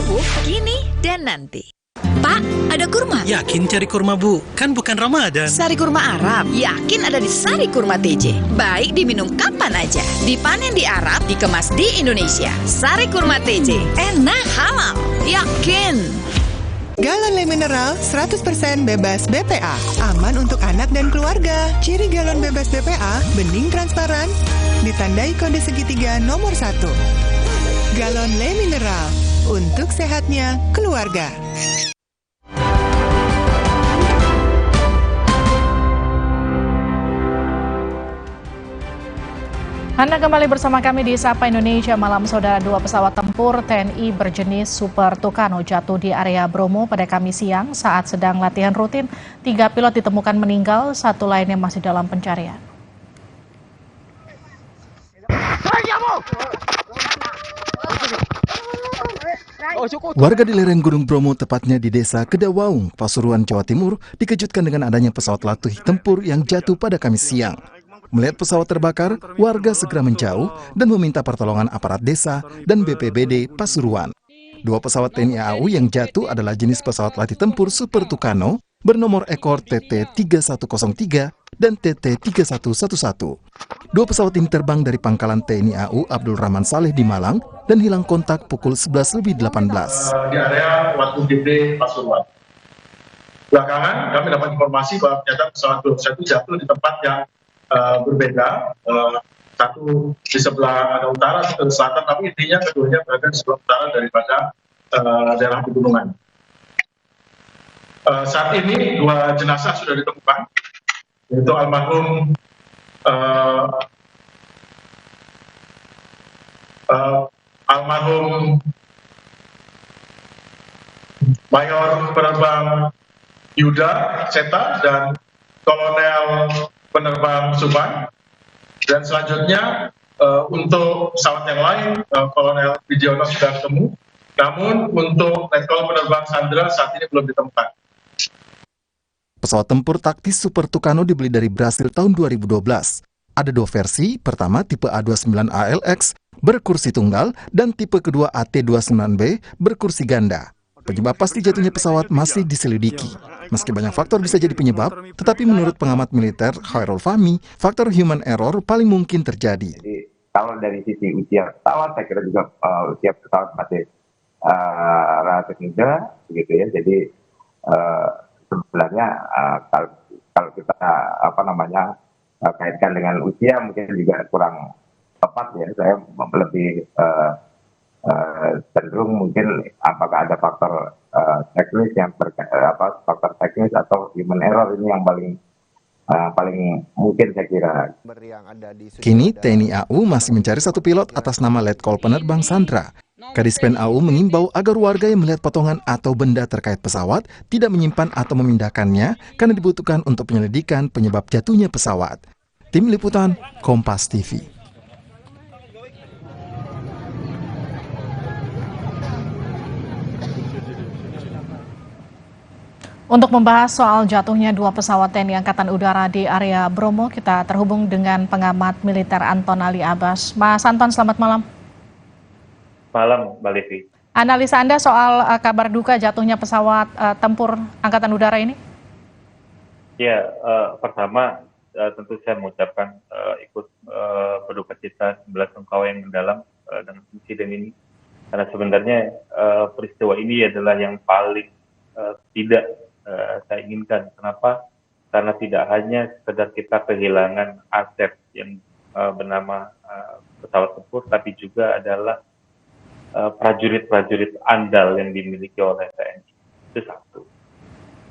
Tumbuh kini dan nanti. Pak, ada kurma? Yakin cari kurma, Bu? Kan bukan Ramadan. Sari kurma Arab? Yakin ada di Sari Kurma TJ. Baik diminum kapan aja. Dipanen di Arab, dikemas di Indonesia. Sari Kurma TJ. Enak, halal. Yakin. Galon Le Mineral 100% bebas BPA. Aman untuk anak dan keluarga. Ciri galon bebas BPA, bening transparan, ditandai kode segitiga nomor 1. Galon Le Mineral, untuk sehatnya keluarga. Anda kembali bersama kami di Sapa Indonesia Malam Saudara. 2 pesawat tempur TNI berjenis Super Tucano jatuh di area Bromo pada Kamis siang saat sedang latihan rutin. 3 pilot ditemukan meninggal, 1 lainnya masih dalam pencarian. Warga di lereng Gunung Bromo, tepatnya di Desa Kedawaung, Pasuruan, Jawa Timur, dikejutkan dengan adanya pesawat latih tempur yang jatuh pada Kamis siang. Melihat pesawat terbakar, warga segera menjauh dan meminta pertolongan aparat desa dan BPBD Pasuruan. 2 pesawat TNI AU yang jatuh adalah jenis pesawat latih tempur Super Tucano bernomor ekor TT-3103 dan TT-3111. 2 pesawat ini terbang dari pangkalan TNI AU Abdul Rahman Saleh di Malang dan hilang kontak pukul 11.18. Di area Watu Gede Pasuruan. Belakangan kami dapat informasi bahwa ternyata pesawat 21 jatuh di tempat yang berbeda, satu di sebelah ada utara, satu di selatan, tapi intinya keduanya berada di sebelah utara daripada daerah pegunungan. Saat ini 2 jenazah sudah ditemukan, yaitu almarhum Mayor Penerbang Yuda Seta dan Kolonel Penerbang Subhan, dan selanjutnya untuk pesawat yang lain Kolonel Widiono sudah ketemu, namun untuk Letkol Penerbang Sandra saat ini belum ditemukan. Pesawat tempur taktis Super Tucano dibeli dari Brasil tahun 2012. Ada 2 versi, pertama tipe A29ALX berkursi tunggal dan tipe kedua AT29B berkursi ganda. Penyebab pasti jatuhnya pesawat masih diselidiki. Meski banyak faktor bisa jadi penyebab, tetapi menurut pengamat militer Khairul Fahmi, faktor human error paling mungkin terjadi. Jadi kalau dari sisi usia pesawat, saya kira juga usia pesawat masih relatif muda, begitu ya. Jadi sebenarnya kalau kita kaitkan dengan usia mungkin juga kurang tepat ya. Saya lebih cenderung mungkin apakah ada faktor teknis yang faktor teknis atau human error ini yang paling mungkin saya kira. Kini TNI AU masih mencari 1 pilot atas nama Letkol Penerbang Sandra. Kadispen AU mengimbau agar warga yang melihat potongan atau benda terkait pesawat tidak menyimpan atau memindahkannya karena dibutuhkan untuk penyelidikan penyebab jatuhnya pesawat. Tim Liputan Kompas TV. Untuk membahas soal jatuhnya 2 pesawat TNI Angkatan Udara di area Bromo, kita terhubung dengan pengamat militer Anton Ali Abbas. Mas Anton, selamat malam. Malam, Mbak Livi. Analisa Anda soal kabar duka jatuhnya pesawat tempur Angkatan Udara ini? Ya, pertama tentu saya mengucapkan ikut berduka cita belasungkawa yang mendalam dengan insiden ini. Karena sebenarnya peristiwa ini adalah yang paling tidak saya inginkan. Kenapa? Karena tidak hanya sekedar kita kehilangan aset yang bernama pesawat tempur, tapi juga adalah prajurit-prajurit andal yang dimiliki oleh TNI. Itu satu.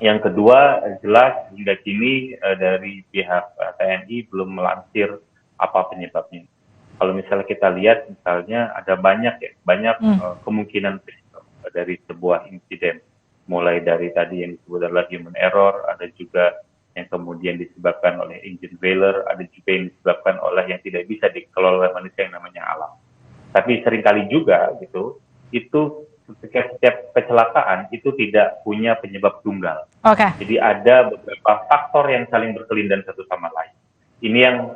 Yang kedua, jelas hingga kini dari pihak TNI belum melansir apa penyebabnya. Kalau misalnya kita lihat, misalnya ada banyak kemungkinan dari sebuah insiden. Mulai dari tadi yang disebut adalah human error, ada juga yang kemudian disebabkan oleh engine failure, ada juga yang disebabkan oleh yang tidak bisa dikelola oleh manusia yang namanya alam. Tapi seringkali juga gitu, itu setiap kecelakaan itu tidak punya penyebab tunggal. Jadi ada beberapa faktor yang saling berkelindan satu sama lain. Ini yang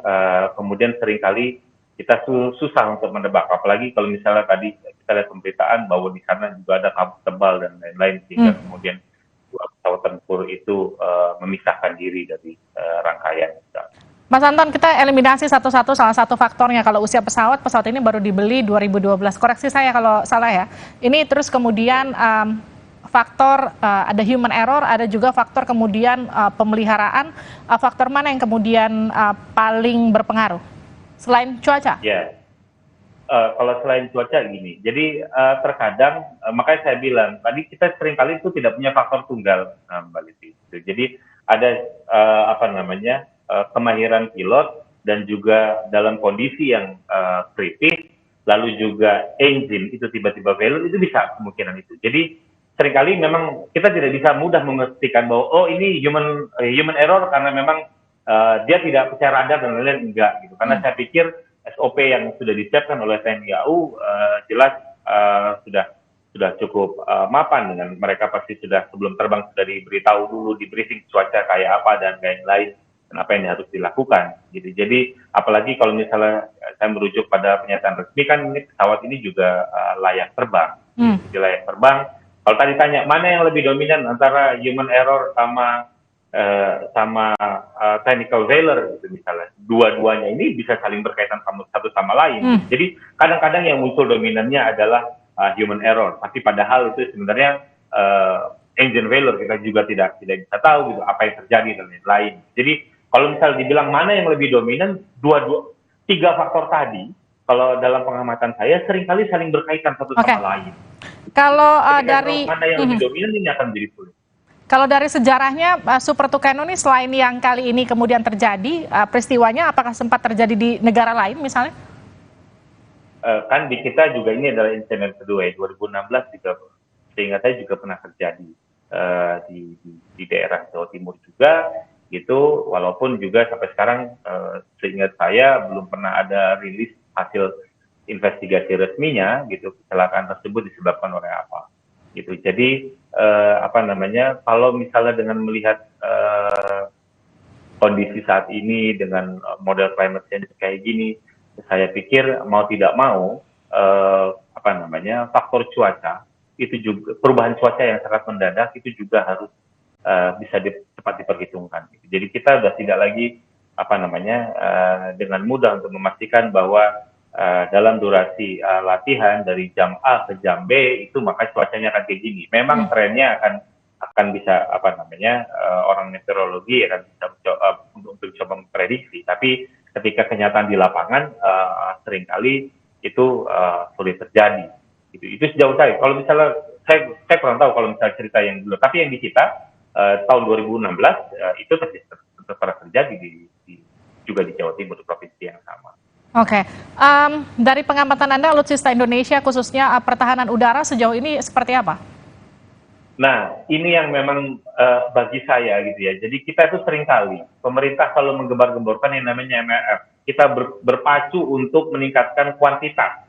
kemudian seringkali kita susah untuk menebak, apalagi kalau misalnya tadi kita kita lihat pemberitaan bahwa di sana juga ada kabut tebal dan lain-lain, sehingga kemudian dua pesawat tempur itu memisahkan diri dari rangkaian. Mas Anton, kita eliminasi satu-satu salah satu faktornya. Kalau usia pesawat ini baru dibeli 2012. Koreksi saya kalau salah ya. Ini terus kemudian faktor ada human error, ada juga faktor kemudian pemeliharaan. Faktor mana yang kemudian paling berpengaruh selain cuaca? Ya, kalau selain cuaca gini. Jadi terkadang makanya saya bilang tadi kita seringkali itu tidak punya faktor tunggal, Mbak Liti. Jadi ada kemahiran pilot dan juga dalam kondisi yang kritis, lalu juga engine itu tiba-tiba failure, itu bisa kemungkinan itu. Jadi seringkali memang kita tidak bisa mudah mengertikan bahwa ini human error karena memang dia tidak percaya radar dan lain-lain, enggak gitu. Karena saya pikir SOP yang sudah disiapkan oleh TNI AU jelas sudah cukup mapan, dengan mereka pasti sudah sebelum terbang sudah diberitahu dulu, di briefing cuaca kayak apa dan lain-lain, dan apa yang harus dilakukan gitu. Jadi apalagi kalau misalnya saya merujuk pada pernyataan resmi, kan ini pesawat ini juga layak terbang. Jadi layak terbang. Kalau tadi tanya mana yang lebih dominan antara human error sama technical failure gitu misalnya, dua-duanya ini bisa saling berkaitan satu sama lain. Jadi kadang-kadang yang muncul dominannya adalah human error, tapi padahal itu sebenarnya engine failure kita juga tidak bisa tahu gitu apa yang terjadi dan lain-lain. Jadi kalau misalnya dibilang mana yang lebih dominan, tiga faktor tadi, kalau dalam pengamatan saya seringkali saling berkaitan satu sama lain. Kalau mana yang lebih dominan ini akan menjadi sulit. Kalau dari sejarahnya Super Tucano ini selain yang kali ini kemudian terjadi, peristiwanya apakah sempat terjadi di negara lain misalnya? Kan di kita juga ini adalah insiden kedua ya, 2016 juga, sehingga saya juga pernah terjadi di daerah Jawa Timur juga gitu, walaupun juga sampai sekarang seingat saya belum pernah ada rilis hasil investigasi resminya gitu, kecelakaan tersebut disebabkan oleh apa gitu. Jadi kalau misalnya dengan melihat kondisi saat ini dengan model climate change kayak gini, saya pikir mau tidak mau faktor cuaca itu juga, perubahan cuaca yang sangat mendadak itu juga harus bisa cepat diperhitungkan. Jadi kita sudah tidak lagi dengan mudah untuk memastikan bahwa dalam durasi latihan dari jam A ke jam B itu maka cuacanya akan kayak gini. Memang trennya akan bisa orang meteorologi akan bisa untuk coba memprediksi, tapi ketika kenyataan di lapangan seringkali itu sulit terjadi. Itu sejauh saya. Kalau misalnya saya kurang tahu kalau misalnya cerita yang dulu, tapi yang di kita tahun 2016 itu pernah terjadi juga di Jawa Timur, di provinsi yang sama. Oke. Dari pengamatan Anda, alutsista Indonesia khususnya pertahanan udara sejauh ini seperti apa? Nah, ini yang memang bagi saya gitu ya. Jadi kita itu seringkali pemerintah selalu menggembar-gemborkan yang namanya MRF. Kita berpacu untuk meningkatkan kuantitas.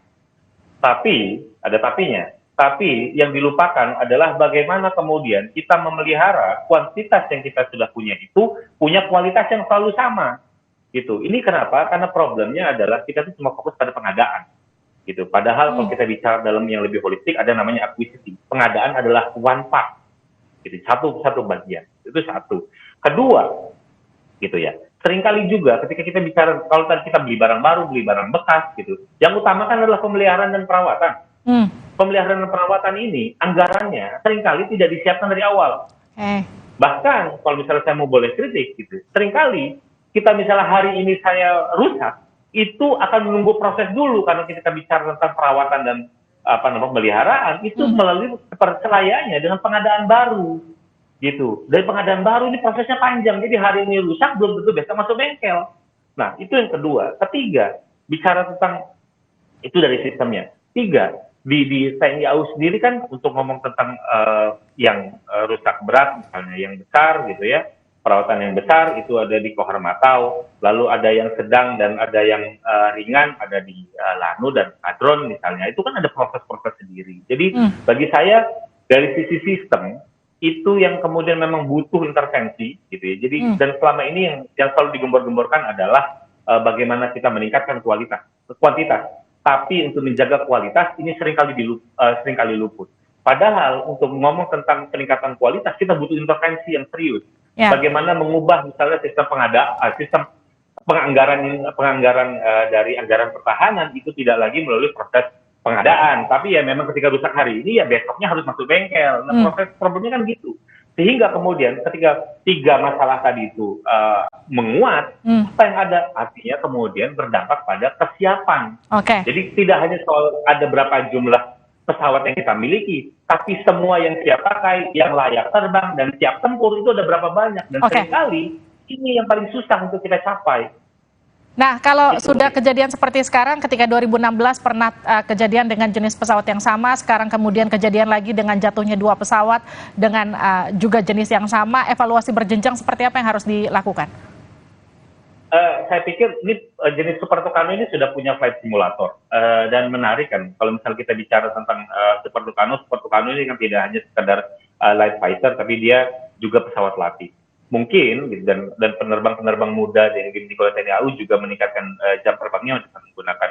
Tapi ada tapinya. Tapi yang dilupakan adalah bagaimana kemudian kita memelihara kuantitas yang kita sudah punya itu punya kualitas yang selalu sama. Gitu. Ini kenapa? Karena problemnya adalah kita tuh cuma fokus pada pengadaan. Gitu. Padahal kalau kita bicara dalam yang lebih holistik ada namanya akuisisi. Pengadaan adalah one part. Gitu. Satu bagian. Itu satu. Kedua, gitu ya. Seringkali juga ketika kita bicara, kalau tadi kita beli barang baru, beli barang bekas gitu. Yang utamakan adalah pemeliharaan dan perawatan. Pemeliharaan dan perawatan ini anggarannya seringkali tidak disiapkan dari awal. Bahkan kalau misalnya saya mau boleh kritik gitu, seringkali kita misalnya hari ini saya rusak, itu akan menunggu proses dulu karena kita bicara tentang perawatan dan pemeliharaan itu melalui selayaknya dengan pengadaan baru. Gitu. Dari pengadaan baru ini prosesnya panjang, jadi hari ini rusak belum tentu besok masuk bengkel. Nah, itu yang kedua. Ketiga, bicara tentang itu dari sistemnya. Tiga, di TNI AU sendiri kan untuk ngomong tentang yang rusak berat, misalnya yang besar gitu ya, perawatan yang besar itu ada di Koharmatau, lalu ada yang sedang dan ada yang ringan, ada di Lanu dan Kadron misalnya. Itu kan ada proses-proses sendiri. Jadi bagi saya dari sisi sistem itu yang kemudian memang butuh intervensi gitu ya. Jadi dan selama ini yang selalu digembor-gemborkan adalah bagaimana kita meningkatkan kuantitas. tapi untuk menjaga kualitas ini seringkali luput. Padahal untuk ngomong tentang peningkatan kualitas kita butuh intervensi yang serius. Bagaimana mengubah misalnya sistem penganggaran dari anggaran pertahanan itu tidak lagi melalui proses pengadaan, tapi ya memang ketika rusak hari ini ya besoknya harus masuk bengkel. Nah, problemnya kan gitu. Sehingga kemudian ketika 3 masalah tadi itu menguat, apa yang ada artinya kemudian berdampak pada kesiapan. Jadi tidak hanya soal ada berapa jumlah pesawat yang kita miliki, tapi semua yang siap pakai, yang layak terbang dan siap tempur itu ada berapa banyak, dan seringkali ini yang paling susah untuk kita capai. Nah, kalau sudah kejadian seperti sekarang, ketika 2016 pernah kejadian dengan jenis pesawat yang sama, sekarang kemudian kejadian lagi dengan jatuhnya 2 pesawat dengan juga jenis yang sama, evaluasi berjenjang seperti apa yang harus dilakukan? Saya pikir ini jenis Super Tucano ini sudah punya flight simulator, dan menarik kan kalau misalnya kita bicara tentang Super Tucano ini kan tidak hanya sekedar light fighter, tapi dia juga pesawat latih. Mungkin gitu, dan penerbang-penerbang muda yang dimiliki oleh TNI AU juga meningkatkan jam terbangnya dengan menggunakan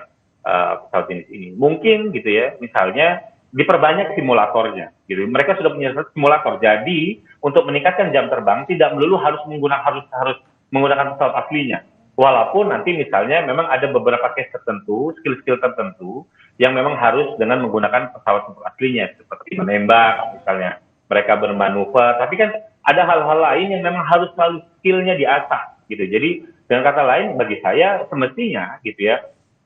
pesawat jenis ini. Mungkin gitu ya, misalnya diperbanyak simulatornya gitu. Mereka sudah punya simulator, jadi untuk meningkatkan jam terbang tidak melulu harus menggunakan pesawat aslinya. Walaupun nanti misalnya memang ada beberapa case tertentu, skill-skill tertentu yang memang harus dengan menggunakan pesawat aslinya, seperti menembak misalnya, mereka bermanuver, tapi kan ada hal-hal lain yang memang harus selalu skillnya diasah gitu. Jadi dengan kata lain bagi saya semestinya gitu ya,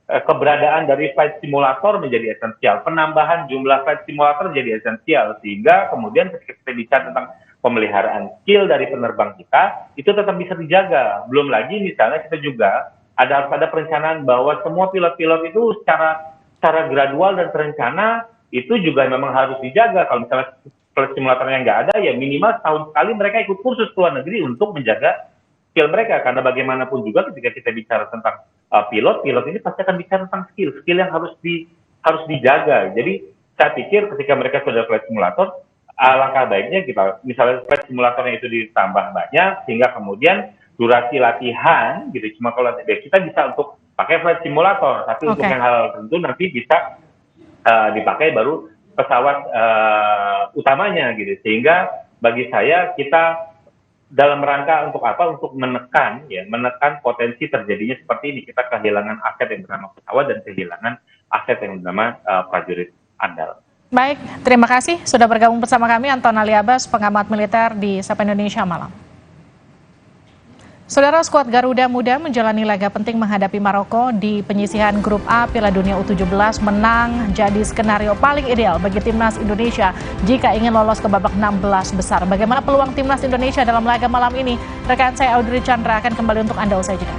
keberadaan dari flight simulator menjadi esensial, penambahan jumlah flight simulator menjadi esensial, sehingga kemudian ketika kita bicara tentang pemeliharaan skill dari penerbang kita itu tetap bisa dijaga. Belum lagi misalnya kita juga harus ada perencanaan bahwa semua pilot-pilot itu secara gradual dan terencana itu juga memang harus dijaga. Kalau misalnya flight simulatornya nggak ada, ya minimal setahun sekali mereka ikut kursus ke luar negeri untuk menjaga skill mereka. Karena bagaimanapun juga ketika kita bicara tentang pilot ini pasti akan bicara tentang skill yang harus dijaga. Jadi saya pikir ketika mereka sudah flight simulator, alangkah baiknya kita misalnya flight simulatornya itu ditambah banyak sehingga kemudian durasi latihan gitu. Cuma kalau kita bisa untuk pakai flight simulator, tapi untuk yang hal tertentu nanti bisa dipakai baru pesawat utamanya gitu. Sehingga bagi saya kita dalam rangka untuk apa? Untuk menekan potensi terjadinya seperti ini. Kita kehilangan aset yang bernama pesawat dan kehilangan aset yang bernama prajurit andal. Baik, terima kasih sudah bergabung bersama kami Anton Ali Abbas, pengamat militer di Sapa Indonesia Malam. Saudara, skuad Garuda Muda menjalani laga penting menghadapi Maroko di penyisihan Grup A Piala Dunia U17. Menang jadi skenario paling ideal bagi timnas Indonesia jika ingin lolos ke babak 16 besar. Bagaimana peluang timnas Indonesia dalam laga malam ini? Rekan saya Audrey Chandra akan kembali untuk Anda usai jeda.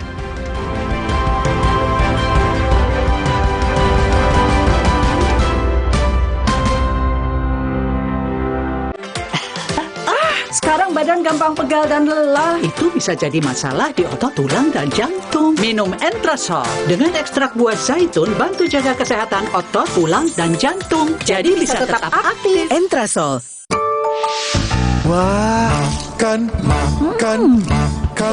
Sekarang badan gampang pegal dan lelah. Itu bisa jadi masalah di otot, tulang, dan jantung. Minum Entrasol. Dengan ekstrak buah zaitun, bantu jaga kesehatan otot, tulang, dan jantung. Jadi bisa tetap aktif. Entrasol. Wah, makan.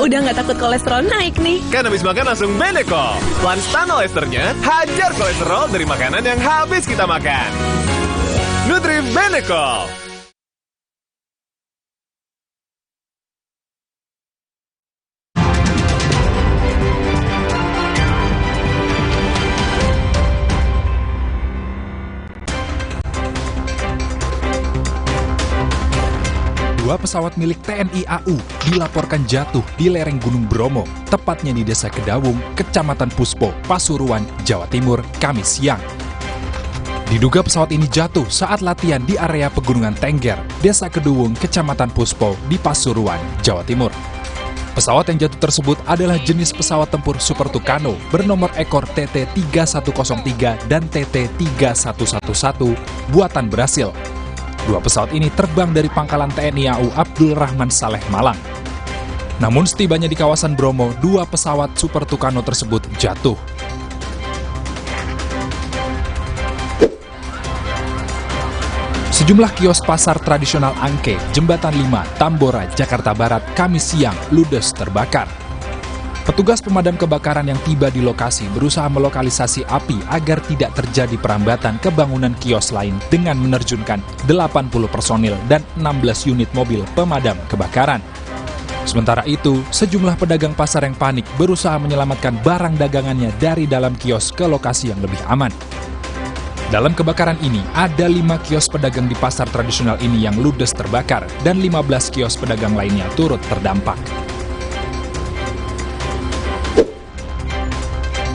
Udah nggak takut kolesterol naik nih. Kan habis makan langsung Benecol. Lanstan esternya, hajar kolesterol dari makanan yang habis kita makan. Nutri Benecol. Dua pesawat milik TNI AU dilaporkan jatuh di lereng Gunung Bromo, tepatnya di Desa Kedawung, Kecamatan Puspo, Pasuruan, Jawa Timur, Kamis siang. Diduga pesawat ini jatuh saat latihan di area Pegunungan Tengger, Desa Kedawung, Kecamatan Puspo, di Pasuruan, Jawa Timur. Pesawat yang jatuh tersebut adalah jenis pesawat tempur Super Tucano bernomor ekor TT-3103 dan TT-3111 buatan Brasil. Dua pesawat ini terbang dari pangkalan TNI AU Abdul Rahman Saleh Malang. Namun setibanya di kawasan Bromo, dua pesawat Super Tucano tersebut jatuh. Sejumlah kios pasar tradisional Angke, Jembatan 5, Tambora, Jakarta Barat, Kamis siang ludes terbakar. Petugas pemadam kebakaran yang tiba di lokasi berusaha melokalisasi api agar tidak terjadi perambatan ke bangunan kios lain dengan menerjunkan 80 personil dan 16 unit mobil pemadam kebakaran. Sementara itu, sejumlah pedagang pasar yang panik berusaha menyelamatkan barang dagangannya dari dalam kios ke lokasi yang lebih aman. Dalam kebakaran ini, ada 5 kios pedagang di pasar tradisional ini yang ludes terbakar dan 15 kios pedagang lainnya turut terdampak.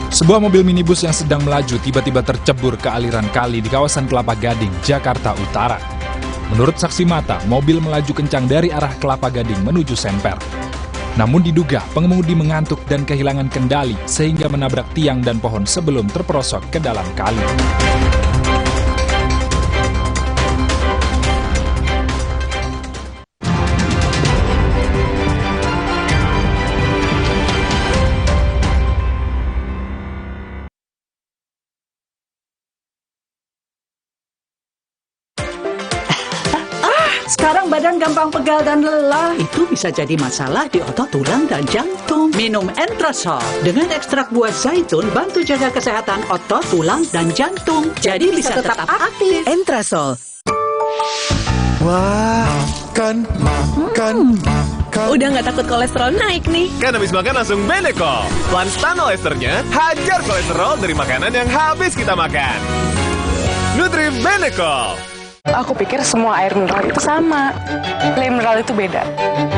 Sebuah mobil minibus yang sedang melaju tiba-tiba tercebur ke aliran kali di kawasan Kelapa Gading, Jakarta Utara. Menurut saksi mata, mobil melaju kencang dari arah Kelapa Gading menuju Semper. Namun diduga pengemudi mengantuk dan kehilangan kendali sehingga menabrak tiang dan pohon sebelum terperosok ke dalam kali. Sekarang badan gampang pegal dan lelah. Itu bisa jadi masalah di otot, tulang, dan jantung. Minum Entrasol. Dengan ekstrak buah zaitun, bantu jaga kesehatan otot, tulang, dan jantung. Jadi bisa tetap aktif. Entrasol. Wah, makan. Udah nggak takut kolesterol naik nih. Kan habis makan langsung Beneko. Lanstan esternya hajar kolesterol dari makanan yang habis kita makan. Nutrif Beneko. Aku pikir semua air mineral itu sama. Le mineral itu beda.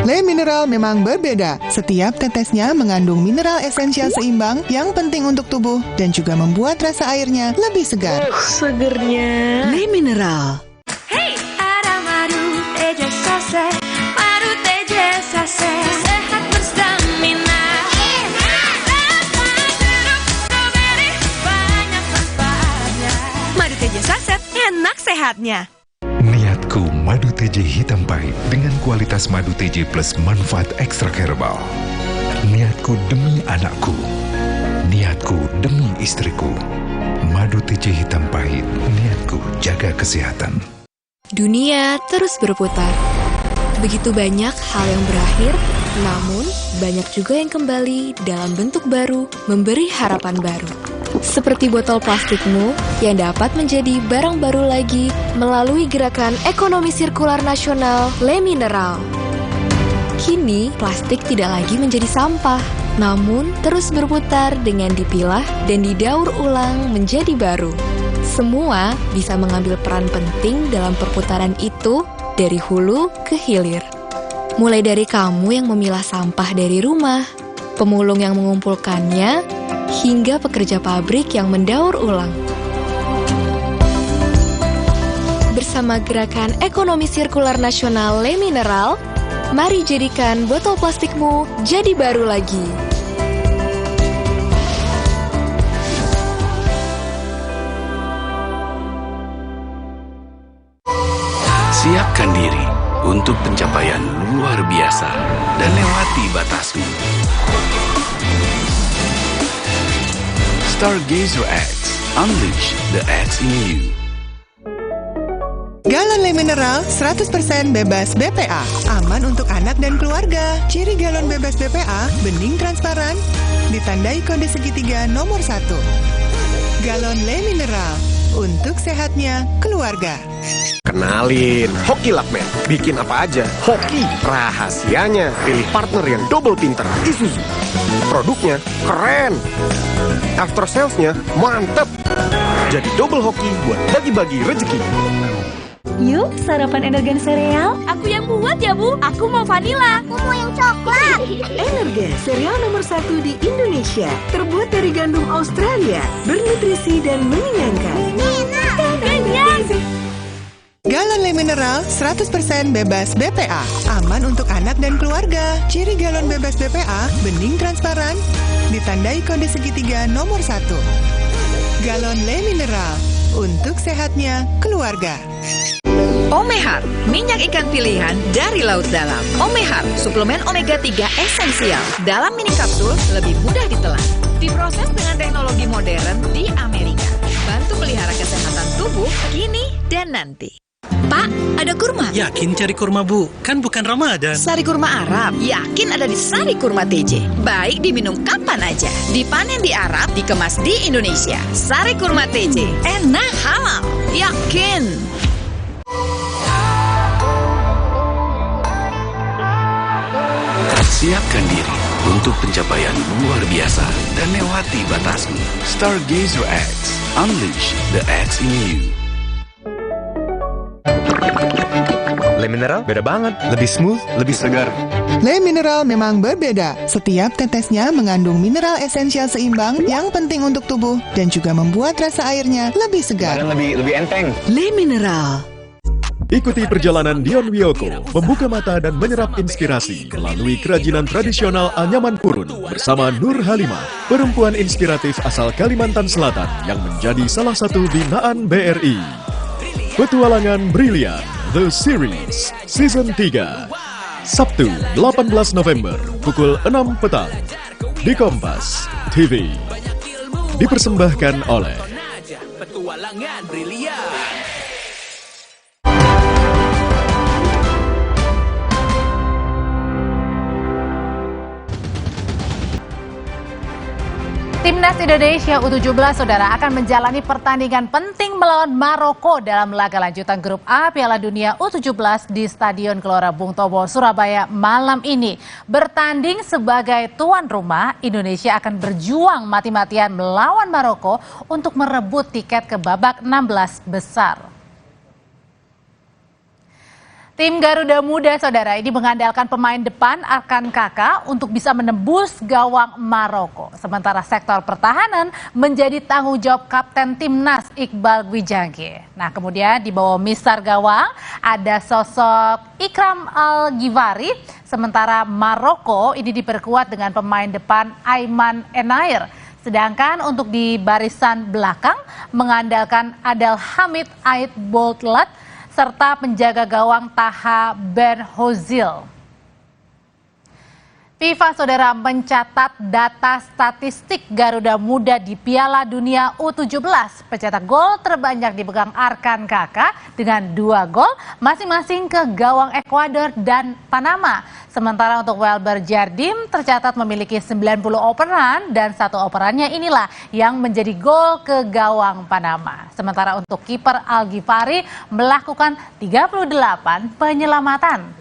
Le mineral memang berbeda. Setiap tetesnya mengandung mineral esensial seimbang yang penting untuk tubuh dan juga membuat rasa airnya lebih segar. Segernya. Le mineral. Hey, ada madu teja sase, madu teja sase, sehat berstamina. Banyak manfaatnya. Madu teja saset, enak sehatnya. Niatku madu TJ hitam pahit dengan kualitas madu TJ plus manfaat ekstrak herbal. Niatku demi anakku. Niatku demi istriku. Madu TJ hitam pahit, niatku jaga kesehatan. Dunia terus berputar. Begitu banyak hal yang berakhir, namun banyak juga yang kembali dalam bentuk baru, memberi harapan baru. Seperti botol plastikmu yang dapat menjadi barang baru lagi melalui gerakan ekonomi sirkular nasional Le Mineral. Kini, plastik tidak lagi menjadi sampah, namun terus berputar dengan dipilah dan didaur ulang menjadi baru. Semua bisa mengambil peran penting dalam perputaran itu dari hulu ke hilir. Mulai dari kamu yang memilah sampah dari rumah, pemulung yang mengumpulkannya, hingga pekerja pabrik yang mendaur ulang. Bersama gerakan ekonomi sirkular nasional Le Mineral, mari jadikan botol plastikmu jadi baru lagi. Siapkan diri untuk pencapaian luar biasa dan lewati batasmu. Stargazer X, unleash the X in you. Galon Le Mineral 100% bebas BPA. Aman untuk anak dan keluarga. Ciri galon bebas BPA, bening transparan, ditandai kode segitiga nomor 1. Galon Le Mineral, untuk sehatnya keluarga. Kenalin, Hoki Lakman. Bikin apa aja, hoki. Rahasianya, pilih partner yang double pinter, Isuzu. Produknya keren. After sales-nya mantep. Jadi double hoki buat bagi-bagi rezeki. Yuk, sarapan Energen sereal. Aku yang buat ya, Bu. Aku mau vanila. Aku mau yang coklat. Energen, sereal nomor 1 di Indonesia. Terbuat dari gandum Australia. Bernutrisi dan mengenyangkan. Kenyang. Galon Le Mineral 100% bebas BPA. Aman untuk anak dan keluarga. Ciri galon bebas BPA, bening transparan, ditandai kode segitiga nomor 1. Galon Le Mineral, untuk sehatnya keluarga. Omehar, minyak ikan pilihan dari laut dalam. Omehar, suplemen omega 3 esensial. Dalam mini kapsul, lebih mudah ditelan. Diproses dengan teknologi modern di Amerika. Bantu pelihara kesehatan tubuh kini dan nanti. Pak, Ada kurma? Yakin cari kurma, Bu? Kan bukan Ramadan. Sari kurma Arab? Yakin ada di Sari Kurma TJ. Baik diminum kapan aja. Dipanen di Arab, dikemas di Indonesia. Sari Kurma TJ. Enak, halal. Yakin. Siapkan diri untuk pencapaian luar biasa dan lewati batasmu. Stargazer X. Unleash the X in you. Le Mineral beda banget, lebih smooth, lebih segar. Le Mineral memang berbeda. Setiap tetesnya mengandung mineral esensial seimbang yang penting untuk tubuh dan juga membuat rasa airnya lebih segar. Dan lebih enteng. Le Mineral. Ikuti perjalanan Dion Wiyoko, membuka mata dan menyerap inspirasi melalui kerajinan tradisional anyaman purun bersama Nur Halimah, perempuan inspiratif asal Kalimantan Selatan yang menjadi salah satu binaan BRI. Petualangan Brilian, The Series, Season 3, Sabtu 18 November, pukul 6 petang, di Kompas TV. Dipersembahkan oleh Petualangan Brilian. Timnas Indonesia U17 saudara akan menjalani pertandingan penting melawan Maroko dalam laga lanjutan grup A Piala Dunia U17 di Stadion Gelora Bung Tomo, Surabaya malam ini. Bertanding sebagai tuan rumah, Indonesia akan berjuang mati-matian melawan Maroko untuk merebut tiket ke babak 16 besar. Tim Garuda Muda saudara ini mengandalkan pemain depan Arkan Kaka untuk bisa menembus gawang Maroko. Sementara sektor pertahanan menjadi tanggung jawab Kapten Timnas Iqbal Gwijangge. Nah kemudian di bawah misar gawang ada sosok Ikram Al-Ghifari. Sementara Maroko ini diperkuat dengan pemain depan Aiman Enair. Sedangkan untuk di barisan belakang mengandalkan Adel Hamid Ait Boltlat serta penjaga gawang Taha Ben Hozil. FIFA saudara mencatat data statistik Garuda Muda di Piala Dunia U17. Pencetak gol terbanyak dipegang Arkan Kaka dengan 2 gol masing-masing ke gawang Ekuador dan Panama. Sementara untuk Welber Jardim tercatat memiliki 90 operan dan 1 operannya inilah yang menjadi gol ke gawang Panama. Sementara untuk kiper Al-Ghifari melakukan 38 penyelamatan.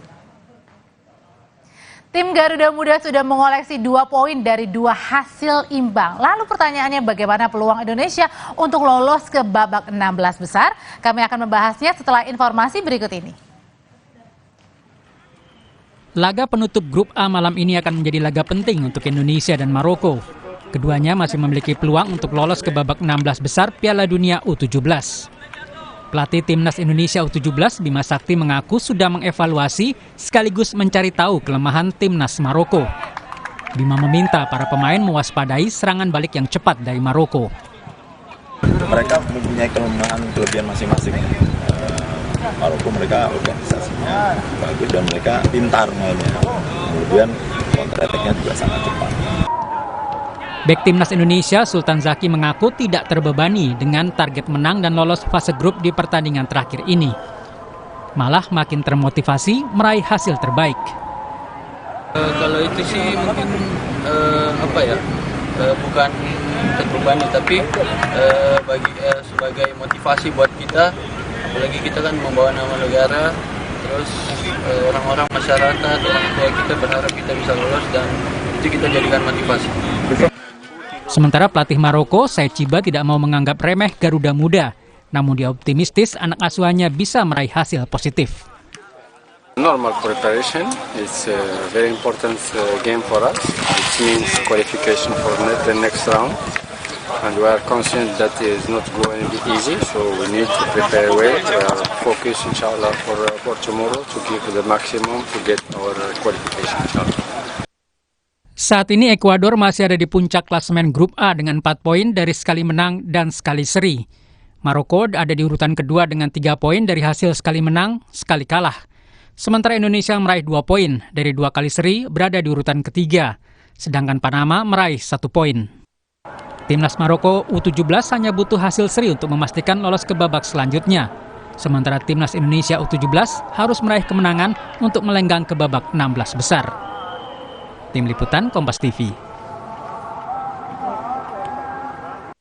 Tim Garuda Muda sudah mengoleksi 2 poin dari 2 hasil imbang. Lalu pertanyaannya bagaimana peluang Indonesia untuk lolos ke babak 16 besar? Kami akan membahasnya setelah informasi berikut ini. Laga penutup grup A malam ini akan menjadi laga penting untuk Indonesia dan Maroko. Keduanya masih memiliki peluang untuk lolos ke babak 16 besar Piala Dunia U17. Pelatih Timnas Indonesia U17 Bima Sakti mengaku sudah mengevaluasi sekaligus mencari tahu kelemahan Timnas Maroko. Bima meminta para pemain mewaspadai serangan balik yang cepat dari Maroko. Mereka mempunyai kelemahan kelebihan masing-masing. Maroko mereka organisasinya bagus dan mereka pintar mainnya. Kemudian counter attack-nya juga sangat cepat. Bek Timnas Indonesia Sultan Zaki mengaku tidak terbebani dengan target menang dan lolos fase grup di pertandingan terakhir ini. Malah makin termotivasi meraih hasil terbaik. Kalau itu sih mungkin bukan terbebani tapi sebagai motivasi buat kita, apalagi kita kan membawa nama negara, terus orang-orang masyarakat, orang tua kita berharap kita bisa lolos dan itu kita jadikan motivasi. Sementara pelatih Maroko, Said Chiba tidak mau menganggap remeh Garuda Muda. Namun dia optimistis anak asuhannya bisa meraih hasil positif. Normal preparation is a very important game for us. It means qualification for the next round. And we are conscious that it is not going to be easy, so we need to prepare well. We are focused, inshallah, for tomorrow to give the maximum to get our qualification, inshallah. Saat ini Ekuador masih ada di puncak klasemen grup A dengan 4 poin dari sekali menang dan sekali seri. Maroko ada di urutan kedua dengan 3 poin dari hasil sekali menang, sekali kalah. Sementara Indonesia meraih 2 poin dari 2 kali seri berada di urutan ketiga. Sedangkan Panama meraih 1 poin. Timnas Maroko U17 hanya butuh hasil seri untuk memastikan lolos ke babak selanjutnya. Sementara timnas Indonesia U17 harus meraih kemenangan untuk melenggang ke babak 16 besar. Tim Liputan Kompas TV.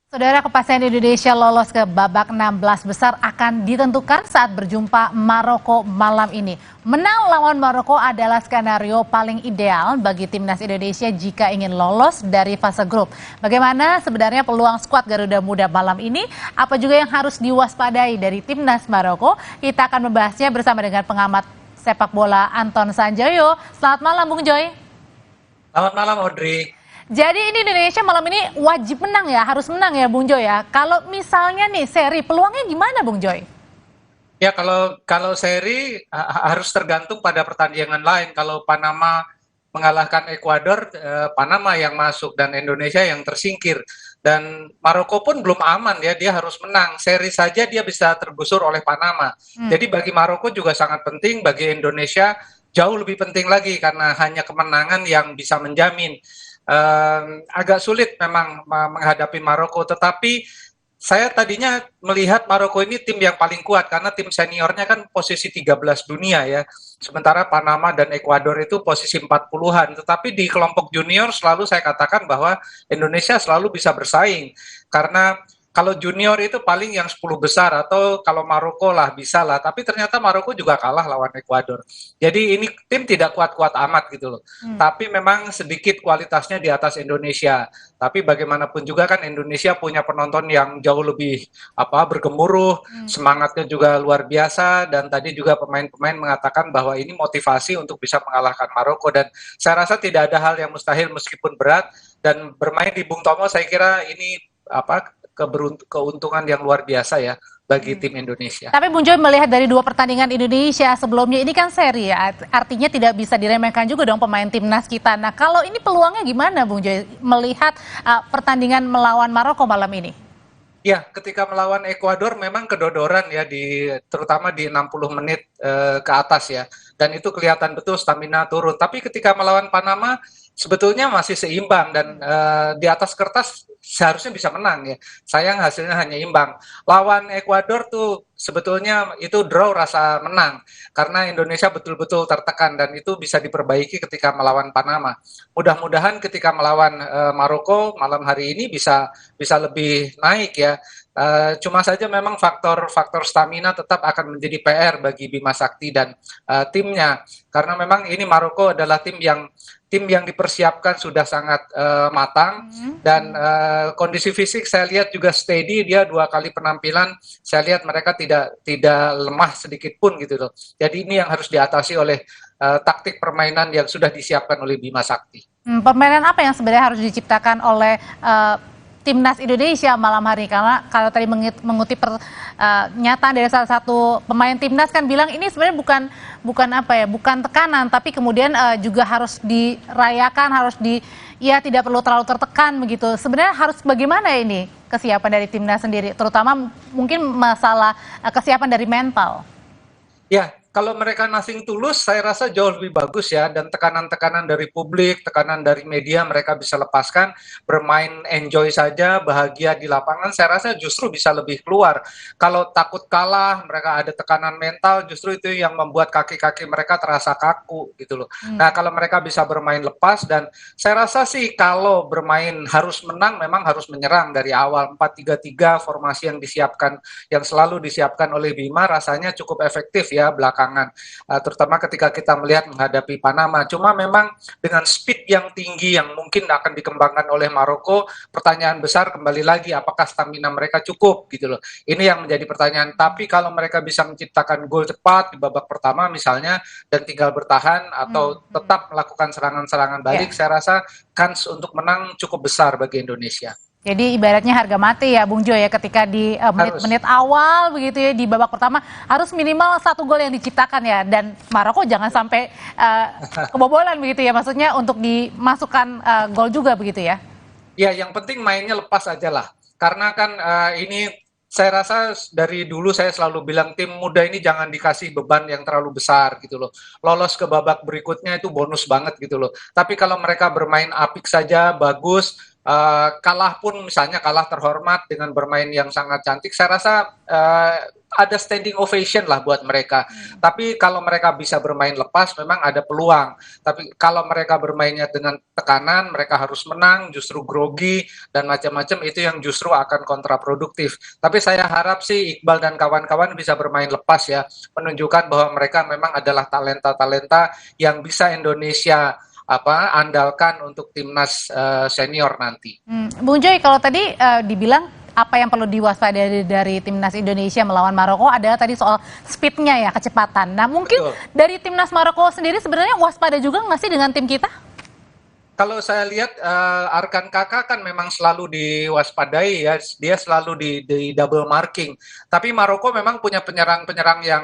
Saudara, kepastian Indonesia lolos ke babak 16 besar akan ditentukan saat berjumpa Maroko malam ini. Menang lawan Maroko adalah skenario paling ideal bagi timnas Indonesia jika ingin lolos dari fase grup. Bagaimana sebenarnya peluang skuad Garuda Muda malam ini? Apa juga yang harus diwaspadai dari timnas Maroko? Kita akan membahasnya bersama dengan pengamat sepak bola Anton Sanjoyo. Selamat malam, Bung Joy. Selamat malam, Audrey. Jadi ini Indonesia malam ini wajib menang ya, harus menang ya Bung Joy ya. Kalau misalnya nih seri, peluangnya gimana Bung Joy? Ya kalau seri harus tergantung pada pertandingan lain. Kalau Panama mengalahkan Ekuador, Panama yang masuk dan Indonesia yang tersingkir. Dan Maroko pun belum aman ya, dia harus menang. Seri saja dia bisa tergusur oleh Panama. Jadi bagi Maroko juga sangat penting, bagi Indonesia jauh lebih penting lagi karena hanya kemenangan yang bisa menjamin. Agak sulit memang menghadapi Maroko, tetapi saya tadinya melihat Maroko ini tim yang paling kuat karena tim seniornya kan posisi 13 dunia ya, sementara Panama dan Ekuador itu posisi 40-an, tetapi di kelompok junior selalu saya katakan bahwa Indonesia selalu bisa bersaing karena kalau junior itu paling yang 10 besar atau kalau Maroko lah bisa lah, tapi ternyata Maroko juga kalah lawan Ekuador. Jadi ini tim tidak kuat-kuat amat gitu loh. Tapi memang sedikit kualitasnya di atas Indonesia. Tapi bagaimanapun juga kan Indonesia punya penonton yang jauh lebih bergemuruh, semangatnya juga luar biasa, dan tadi juga pemain-pemain mengatakan bahwa ini motivasi untuk bisa mengalahkan Maroko, dan saya rasa tidak ada hal yang mustahil meskipun berat, dan bermain di Bung Tomo saya kira ini keuntungan yang luar biasa ya bagi tim Indonesia. Tapi Bung Joy melihat dari dua pertandingan Indonesia sebelumnya, ini kan seri ya, artinya tidak bisa diremehkan juga dong pemain timnas kita. Nah kalau ini peluangnya gimana Bung Joy melihat pertandingan melawan Maroko malam ini? Ya, ketika melawan Ekuador memang kedodoran ya, terutama di 60 menit ke atas ya, dan itu kelihatan betul stamina turun. Tapi ketika melawan Panama sebetulnya masih seimbang dan di atas kertas seharusnya bisa menang ya. Sayang hasilnya hanya imbang. Lawan Ekuador tuh sebetulnya itu draw rasa menang karena Indonesia betul-betul tertekan dan itu bisa diperbaiki ketika melawan Panama. Mudah-mudahan ketika melawan Maroko malam hari ini bisa lebih naik ya. Cuma saja memang faktor stamina tetap akan menjadi PR bagi Bima Sakti dan timnya karena memang ini Maroko adalah tim yang dipersiapkan sudah sangat matang dan kondisi fisik saya lihat juga steady, dia 2 kali penampilan saya lihat mereka tidak lemah sedikit pun gitu loh. Jadi ini yang harus diatasi oleh taktik permainan yang sudah disiapkan oleh Bima Sakti. Permainan apa yang sebenarnya harus diciptakan oleh timnas Indonesia malam hari? Karena kalau tadi mengutip pernyataan dari salah satu pemain timnas kan bilang ini sebenarnya bukan tekanan, tapi kemudian juga harus dirayakan, tidak perlu terlalu tertekan begitu. Sebenarnya harus bagaimana ini kesiapan dari timnas sendiri, terutama mungkin masalah kesiapan dari mental? Ya, kalau mereka nothing tulus, saya rasa jauh lebih bagus ya, dan tekanan-tekanan dari publik, tekanan dari media mereka bisa lepaskan, bermain enjoy saja, bahagia di lapangan, saya rasa justru bisa lebih keluar. Kalau takut kalah, mereka ada tekanan mental, justru itu yang membuat kaki-kaki mereka terasa kaku gitu loh. Nah kalau mereka bisa bermain lepas, dan saya rasa sih kalau bermain harus menang, memang harus menyerang dari awal. 4-3-3 formasi yang disiapkan, yang selalu disiapkan oleh Bima rasanya cukup efektif ya belakang. Terutama ketika kita melihat menghadapi Panama. Cuma memang dengan speed yang tinggi yang mungkin akan dikembangkan oleh Maroko, pertanyaan besar kembali lagi apakah stamina mereka cukup gitu loh. Ini yang menjadi pertanyaan. Tapi kalau mereka bisa menciptakan gol cepat di babak pertama misalnya dan tinggal bertahan atau tetap melakukan serangan-serangan balik, saya rasa kans untuk menang cukup besar bagi Indonesia. Jadi ibaratnya harga mati ya Bung Joy ya, ketika di menit-menit awal begitu ya, di babak pertama harus minimal 1 gol yang diciptakan ya, dan Maroko jangan sampai kebobolan begitu ya, maksudnya untuk dimasukkan gol juga begitu ya. Ya, yang penting mainnya lepas aja lah, karena kan ini saya rasa dari dulu saya selalu bilang tim muda ini jangan dikasih beban yang terlalu besar gitu loh. Lolos ke babak berikutnya itu bonus banget gitu loh. Tapi kalau mereka bermain apik saja, bagus, kalah pun misalnya kalah terhormat dengan bermain yang sangat cantik, saya rasa ada standing ovation lah buat mereka. Tapi kalau mereka bisa bermain lepas memang ada peluang. Tapi kalau mereka bermainnya dengan tekanan, mereka harus menang, justru grogi dan macam-macam, itu yang justru akan kontraproduktif. Tapi saya harap sih Iqbal dan kawan-kawan bisa bermain lepas ya, menunjukkan bahwa mereka memang adalah talenta-talenta yang bisa Indonesia andalkan untuk timnas senior nanti. Bung Joy, kalau tadi dibilang apa yang perlu diwaspadai dari timnas Indonesia melawan Maroko adalah tadi soal speednya ya, kecepatan. Nah mungkin dari timnas Maroko sendiri sebenarnya waspada juga nggak sih dengan tim kita? Kalau saya lihat Arkan Kakak kan memang selalu diwaspadai ya, dia selalu di double marking. Tapi Maroko memang punya penyerang-penyerang yang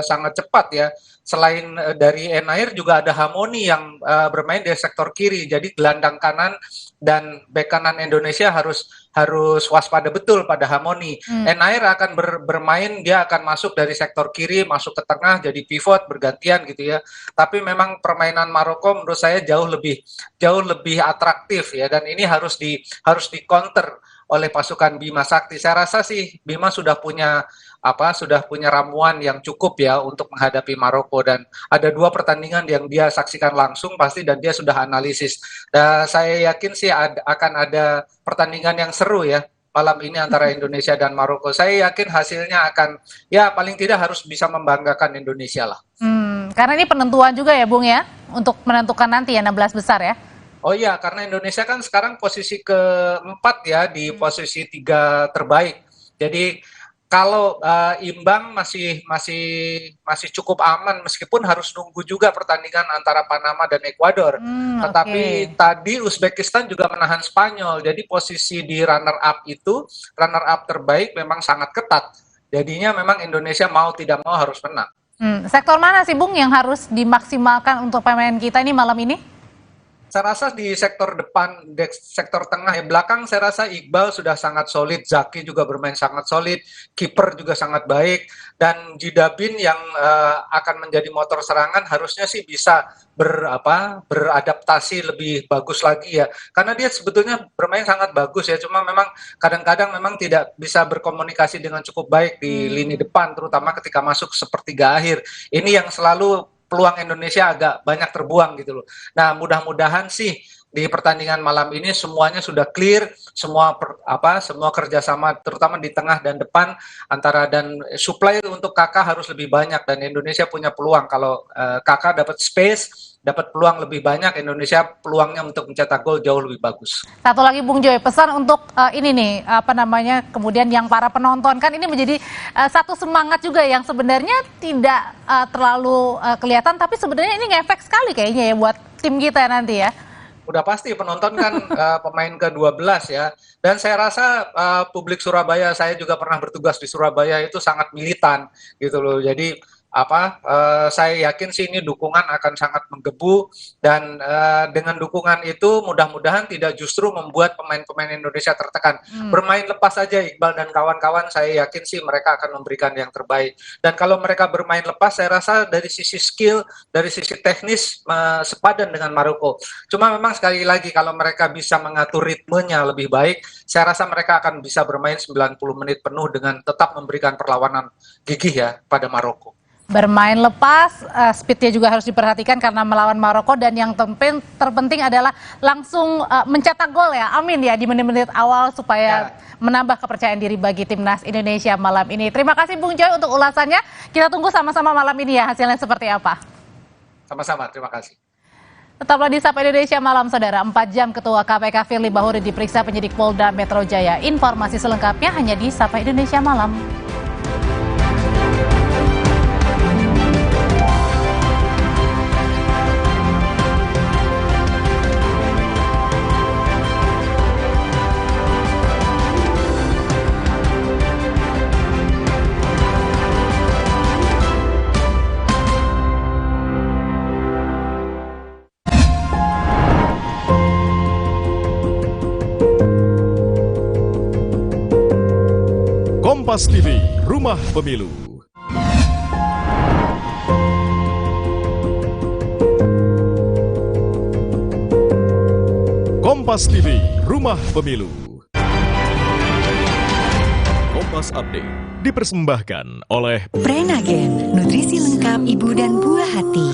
sangat cepat ya. Selain dari Enair juga ada Hamoni yang bermain di sektor kiri. Jadi gelandang kanan dan bek kanan Indonesia harus waspada betul pada Hamoni. Enair akan bermain, dia akan masuk dari sektor kiri, masuk ke tengah, jadi pivot bergantian gitu ya. Tapi memang permainan Maroko menurut saya jauh lebih atraktif ya, dan ini harus di counter oleh pasukan Bima Sakti. Saya rasa sih Bima sudah punya ramuan yang cukup ya untuk menghadapi Maroko, dan ada 2 pertandingan yang dia saksikan langsung pasti dan dia sudah analisis. Saya yakin sih akan ada pertandingan yang seru ya malam ini antara Indonesia dan Maroko. Saya yakin hasilnya akan ya paling tidak harus bisa membanggakan Indonesia lah. Karena ini penentuan juga ya Bung ya, untuk menentukan nanti ya 16 besar ya. Oh iya, karena Indonesia kan sekarang posisi ke-4 ya, di posisi 3 terbaik. Jadi kalau imbang masih cukup aman, meskipun harus nunggu juga pertandingan antara Panama dan Ekuador. Tetapi tadi Uzbekistan juga menahan Spanyol, jadi posisi di runner up terbaik memang sangat ketat. Jadinya memang Indonesia mau tidak mau harus menang. Sektor mana sih Bung yang harus dimaksimalkan untuk pemain kita ini malam ini? Saya rasa di sektor depan, di sektor tengah ya, belakang saya rasa Iqbal sudah sangat solid, Zaki juga bermain sangat solid, kiper juga sangat baik, dan Jidabin yang akan menjadi motor serangan harusnya sih bisa beradaptasi lebih bagus lagi ya, karena dia sebetulnya bermain sangat bagus ya, cuma memang kadang-kadang memang tidak bisa berkomunikasi dengan cukup baik di lini depan, terutama ketika masuk sepertiga akhir. Ini yang selalu peluang Indonesia agak banyak terbuang gitu loh. Nah, mudah-mudahan sih di pertandingan malam ini semuanya sudah clear, semua kerjasama terutama di tengah dan depan dan supply untuk Kakak harus lebih banyak, dan Indonesia punya peluang kalau Kakak dapat space, dapat peluang lebih banyak, Indonesia peluangnya untuk mencetak gol jauh lebih bagus. Satu lagi Bung Joy, pesan untuk ini nih, kemudian yang para penonton, kan ini menjadi satu semangat juga yang sebenarnya tidak terlalu kelihatan, tapi sebenarnya ini ngefek sekali kayaknya ya buat tim kita nanti ya. Udah pasti penonton kan pemain ke-12 ya, dan saya rasa publik Surabaya, saya juga pernah bertugas di Surabaya, itu sangat militan gitu loh. Jadi saya yakin sih ini dukungan akan sangat menggebu, dan dengan dukungan itu mudah-mudahan tidak justru membuat pemain-pemain Indonesia tertekan. Bermain lepas saja Iqbal dan kawan-kawan, saya yakin sih mereka akan memberikan yang terbaik. Dan kalau mereka bermain lepas, saya rasa dari sisi skill, dari sisi teknis sepadan dengan Maroko. Cuma memang sekali lagi kalau mereka bisa mengatur ritmenya lebih baik, saya rasa mereka akan bisa bermain 90 menit penuh dengan tetap memberikan perlawanan gigih ya pada Maroko. Bermain lepas, speednya juga harus diperhatikan karena melawan Maroko, dan yang terpenting adalah langsung mencetak gol ya, amin ya, di menit-menit awal supaya menambah kepercayaan diri bagi timnas Indonesia malam ini. Terima kasih Bung Joy untuk ulasannya, kita tunggu sama-sama malam ini ya hasilnya seperti apa. Sama-sama, terima kasih. Tetaplah di Sapa Indonesia Malam Saudara. 4 jam Ketua KPK Firly Bahuri diperiksa penyidik Polda Metro Jaya. Informasi selengkapnya hanya di Sapa Indonesia Malam. Kompas TV, Rumah Pemilu. Kompas TV, Rumah Pemilu. Kompas Update dipersembahkan oleh Prenagen, nutrisi lengkap ibu dan buah hati.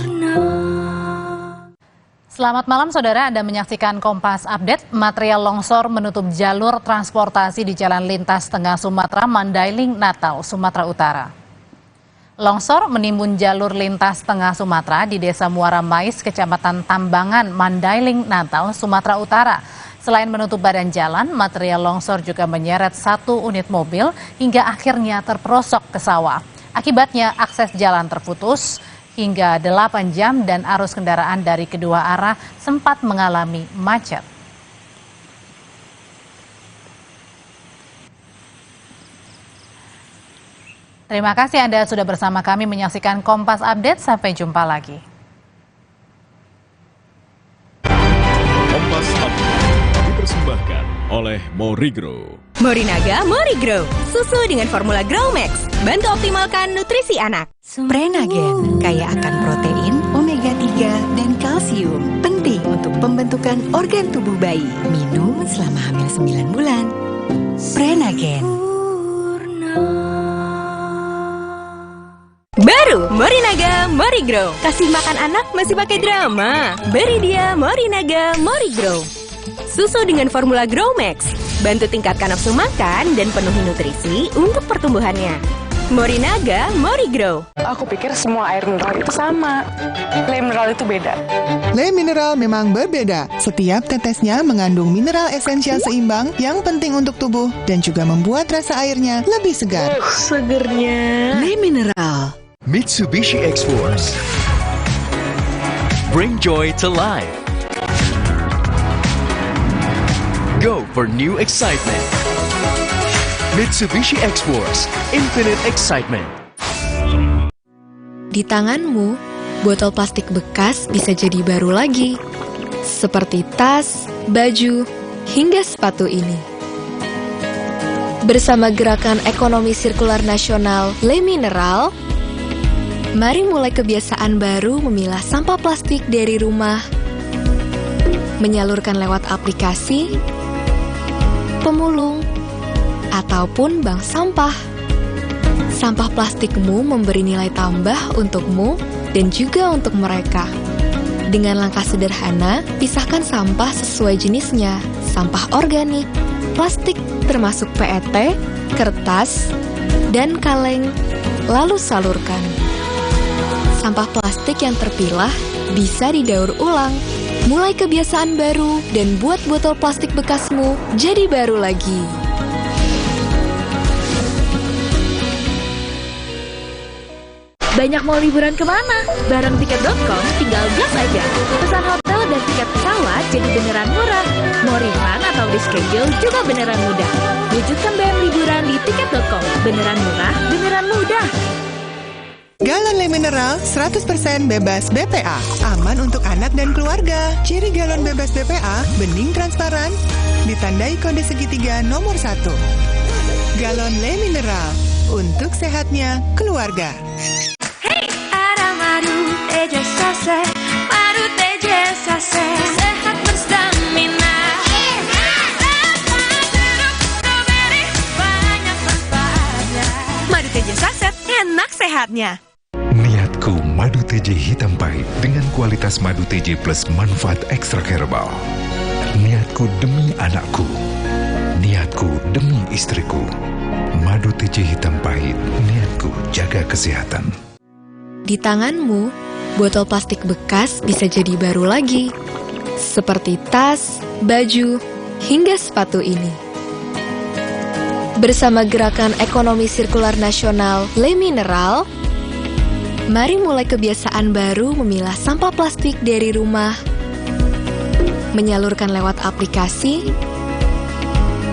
Selamat malam saudara, Anda menyaksikan Kompas Update. Material longsor menutup jalur transportasi di Jalan Lintas Tengah Sumatera, Mandailing, Natal, Sumatera Utara. Longsor menimbun jalur lintas tengah Sumatera di Desa Muara Mais, Kecamatan Tambangan, Mandailing, Natal, Sumatera Utara. Selain menutup badan jalan, material longsor juga menyeret 1 unit mobil hingga akhirnya terperosok ke sawah. Akibatnya akses jalan terputus hingga 8 jam dan arus kendaraan dari kedua arah sempat mengalami macet. Terima kasih Anda sudah bersama kami menyaksikan Kompas Update. Sampai jumpa lagi. Kompas Update dipersembahkan oleh Morigro. Morinaga Morigro, susu dengan formula Grow Max, bantu optimalkan nutrisi anak. Prenagen, kaya akan protein, omega 3, dan kalsium. Penting untuk pembentukan organ tubuh bayi. Minum selama hamil 9 bulan. Prenagen. Baru Morinaga Morigro, kasih makan anak masih pakai drama. Beri dia Morinaga Morigro, susu dengan formula Grow Max, bantu tingkatkan nafsu makan dan penuhi nutrisi untuk pertumbuhannya. Morinaga Morigro. Aku pikir semua air mineral itu sama. Le mineral itu beda. Le mineral memang berbeda. Setiap tetesnya mengandung mineral esensial seimbang yang penting untuk tubuh dan juga membuat rasa airnya lebih segar. Segernya. Le mineral. Mitsubishi X-Force. Bring joy to life. Go for new excitement. Mitsubishi X-Force, infinite excitement. Di tanganmu, botol plastik bekas bisa jadi baru lagi. Seperti tas, baju, hingga sepatu ini. Bersama Gerakan Ekonomi Sirkular Nasional Le Mineral, mari mulai kebiasaan baru memilah sampah plastik dari rumah, menyalurkan lewat aplikasi, pemulung, ataupun bank sampah. Sampah plastikmu memberi nilai tambah untukmu dan juga untuk mereka. Dengan langkah sederhana, pisahkan sampah sesuai jenisnya, sampah organik, plastik termasuk PET, kertas, dan kaleng, lalu salurkan. Sampah plastik yang terpilah bisa didaur ulang. Mulai kebiasaan baru dan buat botol plastik bekasmu jadi baru lagi. Banyak mau liburan kemana? Bareng tiket.com tinggal gas aja. Pesan hotel dan tiket pesawat jadi beneran murah. Mau refund atau reschedule juga beneran mudah. Wujudkan BM liburan di tiket.com. Beneran murah, beneran mudah. Galon Le Mineral 100% bebas BPA. Aman untuk anak dan keluarga. Ciri galon bebas BPA, bening transparan, ditandai kode segitiga nomor 1. Galon Le Mineral, untuk sehatnya keluarga. Hey, ada madu teja sase, madu teja sase, sehat berstamina. Banyak manfaatnya. Madu teja saset, enak sehatnya. Niatku madu TJ hitam pahit dengan kualitas madu TJ plus manfaat ekstra herbal. Niatku demi anakku. Niatku demi istriku. Madu TJ hitam pahit, niatku jaga kesehatan. Di tanganmu, botol plastik bekas bisa jadi baru lagi. Seperti tas, baju, hingga sepatu ini. Bersama Gerakan Ekonomi Sirkular Nasional Le Mineral, mari mulai kebiasaan baru memilah sampah plastik dari rumah, menyalurkan lewat aplikasi,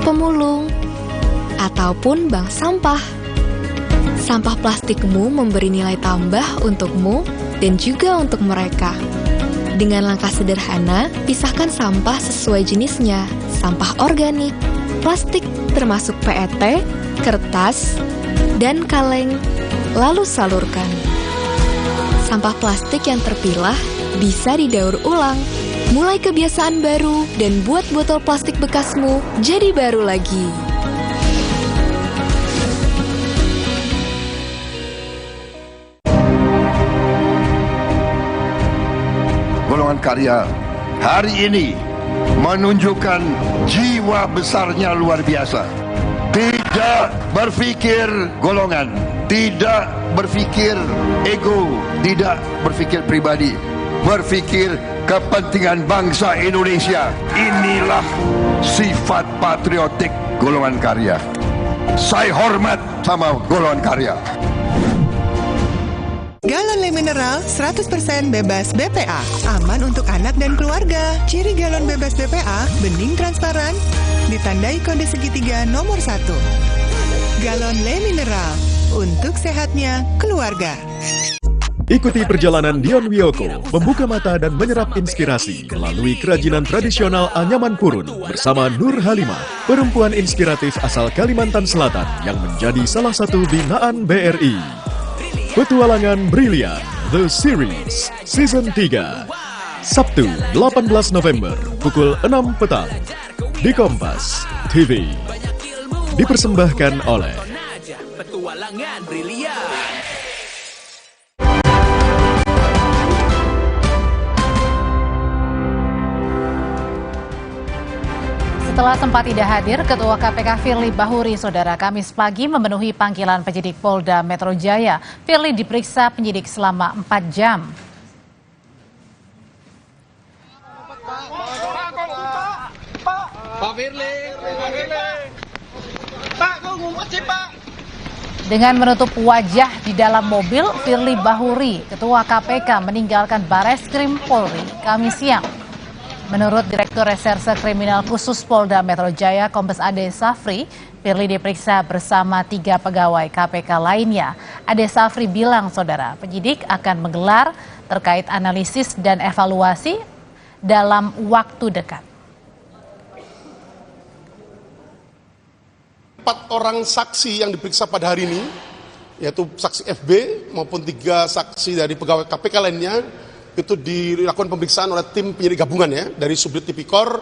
pemulung, ataupun bank sampah. Sampah plastikmu memberi nilai tambah untukmu dan juga untuk mereka. Dengan langkah sederhana, pisahkan sampah sesuai jenisnya, sampah organik, plastik termasuk PET, kertas, dan kaleng, lalu salurkan. Sampah plastik yang terpilah bisa didaur ulang. Mulai kebiasaan baru dan buat botol plastik bekasmu jadi baru lagi. Golongan karya hari ini menunjukkan jiwa besarnya luar biasa. Tidak berfikir golongan, tidak berfikir ego, tidak berfikir pribadi, berfikir kepentingan bangsa Indonesia. Inilah sifat patriotik golongan karya. Saya hormat sama golongan karya. Galon Le Mineral 100% bebas BPA. Aman untuk anak dan keluarga. Ciri galon bebas BPA, bening transparan, ditandai kode segitiga nomor 1. Galon Le Mineral, untuk sehatnya keluarga. Ikuti perjalanan Dion Wiyoko, membuka mata dan menyerap inspirasi melalui kerajinan tradisional anyaman purun bersama Nur Halimah, perempuan inspiratif asal Kalimantan Selatan yang menjadi salah satu binaan BRI. Petualangan Brilian, The Series, Season 3, Sabtu 18 November, pukul 6 petang, di Kompas TV. Dipersembahkan oleh Petualangan Brilian. Setelah sempat tidak hadir, Ketua KPK Firly Bahuri, Saudara, Kamis pagi memenuhi panggilan penyidik Polda Metro Jaya. Firly diperiksa penyidik selama 4 jam. Pak Firly. Pak, kok ngumpet sih, Pak? Dengan menutup wajah di dalam mobil, Firly Bahuri, Ketua KPK, meninggalkan Bareskrim Polri Kamis siang. Menurut Direktur Reserse Kriminal Khusus Polda Metro Jaya, Kombes Ade Safri, Firly diperiksa bersama 3 pegawai KPK lainnya. Ade Safri bilang, Saudara, penyidik akan menggelar terkait analisis dan evaluasi dalam waktu dekat. 4 orang saksi yang diperiksa pada hari ini, yaitu saksi FB maupun 3 saksi dari pegawai KPK lainnya, itu dilakukan pemeriksaan oleh tim penyidik gabungan ya, dari Subdit Tipikor,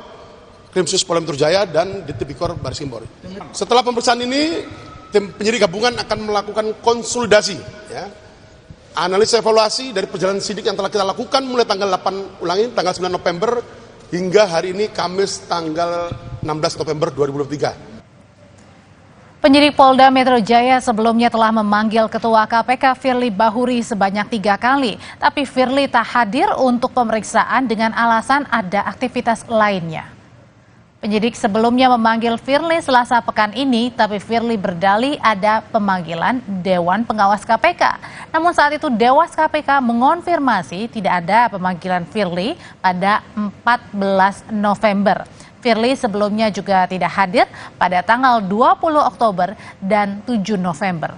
Krimsus Polda Metro Jaya, dan di Tipikor Bareskrim Polri. Setelah pemeriksaan ini, tim penyidik gabungan akan melakukan konsolidasi, ya, analisa evaluasi dari perjalanan sidik yang telah kita lakukan mulai tanggal 9 November hingga hari ini Kamis tanggal 16 November 2023. Penyidik Polda Metro Jaya sebelumnya telah memanggil Ketua KPK Firly Bahuri sebanyak 3 kali, tapi Firly tak hadir untuk pemeriksaan dengan alasan ada aktivitas lainnya. Penyidik sebelumnya memanggil Firly Selasa pekan ini, tapi Firly berdalih ada pemanggilan Dewan Pengawas KPK. Namun saat itu Dewas KPK mengonfirmasi tidak ada pemanggilan Firly pada 14 November. Firly sebelumnya juga tidak hadir pada tanggal 20 Oktober dan 7 November.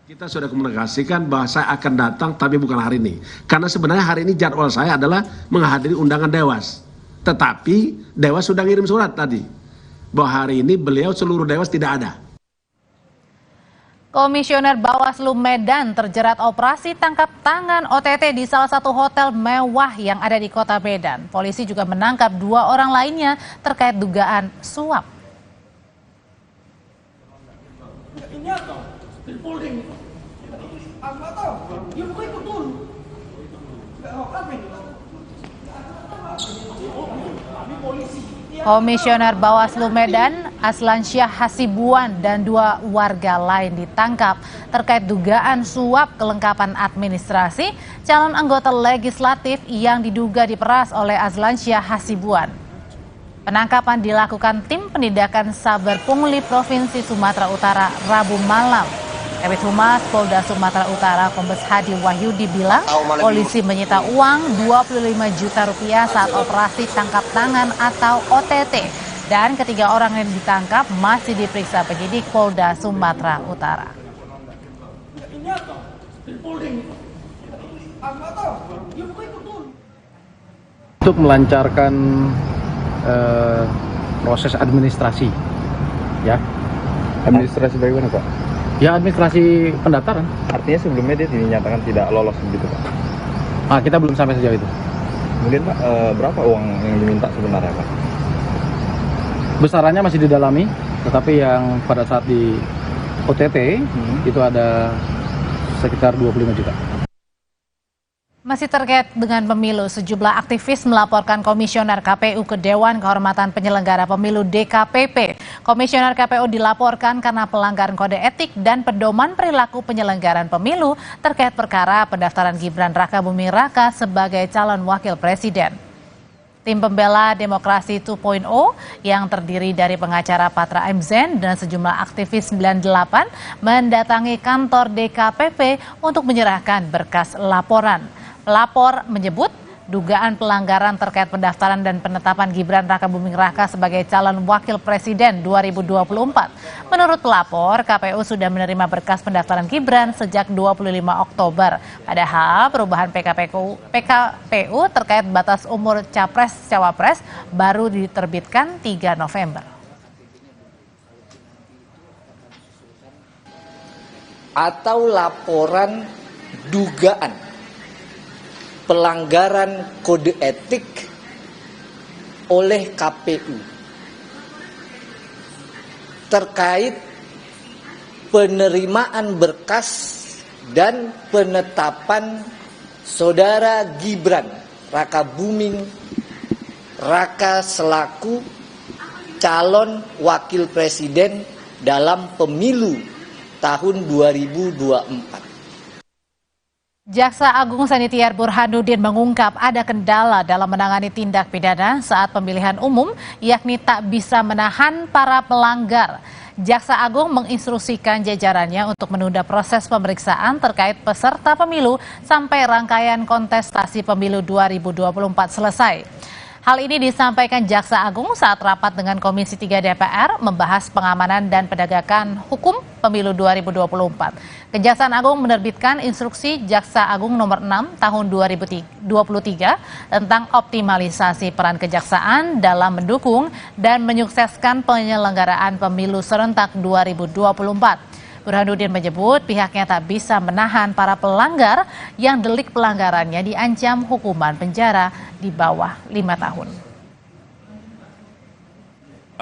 Kita sudah komunikasikan bahwa saya akan datang tapi bukan hari ini. Karena sebenarnya hari ini jadwal saya adalah menghadiri undangan Dewas. Tetapi Dewas sudah ngirim surat tadi bahwa hari ini beliau seluruh Dewas tidak ada. Komisioner Bawaslu Medan terjerat operasi tangkap tangan OTT di salah satu hotel mewah yang ada di kota Medan. Polisi juga menangkap 2 orang lainnya terkait dugaan suap. Komisioner Bawaslu Medan, Aslansyah Hasibuan, dan 2 warga lain ditangkap terkait dugaan suap kelengkapan administrasi calon anggota legislatif yang diduga diperas oleh Aslansyah Hasibuan. Penangkapan dilakukan tim penindakan Saber Pungli Provinsi Sumatera Utara Rabu malam. Kabid Humas Polda Sumatera Utara Kombes Hadi Wahyudi bilang polisi menyita uang 25 juta rupiah saat operasi tangkap tangan atau OTT, dan ketiga orang yang ditangkap masih diperiksa penyidik Polda Sumatera Utara. Untuk melancarkan proses administrasi, ya. Administrasi bagaimana, Pak? Ya, administrasi pendaftaran. Artinya sebelumnya dia dinyatakan tidak lolos begitu, Pak? Kita belum sampai sejauh itu. Kemudian Pak, berapa uang yang diminta sebenarnya Pak? Besarannya masih didalami, tetapi yang pada saat di OTT itu ada sekitar 25 juta. Masih terkait dengan pemilu, sejumlah aktivis melaporkan Komisioner KPU ke Dewan Kehormatan Penyelenggara Pemilu DKPP. Komisioner KPU dilaporkan karena pelanggaran kode etik dan pedoman perilaku penyelenggaraan pemilu terkait perkara pendaftaran Gibran Rakabuming Raka sebagai calon wakil presiden. Tim Pembela Demokrasi 2.0 yang terdiri dari pengacara Patra M. Zen dan sejumlah aktivis 98 mendatangi kantor DKPP untuk menyerahkan berkas laporan. Pelapor menyebut dugaan pelanggaran terkait pendaftaran dan penetapan Gibran Rakabuming Raka sebagai calon wakil presiden 2024. Menurut pelapor, KPU sudah menerima berkas pendaftaran Gibran sejak 25 Oktober. Padahal perubahan PKPU terkait batas umur Capres-Cawapres baru diterbitkan 3 November. Atau laporan dugaan pelanggaran kode etik oleh KPU terkait penerimaan berkas dan penetapan Saudara Gibran Rakabuming Raka selaku calon wakil presiden dalam pemilu tahun 2024. Jaksa Agung Sanitiar Burhanuddin mengungkap ada kendala dalam menangani tindak pidana saat pemilihan umum, yakni tak bisa menahan para pelanggar. Jaksa Agung menginstruksikan jajarannya untuk menunda proses pemeriksaan terkait peserta pemilu sampai rangkaian kontestasi pemilu 2024 selesai. Hal ini disampaikan Jaksa Agung saat rapat dengan Komisi 3 DPR membahas pengamanan dan penegakan hukum pemilu 2024. Kejaksaan Agung menerbitkan instruksi Jaksa Agung nomor 6 tahun 2023 tentang optimalisasi peran kejaksaan dalam mendukung dan menyukseskan penyelenggaraan pemilu serentak 2024. Burhanuddin menyebut pihaknya tak bisa menahan para pelanggar yang delik pelanggarannya diancam hukuman penjara di bawah 5 tahun.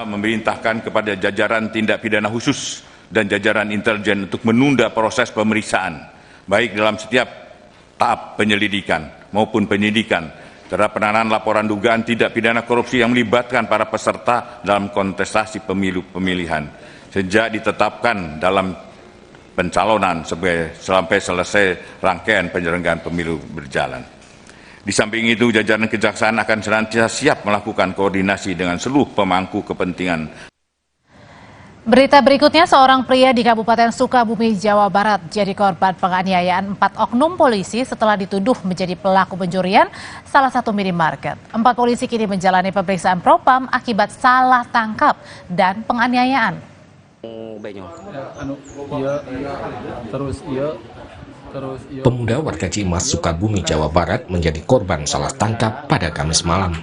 Memerintahkan kepada jajaran tindak pidana khusus dan jajaran intelijen untuk menunda proses pemeriksaan, baik dalam setiap tahap penyelidikan maupun penyidikan terhadap penanganan laporan dugaan tindak pidana korupsi yang melibatkan para peserta dalam kontestasi pemilu pemilihan sejak ditetapkan dalam pencalonan sampai selesai rangkaian penyelenggaraan pemilu berjalan. Di samping itu, jajaran kejaksaan akan senantiasa siap melakukan koordinasi dengan seluruh pemangku kepentingan. Berita berikutnya, seorang pria di Kabupaten Sukabumi, Jawa Barat jadi korban penganiayaan 4 oknum polisi setelah dituduh menjadi pelaku pencurian salah satu minimarket. 4 polisi kini menjalani pemeriksaan propam akibat salah tangkap dan penganiayaan. Pemuda warga Cimas, Sukabumi, Jawa Barat menjadi korban salah tangkap pada Kamis malam.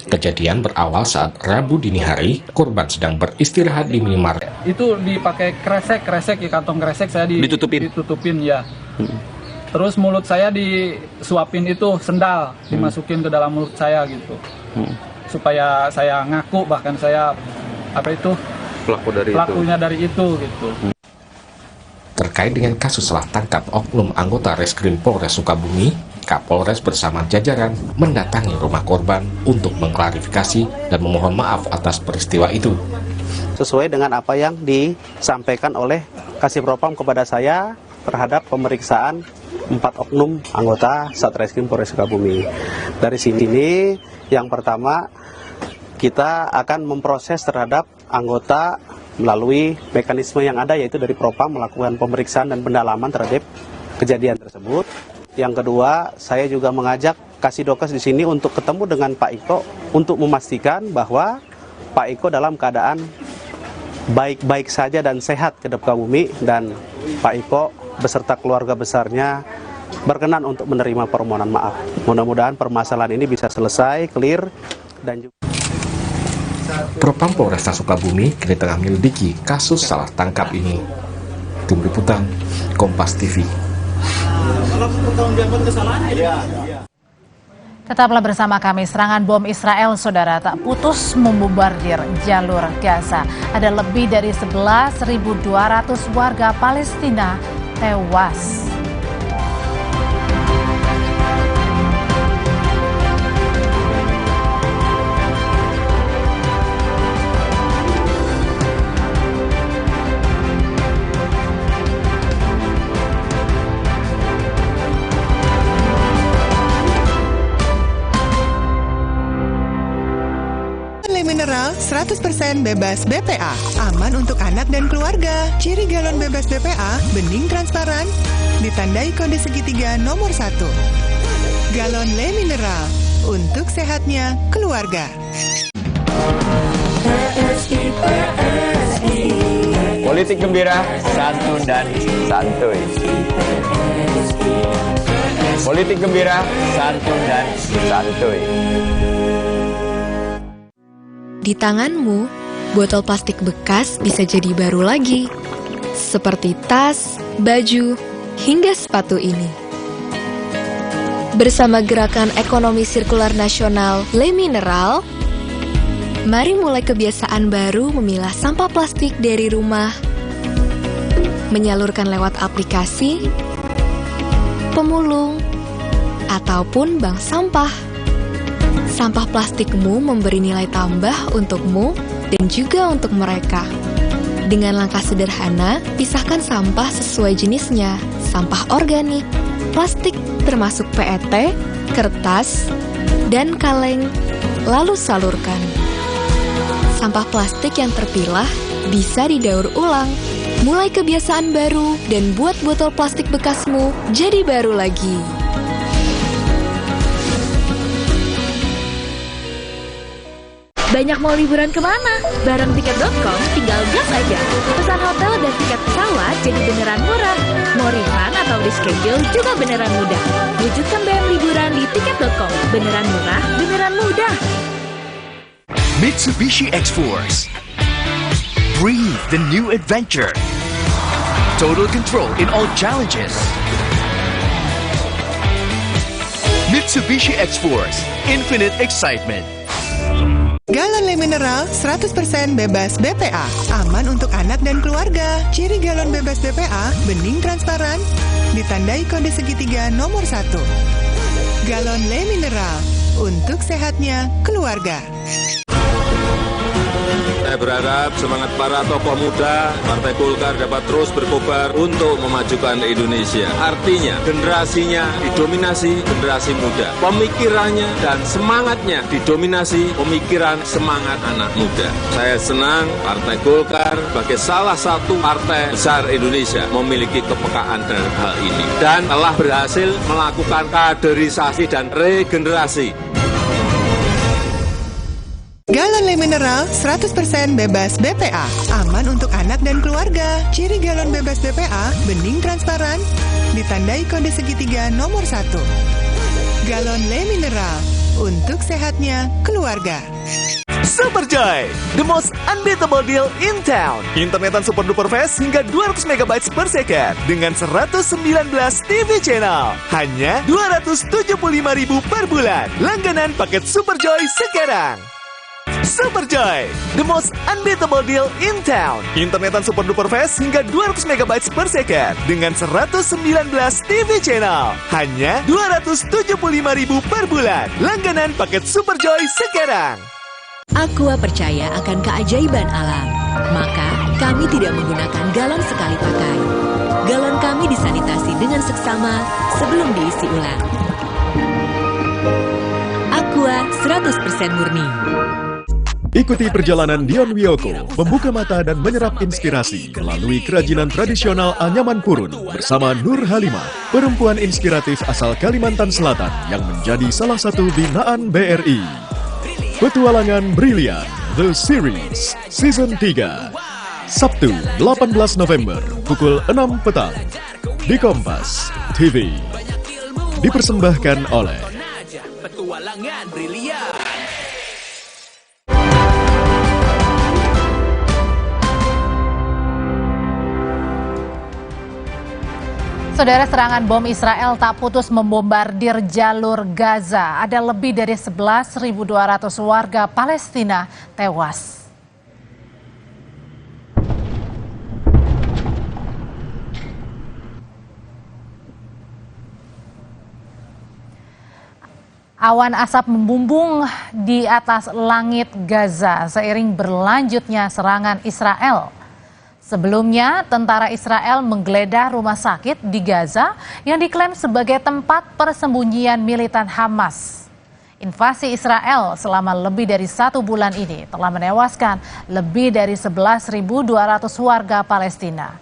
Kejadian berawal saat Rabu dini hari, korban sedang beristirahat di minimarket. Itu dipakai kresek ya, kantong kresek saya ditutupin ya. Terus mulut saya disuapin itu sendal, dimasukin ke dalam mulut saya gitu. Supaya saya ngaku, bahkan saya pelakunya dari itu gitu. Terkait dengan kasus salah tangkap oknum anggota Reskrim Polres Sukabumi, Kapolres bersama jajaran mendatangi rumah korban untuk mengklarifikasi dan memohon maaf atas peristiwa itu. Sesuai dengan apa yang disampaikan oleh Kasih Propam kepada saya terhadap pemeriksaan 4 oknum anggota Satreskrim Polres Sukabumi. Dari sini yang pertama kita akan memproses terhadap anggota melalui mekanisme yang ada, yaitu dari Propam melakukan pemeriksaan dan pendalaman terhadap kejadian tersebut. Yang kedua, saya juga mengajak Kasih Dokes di sini untuk ketemu dengan Pak Iko untuk memastikan bahwa Pak Iko dalam keadaan baik-baik saja dan sehat ke Sukabumi, dan Pak Iko beserta keluarga besarnya berkenan untuk menerima permohonan maaf. Mudah-mudahan permasalahan ini bisa selesai, clear, dan juga Propam Polresta Sukabumi kini tengah menyelidiki kasus salah tangkap ini. Tim Liputan, Kompas TV. Kalau pertanggungjawaban kesalahannya. Iya. Tetaplah bersama kami. Serangan bom Israel, saudara, tak putus membombardir jalur Gaza. Ada lebih dari 11.200 warga Palestina tewas. Mineral 100% bebas BPA, aman untuk anak dan keluarga. Ciri galon bebas BPA, bening transparan, ditandai kode segitiga nomor 1. Galon Le Mineral, untuk sehatnya keluarga. Politik gembira, santun dan santuy. Politik gembira, santun dan santuy. Di tanganmu, botol plastik bekas bisa jadi baru lagi. Seperti tas, baju, hingga sepatu ini. Bersama Gerakan Ekonomi Sirkular Nasional Le Mineral, mari mulai kebiasaan baru memilah sampah plastik dari rumah, menyalurkan lewat aplikasi, pemulung, ataupun bank sampah. Sampah plastikmu memberi nilai tambah untukmu dan juga untuk mereka. Dengan langkah sederhana, pisahkan sampah sesuai jenisnya, sampah organik, plastik termasuk PET, kertas, dan kaleng, lalu salurkan. Sampah plastik yang terpilah bisa didaur ulang. Mulai kebiasaan baru dan buat botol plastik bekasmu jadi baru lagi. Banyak mau liburan kemana? Bareng tiket.com tinggal gas aja. Pesan hotel dan tiket pesawat jadi beneran murah. Mau refund atau reschedule juga beneran mudah. Wujudkan BM liburan di tiket.com. Beneran murah, beneran mudah. Mitsubishi X-Force. Breathe the new adventure. Total control in all challenges. Mitsubishi X-Force. Infinite excitement. Galon Le Mineral 100% bebas BPA, aman untuk anak dan keluarga. Ciri galon bebas BPA, bening transparan, ditandai kode segitiga nomor 1. Galon Le Mineral, untuk sehatnya keluarga. Saya berharap semangat para tokoh muda Partai Golkar dapat terus berkobar untuk memajukan Indonesia. Artinya generasinya didominasi generasi muda. Pemikirannya dan semangatnya didominasi pemikiran semangat anak muda. Saya senang Partai Golkar sebagai salah satu partai besar Indonesia memiliki kepekaan terhadap hal ini. Dan telah berhasil melakukan kaderisasi dan regenerasi. Galon Le Mineral 100% bebas BPA, aman untuk anak dan keluarga. Ciri galon bebas BPA, bening transparan, ditandai kode segitiga nomor 1. Galon Le Mineral, untuk sehatnya keluarga. Superjoy, the most unbeatable deal in town. Internetan super duper fast hingga 200 MB per second dengan 119 TV channel. Hanya 275.000 per bulan. Langganan paket Superjoy sekarang. Superjoy, the most unbeatable deal in town. Internetan super duper fast hingga 200 MB per second dengan 119 TV channel. Hanya 275.000 per bulan. Langganan paket Superjoy sekarang. Aqua percaya akan keajaiban alam. Maka kami tidak menggunakan galon sekali pakai. Galon kami disanitasi dengan seksama sebelum diisi ulang. Aqua 100% murni. Ikuti perjalanan Dion Wiyoko, membuka mata dan menyerap inspirasi melalui kerajinan tradisional anyaman purun bersama Nur Halimah, perempuan inspiratif asal Kalimantan Selatan yang menjadi salah satu binaan BRI. Petualangan Brilian, The Series, Season 3. Sabtu, 18 November, pukul 6 petang. Di Kompas TV. Dipersembahkan oleh Petualangan Brilian. Saudara, serangan bom Israel tak putus membombardir jalur Gaza. Ada lebih dari 11.200 warga Palestina tewas. Awan asap membumbung di atas langit Gaza seiring berlanjutnya serangan Israel. Sebelumnya, tentara Israel menggeledah rumah sakit di Gaza yang diklaim sebagai tempat persembunyian militan Hamas. Invasi Israel selama lebih dari 1 bulan ini telah menewaskan lebih dari 11.200 warga Palestina.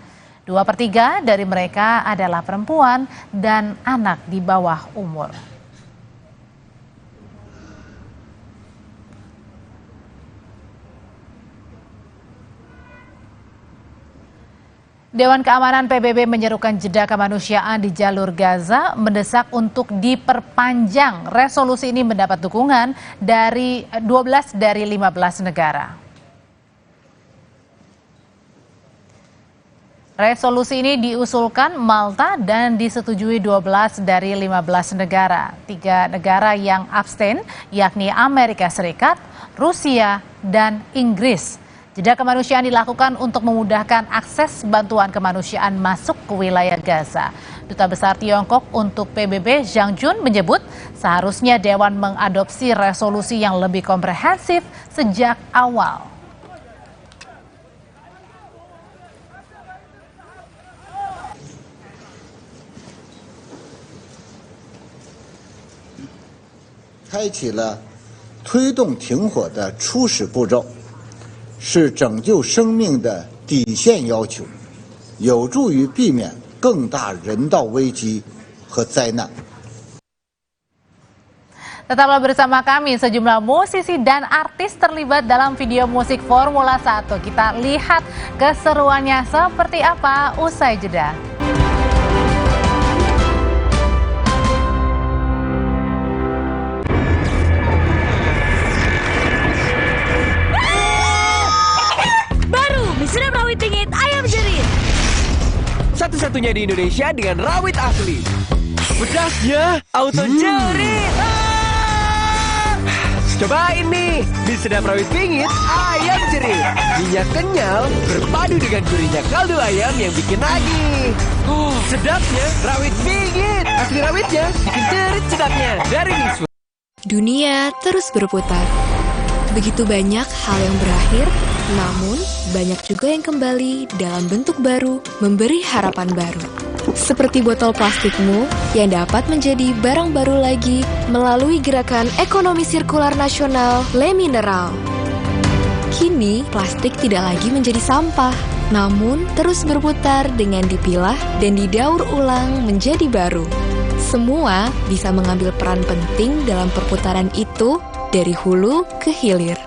2/3 dari mereka adalah perempuan dan anak di bawah umur. Dewan Keamanan PBB menyerukan jeda kemanusiaan di jalur Gaza, mendesak untuk diperpanjang. Resolusi ini mendapat dukungan dari 12 dari 15 negara. Resolusi ini diusulkan Malta dan disetujui 12 dari 15 negara. 3 negara yang abstain yakni Amerika Serikat, Rusia, dan Inggris. Jeda kemanusiaan dilakukan untuk memudahkan akses bantuan kemanusiaan masuk ke wilayah Gaza. Duta Besar Tiongkok untuk PBB Zhang Jun menyebut seharusnya Dewan mengadopsi resolusi yang lebih komprehensif sejak awal.开启了推动停火的初始步骤。是拯救生命的底线要求，有助于避免更大人道危机和灾难。 Tetaplah bersama kami, sejumlah musisi dan artis terlibat dalam video musik Formula 1. Kita lihat keseruannya seperti apa usai jeda. Sedap rawit pingit ayam jerit. Satu-satunya di Indonesia dengan rawit asli. Pedasnya auto jerit. Cobain nih, di sedap rawit pingit ayam jerit. Minyak kenyal berpadu dengan gurihnya kaldu ayam yang bikin nagih. Sedapnya rawit pingit. Asli rawitnya bikin jerit sedapnya dari Mixfood. Dunia terus berputar. Begitu banyak hal yang berakhir, namun banyak juga yang kembali dalam bentuk baru, memberi harapan baru. Seperti botol plastikmu yang dapat menjadi barang baru lagi melalui gerakan ekonomi sirkular nasional Le Mineral. Kini, plastik tidak lagi menjadi sampah, namun terus berputar dengan dipilah dan didaur ulang menjadi baru. Semua bisa mengambil peran penting dalam perputaran itu dari hulu ke hilir.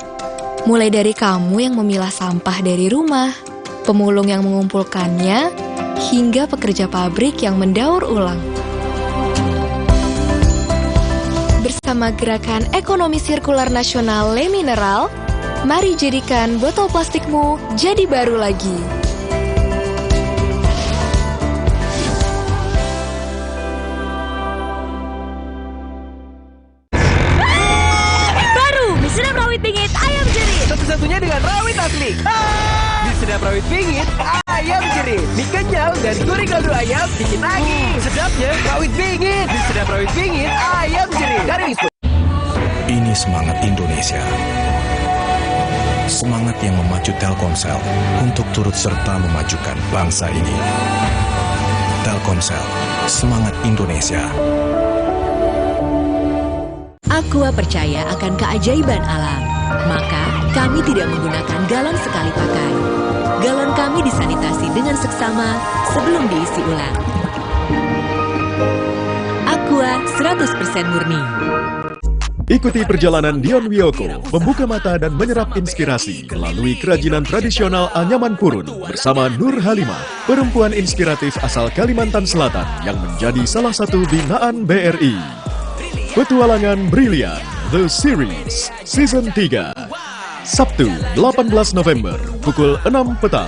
Mulai dari kamu yang memilah sampah dari rumah, pemulung yang mengumpulkannya, hingga pekerja pabrik yang mendaur ulang. Bersama gerakan ekonomi sirkular nasional Le Mineral, mari jadikan botol plastikmu jadi baru lagi. Sedap rawit pingit ayam jerit. Satu-satunya dengan rawit asli. Di sedap rawit pingit ayam jerit. Mie kenyal dan gurih kaldu ayam bikin nagih. Sedapnya rawit pingit. Di sedap rawit pingit ayam jerit dari Mixfood. Ini semangat Indonesia. Semangat yang memacu Telkomsel untuk turut serta memajukan bangsa ini. Telkomsel, semangat Indonesia. Aqua percaya akan keajaiban alam, maka kami tidak menggunakan galon sekali pakai. Galon kami disanitasi dengan seksama sebelum diisi ulang. Aqua 100% murni. Ikuti perjalanan Dion Wiyoko, membuka mata dan menyerap inspirasi melalui kerajinan tradisional anyaman purun bersama Nur Halimah, perempuan inspiratif asal Kalimantan Selatan yang menjadi salah satu binaan BRI. Petualangan Brilian The Series Season 3 Sabtu 18 November pukul 6 petang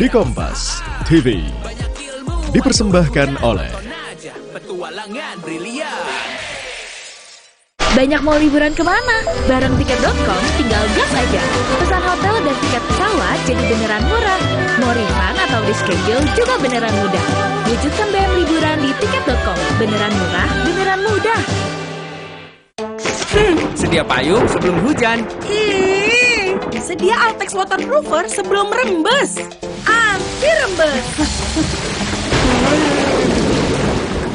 di Kompas TV. Dipersembahkan oleh Petualangan brilian. Banyak mau liburan kemana? Bareng tiket.com tinggal gas aja. Pesan hotel dan tiket pesawat jadi beneran murah. Mau refund atau reschedule juga beneran mudah. Wujudkan BM liburan di tiket.com. Beneran murah, beneran mudah. Sedia payung sebelum hujan. Sedia Altex waterproofer sebelum rembes. Anti rembes.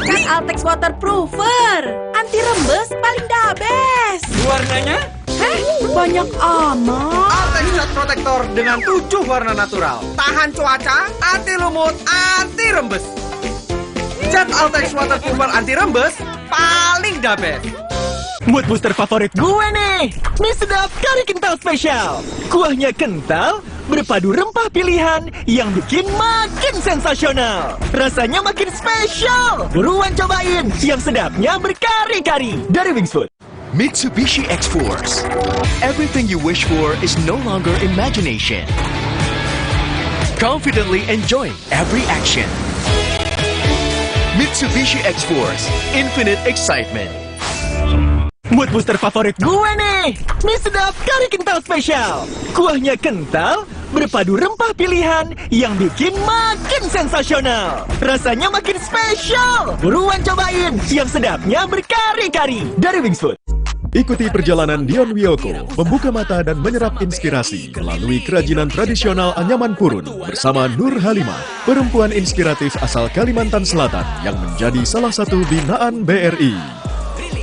Cat Altex waterproofer. Anti rembes paling the best. Warnanya? Banyak amat. Altex Cat Protector dengan 7 warna natural. Tahan cuaca, anti lumut, anti rembes. Cat Altex waterproofer anti rembes paling the best. Mood booster favorit gue nih, mie sedap kari kental spesial. Kuahnya kental, berpadu rempah pilihan yang bikin makin sensasional. Rasanya makin spesial. Buruan cobain yang sedapnya berkari-kari dari Wings Food. Mitsubishi X-Force. Everything you wish for is no longer imagination. Confidently enjoy every action. Mitsubishi X-Force. Infinite excitement. Mood booster favorit gue nih, mie sedap kari kental spesial. Kuahnya kental, berpadu rempah pilihan yang bikin makin sensasional. Rasanya makin spesial. Buruan cobain yang sedapnya berkari-kari dari Wings Food. Ikuti perjalanan Dion Wiyoko membuka mata dan menyerap inspirasi melalui kerajinan tradisional anyaman purun bersama Nur Halimah, perempuan inspiratif asal Kalimantan Selatan yang menjadi salah satu binaan BRI.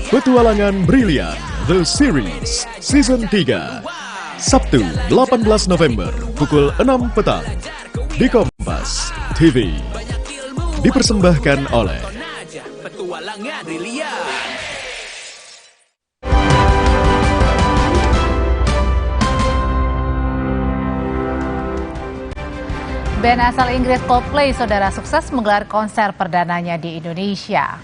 Petualangan Brilian The Series Season 3 Sabtu 18 November pukul 6 petang di Kompas TV. Dipersembahkan oleh Petualangan brilian. Band asal Inggris Coldplay, saudara, sukses menggelar konser perdananya di Indonesia.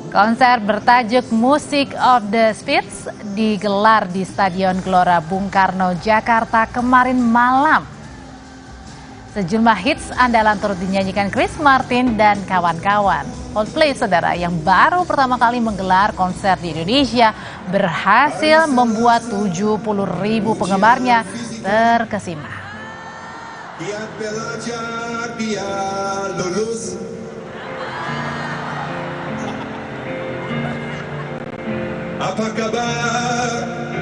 Konser bertajuk Music of the Spirits digelar di Stadion Gelora Bung Karno, Jakarta kemarin malam. Sejumlah hits andalan turut dinyanyikan Chris Martin dan kawan-kawan. Coldplay, saudara, yang baru pertama kali menggelar konser di Indonesia berhasil membuat 70.000 penggemarnya terkesima. Dia belajar, dia lulus. Apa kabar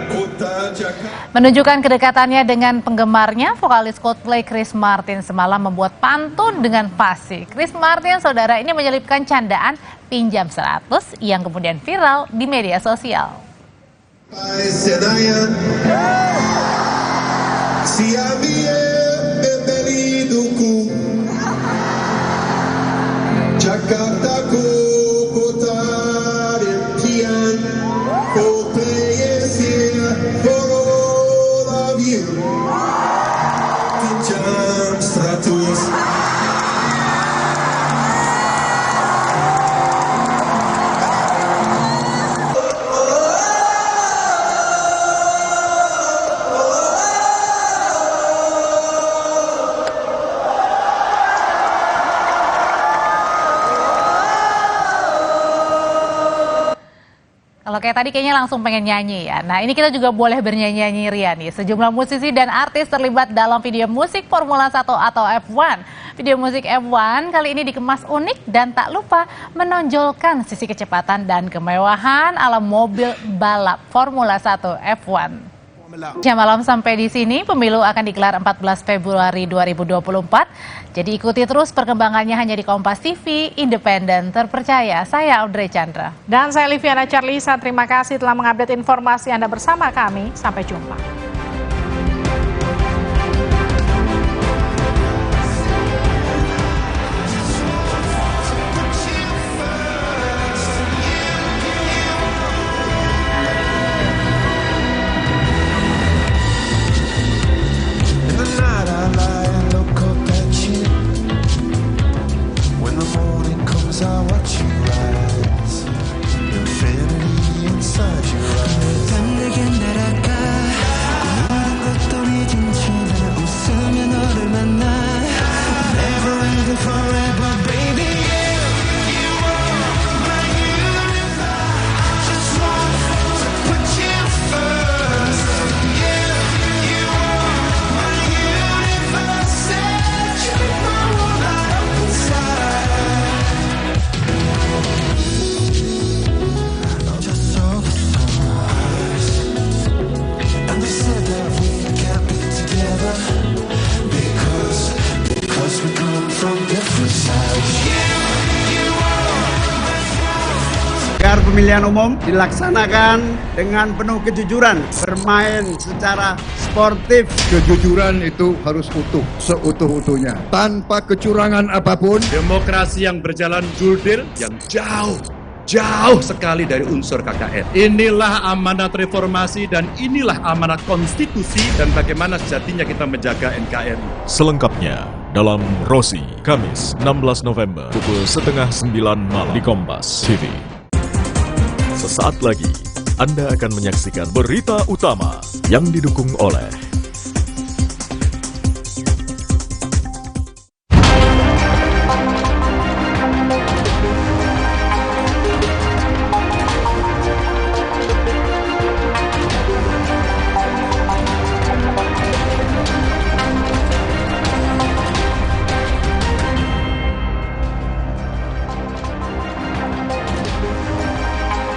kota Jakarta? Menunjukkan kedekatannya dengan penggemarnya, vokalis Coldplay Chris Martin semalam membuat pantun dengan fasih. Chris Martin, saudara, ini menyelipkan candaan pinjam 100 yang kemudian viral di media sosial. Jakartaku kota impian. Coldplay is here for all of you. Pinjam 100. Kalau kayak tadi kayaknya langsung pengen nyanyi ya. Nah, ini kita juga boleh bernyanyi-nyanyi Rian nih. Sejumlah musisi dan artis terlibat dalam video musik Formula 1 atau F1. Video musik F1 kali ini dikemas unik dan tak lupa menonjolkan sisi kecepatan dan kemewahan ala mobil balap Formula 1 F1. Jam malam sampai di sini, pemilu akan digelar 14 Februari 2024. Jadi ikuti terus perkembangannya hanya di Kompas TV, independen, terpercaya. Saya Audrey Chandra. Dan saya Liviana Charlisa, terima kasih telah mengupdate informasi Anda bersama kami. Sampai jumpa. pemilihan umum dilaksanakan dengan penuh kejujuran, bermain secara sportif. Kejujuran itu harus utuh, seutuh-utuhnya, tanpa kecurangan apapun. Demokrasi yang berjalan jurdil yang jauh sekali dari unsur KKN. Inilah amanat reformasi dan inilah amanat konstitusi dan bagaimana sejatinya kita menjaga NKRI. Selengkapnya dalam Rosi, Kamis 16 November pukul 8:30 malam di Kompas TV. Sesaat lagi, Anda akan menyaksikan berita utama yang didukung oleh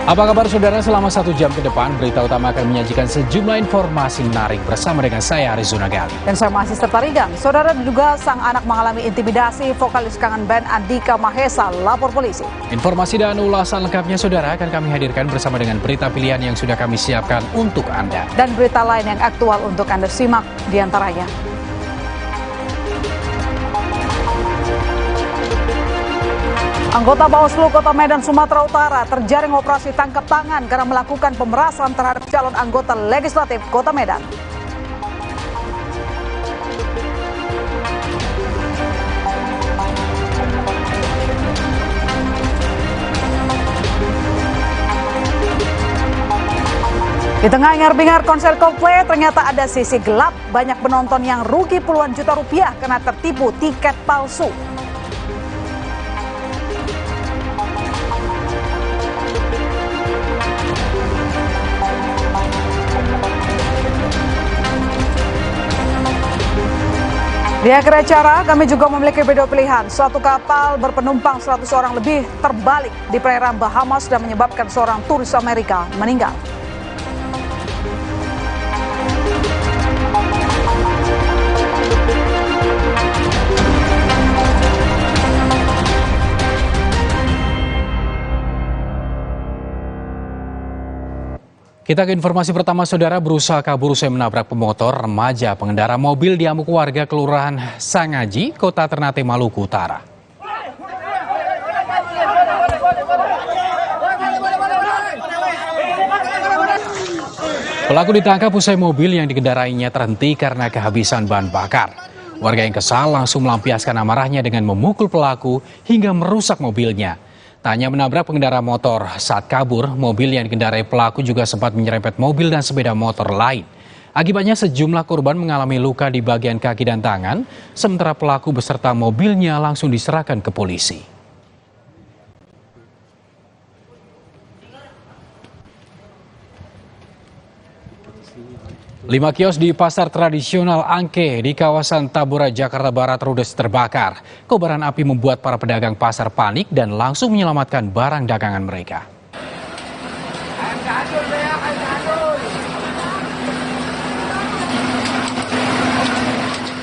Apa kabar saudara? Selama 1 jam ke depan, berita utama akan menyajikan sejumlah informasi menarik bersama dengan saya, Arizona Gali. Dan saya masih Serta Rigang. Saudara, diduga sang anak mengalami intimidasi, vokalis kangen band Andika Mahesa lapor polisi. Informasi dan ulasan lengkapnya saudara akan kami hadirkan bersama dengan berita pilihan yang sudah kami siapkan untuk Anda. Dan berita lain yang aktual untuk Anda simak diantaranya. Anggota Bawaslu Kota Medan, Sumatera Utara terjaring operasi tangkap tangan karena melakukan pemerasan terhadap calon anggota legislatif Kota Medan. Di tengah hingar-bingar konser Coldplay, ternyata ada sisi gelap. Banyak penonton yang rugi puluhan juta rupiah karena tertipu tiket palsu. Di akhir acara, kami juga memiliki video pilihan. Suatu kapal berpenumpang 100 orang lebih terbalik di perairan Bahamas dan menyebabkan seorang turis Amerika meninggal. Kita ke informasi pertama saudara, berusaha kabur usai menabrak pemotor remaja pengendara mobil diamuk warga Kelurahan Sangaji, Kota Ternate, Maluku Utara. Pelaku ditangkap usai mobil yang dikendarainya terhenti karena kehabisan bahan bakar. Warga yang kesal langsung melampiaskan amarahnya dengan memukul pelaku hingga merusak mobilnya. Tak hanya menabrak pengendara motor, saat kabur, mobil yang dikendarai pelaku juga sempat menyerempet mobil dan sepeda motor lain. Akibatnya sejumlah korban mengalami luka di bagian kaki dan tangan, sementara pelaku beserta mobilnya langsung diserahkan ke polisi. Lima kios di pasar tradisional Angke di kawasan Tambora, Jakarta Barat ludes terbakar. Kobaran api membuat para pedagang pasar panik dan langsung menyelamatkan barang dagangan mereka.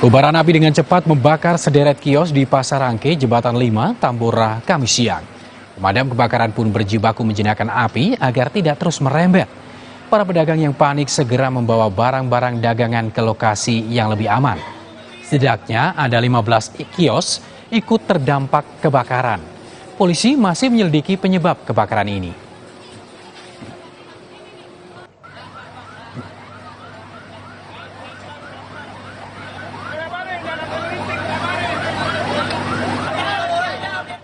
Kobaran api dengan cepat membakar sederet kios di pasar Angke, Jembatan 5, Tambora, Kamis siang. Pemadam kebakaran pun berjibaku menjinakkan api agar tidak terus merembet. Para pedagang yang panik segera membawa barang-barang dagangan ke lokasi yang lebih aman. Setidaknya ada 15 kios ikut terdampak kebakaran. Polisi masih menyelidiki penyebab kebakaran ini.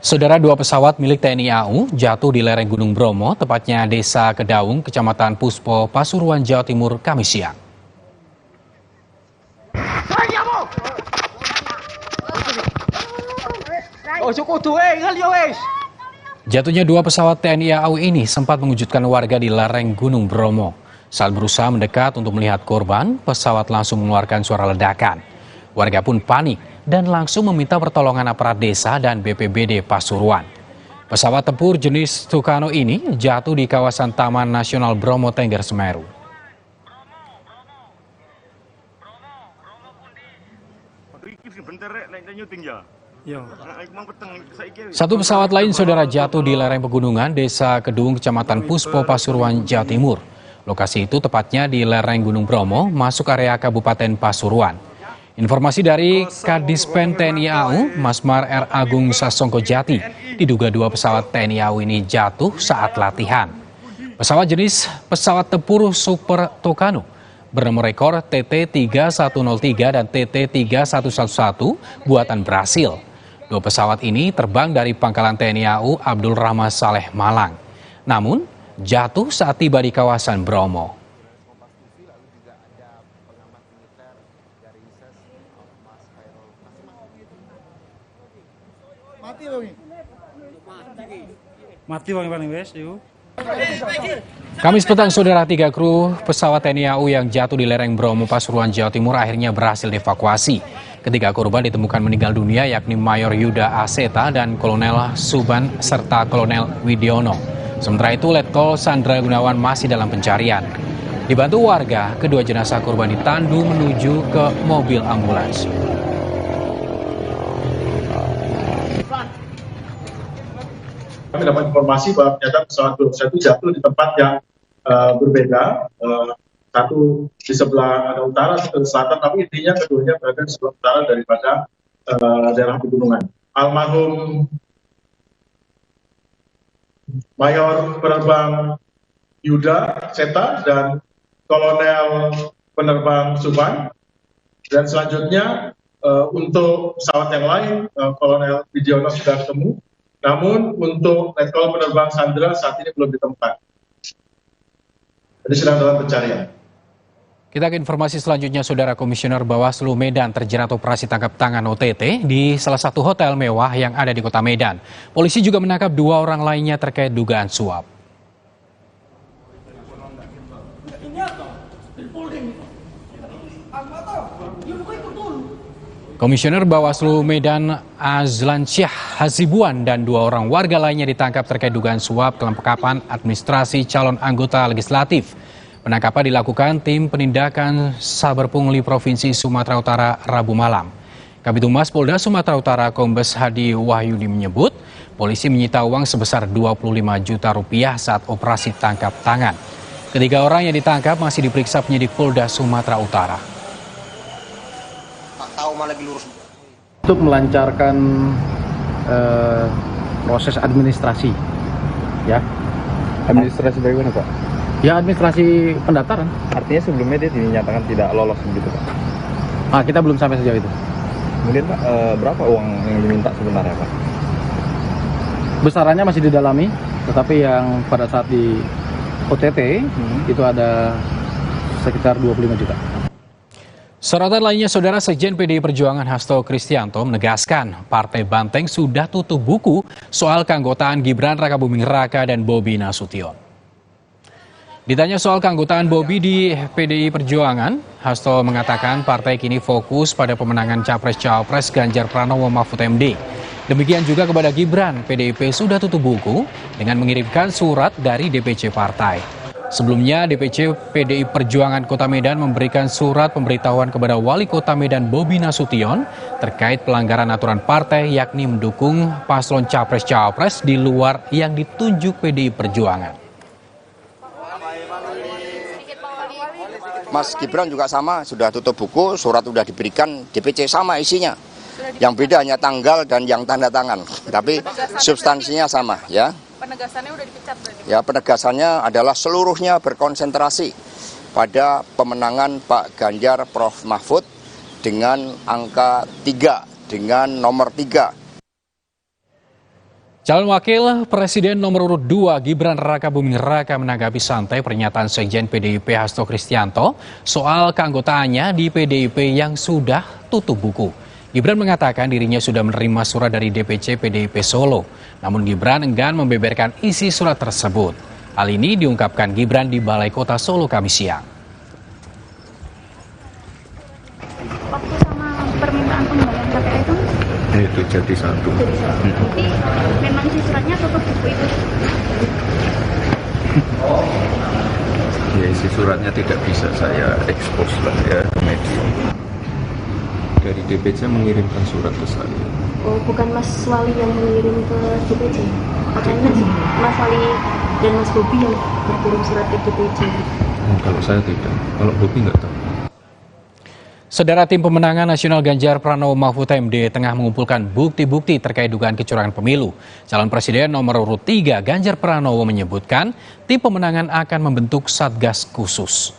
Saudara, 2 pesawat milik TNI AU jatuh di lereng Gunung Bromo, tepatnya Desa Kedaung, Kecamatan Puspo, Pasuruan, Jawa Timur, Kamis siang. Jatuhnya 2 pesawat TNI AU ini sempat mengejutkan warga di lereng Gunung Bromo. Saat berusaha mendekat untuk melihat korban, pesawat langsung mengeluarkan suara ledakan. Warga pun panik dan langsung meminta pertolongan aparat desa dan BPBD Pasuruan. Pesawat tempur jenis Tucano ini jatuh di kawasan Taman Nasional Bromo Tengger, Semeru. Satu pesawat lain saudara jatuh di lereng pegunungan Desa Kedung, Kecamatan Puspo, Pasuruan, Jawa Timur. Lokasi itu tepatnya di lereng Gunung Bromo, masuk area Kabupaten Pasuruan. Informasi dari Kadispen TNI AU, Masmar R. Agung Sasongko Jati, diduga 2 pesawat TNI AU ini jatuh saat latihan. Pesawat jenis pesawat tempur Super Tucano bernomor rekor TT-3103 dan TT-3111 buatan Brasil. 2 pesawat ini terbang dari Pangkalan TNI AU Abdul Rahman Saleh Malang. Namun, jatuh saat tiba di kawasan Bromo. Mati paling wes yuk. Kamis petang saudara 3 kru pesawat TNI AU yang jatuh di lereng Bromo Pasuruan Jawa Timur akhirnya berhasil dievakuasi. Ketiga korban ditemukan meninggal dunia yakni Mayor Yuda Aseta dan Kolonel Suban serta Kolonel Widiono. Sementara itu Letkol Sandra Gunawan masih dalam pencarian. Dibantu warga, kedua jenazah korban ditandu menuju ke mobil ambulans. Kami dapat informasi bahwa ternyata pesawat Globes itu jatuh di tempat yang berbeda, satu di sebelah utara, satu di selatan, tapi intinya keduanya berada di sebelah utara daripada daerah pegunungan. Almarhum Mayor Penerbang Yuda Seta dan Kolonel Penerbang Suban, dan selanjutnya untuk pesawat yang lain Kolonel Widiono sudah ketemu. Namun untuk Letkol Penerbang Sandra saat ini belum ditemukan. Jadi sedang dalam pencarian. Kita ke informasi selanjutnya, Saudara. Komisioner Bawaslu Medan terjerat operasi tangkap tangan OTT di salah satu hotel mewah yang ada di Kota Medan. Polisi juga menangkap 2 orang lainnya terkait dugaan suap. Komisioner Bawaslu Medan Azlan Syah Hasibuan dan 2 orang warga lainnya ditangkap terkait dugaan suap kelengkapan administrasi calon anggota legislatif. Penangkapan dilakukan tim penindakan Saber Pungli Provinsi Sumatera Utara Rabu malam. Kabid Humas Polda Sumatera Utara Kombes Hadi Wahyudi menyebut polisi menyita uang sebesar 25 juta rupiah saat operasi tangkap tangan. Ketiga orang yang ditangkap masih diperiksa penyidik Polda Sumatera Utara. Untuk melancarkan proses administrasi, ya. Administrasi bagaimana, Pak? Ya, administrasi pendaftaran. Artinya sebelumnya dia dinyatakan tidak lolos begitu, Pak? Kita belum sampai sejauh itu. Kemudian Pak, berapa uang yang diminta sebenarnya, Pak? Besarannya masih didalami, tetapi yang pada saat di OTT itu ada sekitar 25 juta. Sorotan lainnya, Saudara, Sekjen PDI Perjuangan Hasto Kristianto menegaskan Partai Banteng sudah tutup buku soal keanggotaan Gibran Rakabuming Raka dan Bobi Nasution. Ditanya soal keanggotaan Bobi di PDI Perjuangan, Hasto mengatakan partai kini fokus pada pemenangan Capres-Cawapres Ganjar Pranowo Mahfud MD. Demikian juga kepada Gibran, PDIP sudah tutup buku dengan mengirimkan surat dari DPC partai. Sebelumnya, DPC PDI Perjuangan Kota Medan memberikan surat pemberitahuan kepada Wali Kota Medan Bobi Nasution terkait pelanggaran aturan partai, yakni mendukung paslon Capres-Cawapres di luar yang ditunjuk PDI Perjuangan. Mas Gibran juga sama, sudah tutup buku, surat sudah diberikan, DPC sama isinya. Yang beda hanya tanggal dan yang tanda tangan, tapi substansinya sama, ya. Penegasannya udah dipecat berarti? Ya, penegasannya adalah seluruhnya berkonsentrasi pada pemenangan Pak Ganjar Prof Mahfud dengan angka 3, dengan nomor 3. Calon Wakil Presiden nomor urut 2 Gibran Rakabuming Raka menanggapi santai pernyataan Sekjen PDIP Hasto Kristianto soal keanggotaannya di PDIP yang sudah tutup buku. Gibran mengatakan dirinya sudah menerima surat dari DPC PDIP Solo. Namun Gibran enggan membeberkan isi surat tersebut. Hal ini diungkapkan Gibran di Balai Kota Solo Kamis siang. Waktu sama permintaan pengembalian KPR itu jadi satu. Jadi memang isi suratnya tutup buku itu. Ya, isi suratnya tidak bisa saya expose lah ya ke media. Dari DPC mengirimkan surat ke saya. Oh, bukan Mas Wali yang mengirim ke DPJ. Katanya Mas Wali dan Mas Bobi yang berkirim surat ke DPJ. Kalau saya tidak, kalau Bobi nggak tahu. Saudara, tim pemenangan nasional Ganjar Pranowo Mahfud MD tengah mengumpulkan bukti-bukti terkait dugaan kecurangan pemilu. Calon Presiden nomor urut 3 Ganjar Pranowo menyebutkan tim pemenangan akan membentuk Satgas khusus.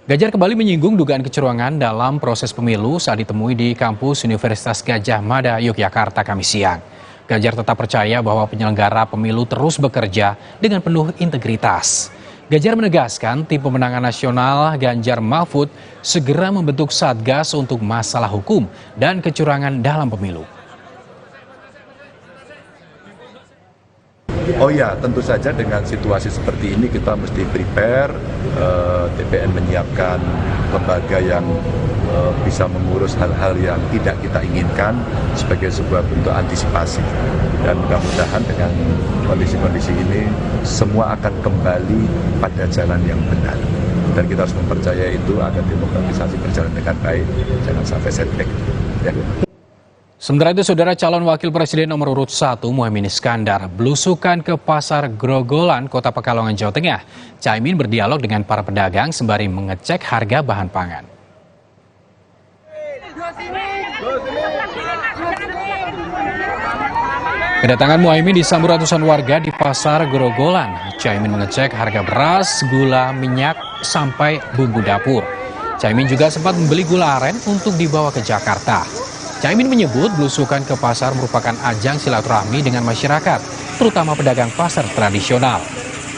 Ganjar kembali menyinggung dugaan kecurangan dalam proses pemilu saat ditemui di kampus Universitas Gadjah Mada, Yogyakarta, Kamis siang. Ganjar tetap percaya bahwa penyelenggara pemilu terus bekerja dengan penuh integritas. Ganjar menegaskan tim pemenangan nasional Ganjar Mahfud segera membentuk Satgas untuk masalah hukum dan kecurangan dalam pemilu. Oh ya, tentu saja dengan situasi seperti ini kita mesti prepare, TPN menyiapkan lembaga yang bisa mengurus hal-hal yang tidak kita inginkan sebagai sebuah bentuk antisipasi. Dan mudah-mudahan dengan kondisi-kondisi ini semua akan kembali pada jalan yang benar. Dan kita harus mempercayai itu agar demokratisasi berjalan dengan baik, jangan sampai setback. Ya. Sementara itu, Saudara, calon wakil presiden nomor urut 1 Muhaimin Iskandar belusukan ke Pasar Grogolan, Kota Pekalongan, Jawa Tengah. Caimin berdialog dengan para pedagang sembari mengecek harga bahan pangan. Kedatangan Muhaimin disambut ratusan warga di Pasar Grogolan. Caimin mengecek harga beras, gula, minyak, sampai bumbu dapur. Caimin juga sempat membeli gula aren untuk dibawa ke Jakarta. Caimin menyebut belusukan ke pasar merupakan ajang silaturahmi dengan masyarakat, terutama pedagang pasar tradisional.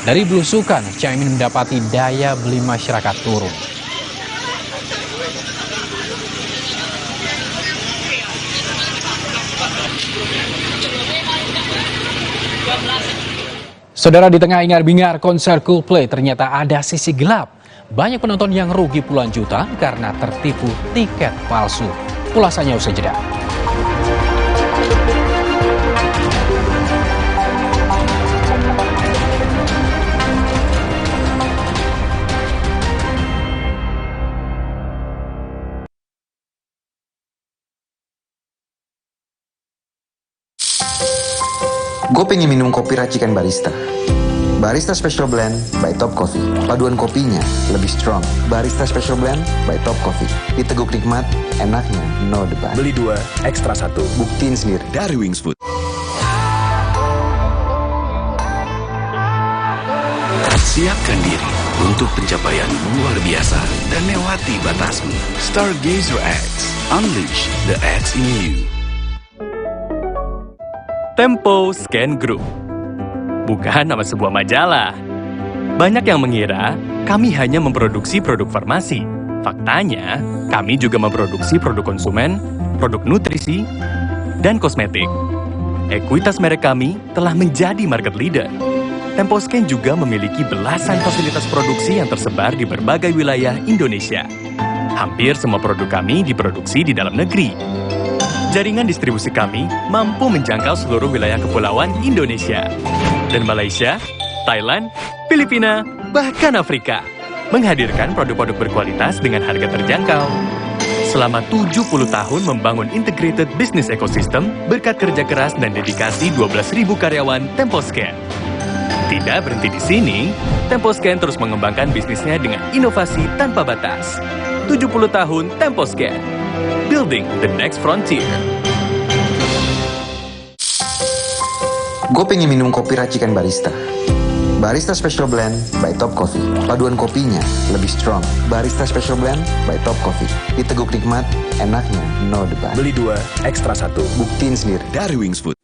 Dari belusukan, Caimin mendapati daya beli masyarakat turun. Saudara, di tengah ingar-bingar konser Coldplay ternyata ada sisi gelap. Banyak penonton yang rugi puluhan juta karena tertipu tiket palsu. Ulasannya usai jeda. Gue pengen minum kopi racikan barista. Barista Special Blend by Top Coffee. Paduan kopinya lebih strong. Barista Special Blend by Top Coffee. Diteguk nikmat, enaknya no debat. Beli 2, ekstra 1. Buktiin sendiri. Dari Wings Food. Siapkan diri untuk pencapaian luar biasa dan lewati batasmu. Stargazer X. Unleash the X in you. Tempo Scan Group. Bukan nama sebuah majalah. Banyak yang mengira kami hanya memproduksi produk farmasi. Faktanya, kami juga memproduksi produk konsumen, produk nutrisi, dan kosmetik. Ekuitas merek kami telah menjadi market leader. Temposcan juga memiliki belasan fasilitas produksi yang tersebar di berbagai wilayah Indonesia. Hampir semua produk kami diproduksi di dalam negeri. Jaringan distribusi kami mampu menjangkau seluruh wilayah kepulauan Indonesia. Dan Malaysia, Thailand, Filipina, bahkan Afrika. Menghadirkan produk-produk berkualitas dengan harga terjangkau. Selama 70 tahun membangun integrated business ecosystem berkat kerja keras dan dedikasi 12.000 karyawan Temposcan. Tidak berhenti di sini, Temposcan terus mengembangkan bisnisnya dengan inovasi tanpa batas. 70 tahun Temposcan. Building the next frontier. Gue pengen minum kopi racikan barista. Barista Special Blend by Top Coffee. Paduan kopinya lebih strong. Barista Special Blend by Top Coffee. Diteguk nikmat, enaknya no debat. Beli 2, ekstra 1. Buktiin sendiri. Dari Wings Food.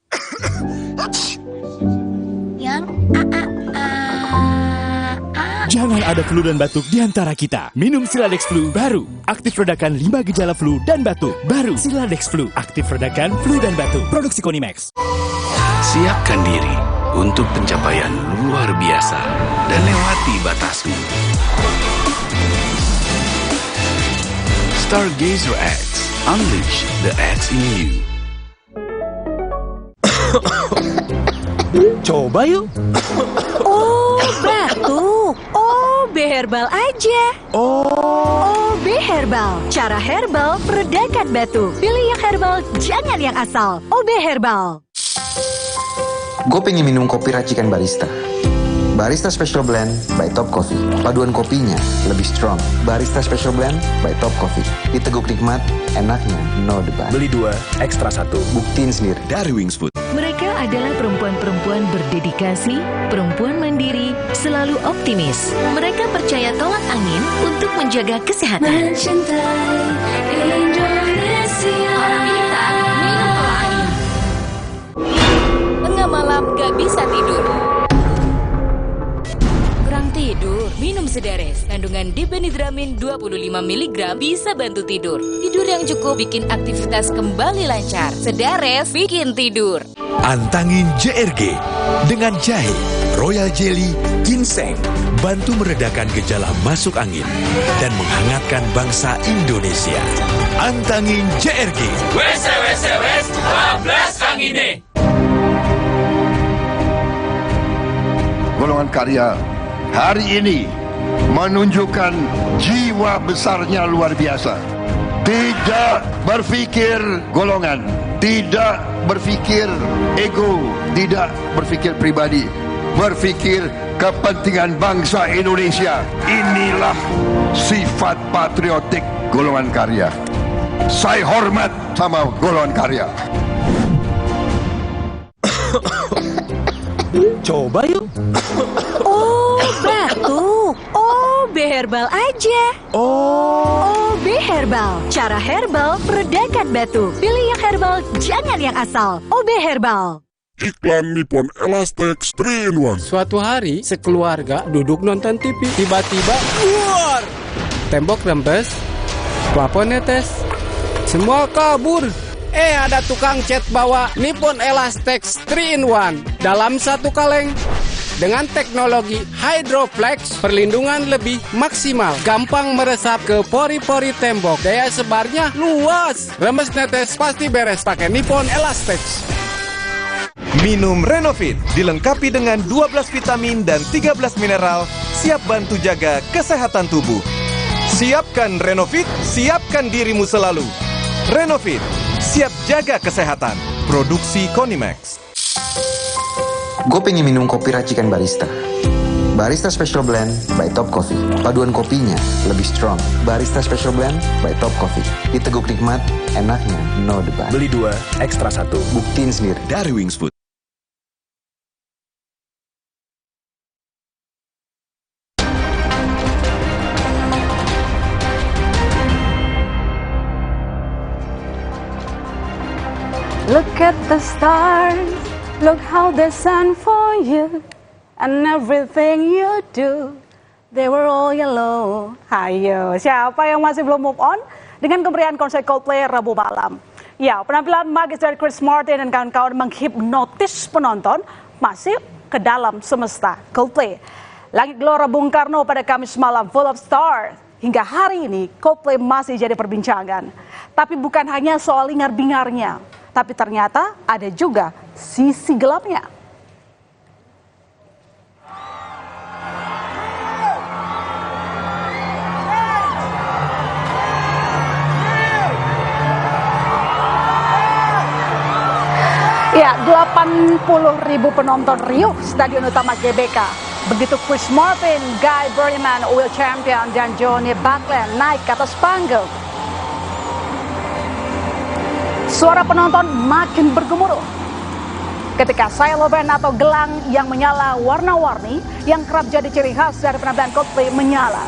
Jangan ada flu dan batuk di antara kita. Minum Siladex Flu baru. Aktif redakan 5 gejala flu dan batuk. Baru Siladex Flu. Aktif redakan flu dan batuk. Produksi Konimax. Siapkan diri untuk pencapaian luar biasa dan lewati batasmu. Stargazer X. Unleash the X in you. Coba yuk. Oh, batuk. OB Herbal aja. OB Herbal. Cara herbal meredakan batuk. Pilih yang Herbal jangan yang asal. OB Herbal. Gue pengen minum kopi racikan barista. Barista Special Blend by Top Coffee. Paduan kopinya lebih strong. Barista Special Blend by Top Coffee. Diteguk nikmat, enaknya no debat. Beli 2, ekstra 1. Buktiin sendiri. Dari Wings Food. Mereka adalah perempuan-perempuan berdedikasi, perempuan mandiri, selalu optimis. Mereka percaya tolak angin untuk menjaga kesehatan. Mencintai Indonesia. Orang militan, minum tolak angin. Tengah malam gak bisa tidur. Kurang tidur, minum Sedares. Kandungan dipenidramin 25 mg bisa bantu tidur. Tidur yang cukup bikin aktivitas kembali lancar. Sedares bikin tidur. Antangin JRG dengan jahe, royal jelly, ginseng. Bantu meredakan gejala masuk angin dan menghangatkan bangsa Indonesia. Antangin JRG. Wes 12 angine. Golongan karya hari ini menunjukkan jiwa besarnya luar biasa. Tidak berfikir golongan, tidak berfikir ego, tidak berfikir pribadi, berfikir kepentingan bangsa Indonesia. Inilah sifat patriotik golongan karya. Saya hormat sama golongan karya. Coba yuk. Oh, batuk. OB Herbal aja. OB Herbal. Cara herbal meredakan batuk. Pilih yang herbal, jangan yang asal. OB Herbal. Iklan Nippon Elastex 3-in-1. Suatu hari, sekeluarga duduk nonton TV. Tiba-tiba, keluar! Tembok rembes, plafon netes, semua kabur. Ada tukang cat bawa Nippon Elastex 3-in-1 dalam satu kaleng. Dengan teknologi Hydroflex, perlindungan lebih maksimal. Gampang meresap ke pori-pori tembok. Daya sebarnya luas. Rembes netes pasti beres pakai Nippon Elastex. Minum Renovit, dilengkapi dengan 12 vitamin dan 13 mineral, siap bantu jaga kesehatan tubuh. Siapkan Renovit, siapkan dirimu selalu. Renovit, siap jaga kesehatan. Produksi Konimax. Gue pengen minum kopi racikan barista. Barista Special Blend by Top Coffee. Paduan kopinya lebih strong. Barista Special Blend by Top Coffee. Diteguk nikmat, enaknya no debat. Beli 2, ekstra 1. Buktiin sendiri. Dari Wings Food. Look at the stars, look how they shine for you, and everything you do, they were all yellow. Hayo, siapa yang masih belum move on dengan kemeriahan konser Coldplay Rabu malam? Ya, penampilan magis dari Chris Martin dan kawan-kawan menghipnotis penonton masih ke dalam semesta Coldplay. Langit Gelora Bung Karno pada Kamis malam full of stars. Hingga hari ini Coldplay masih jadi perbincangan. Tapi bukan hanya soal hingar-bingarnya, tapi ternyata ada juga sisi gelapnya. Ya, 80.000 penonton riuh Stadion Utama GBK. Begitu Chris Martin, Guy Berryman, Will Champion, dan Johnny Buckland naik ke atas panggung. Suara penonton makin bergemuruh ketika Xylophone atau gelang yang menyala warna-warni yang kerap jadi ciri khas dari penampilan Coldplay menyala.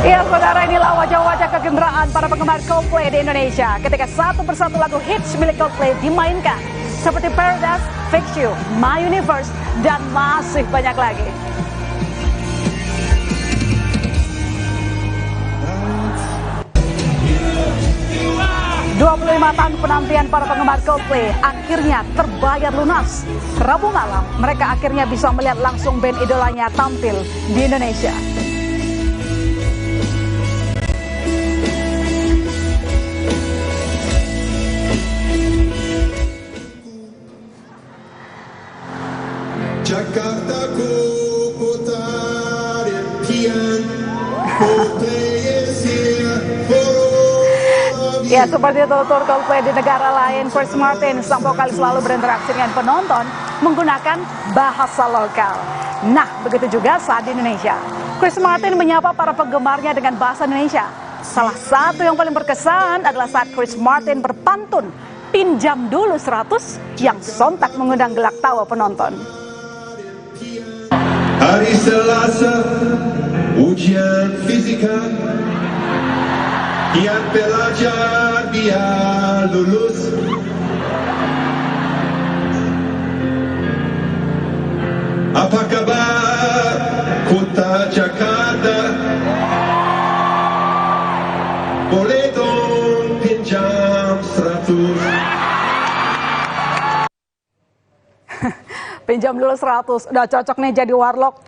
Ya saudara, inilah wajah-wajah kegembiraan para penggemar Coldplay di Indonesia ketika satu persatu lagu hits milik Coldplay dimainkan seperti Paradise, Fix You, My Universe, dan masih banyak lagi. Tahun penantian para penggemar Coldplay akhirnya terbayar lunas. Rabu malam, mereka akhirnya bisa melihat langsung band idolanya tampil di Indonesia. Ya, seperti itu tour Coldplay di negara lain. Chris Martin, sang vokalis selalu berinteraksi dengan penonton menggunakan bahasa lokal. Nah, begitu juga saat di Indonesia. Chris Martin menyapa para penggemarnya dengan bahasa Indonesia. Salah satu yang paling berkesan adalah saat Chris Martin berpantun, "Pinjam dulu 100" yang sontak mengundang gelak tawa penonton. Hari Selasa, ujian fisika, kian pelajar biar lulus. Apa kabar kota Jakarta? Boleh dong pinjam 100. Pinjam dulu 100, udah cocok nih jadi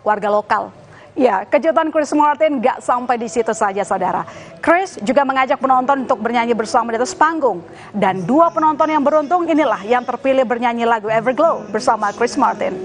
warga lokal. Ya, kejutan Chris Martin gak sampai di situ saja, saudara. Chris juga mengajak penonton untuk bernyanyi bersama di atas panggung. Dan 2 penonton yang beruntung inilah yang terpilih bernyanyi lagu Everglow bersama Chris Martin.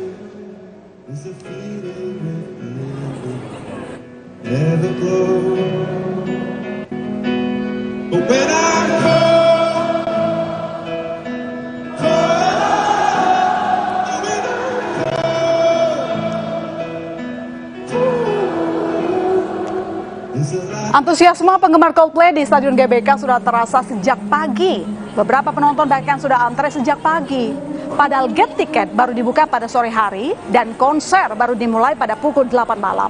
Antusiasme penggemar Coldplay di Stadion GBK sudah terasa sejak pagi. Beberapa penonton bahkan sudah antre sejak pagi. Padahal gate tiket baru dibuka pada sore hari dan konser baru dimulai pada pukul 8 malam.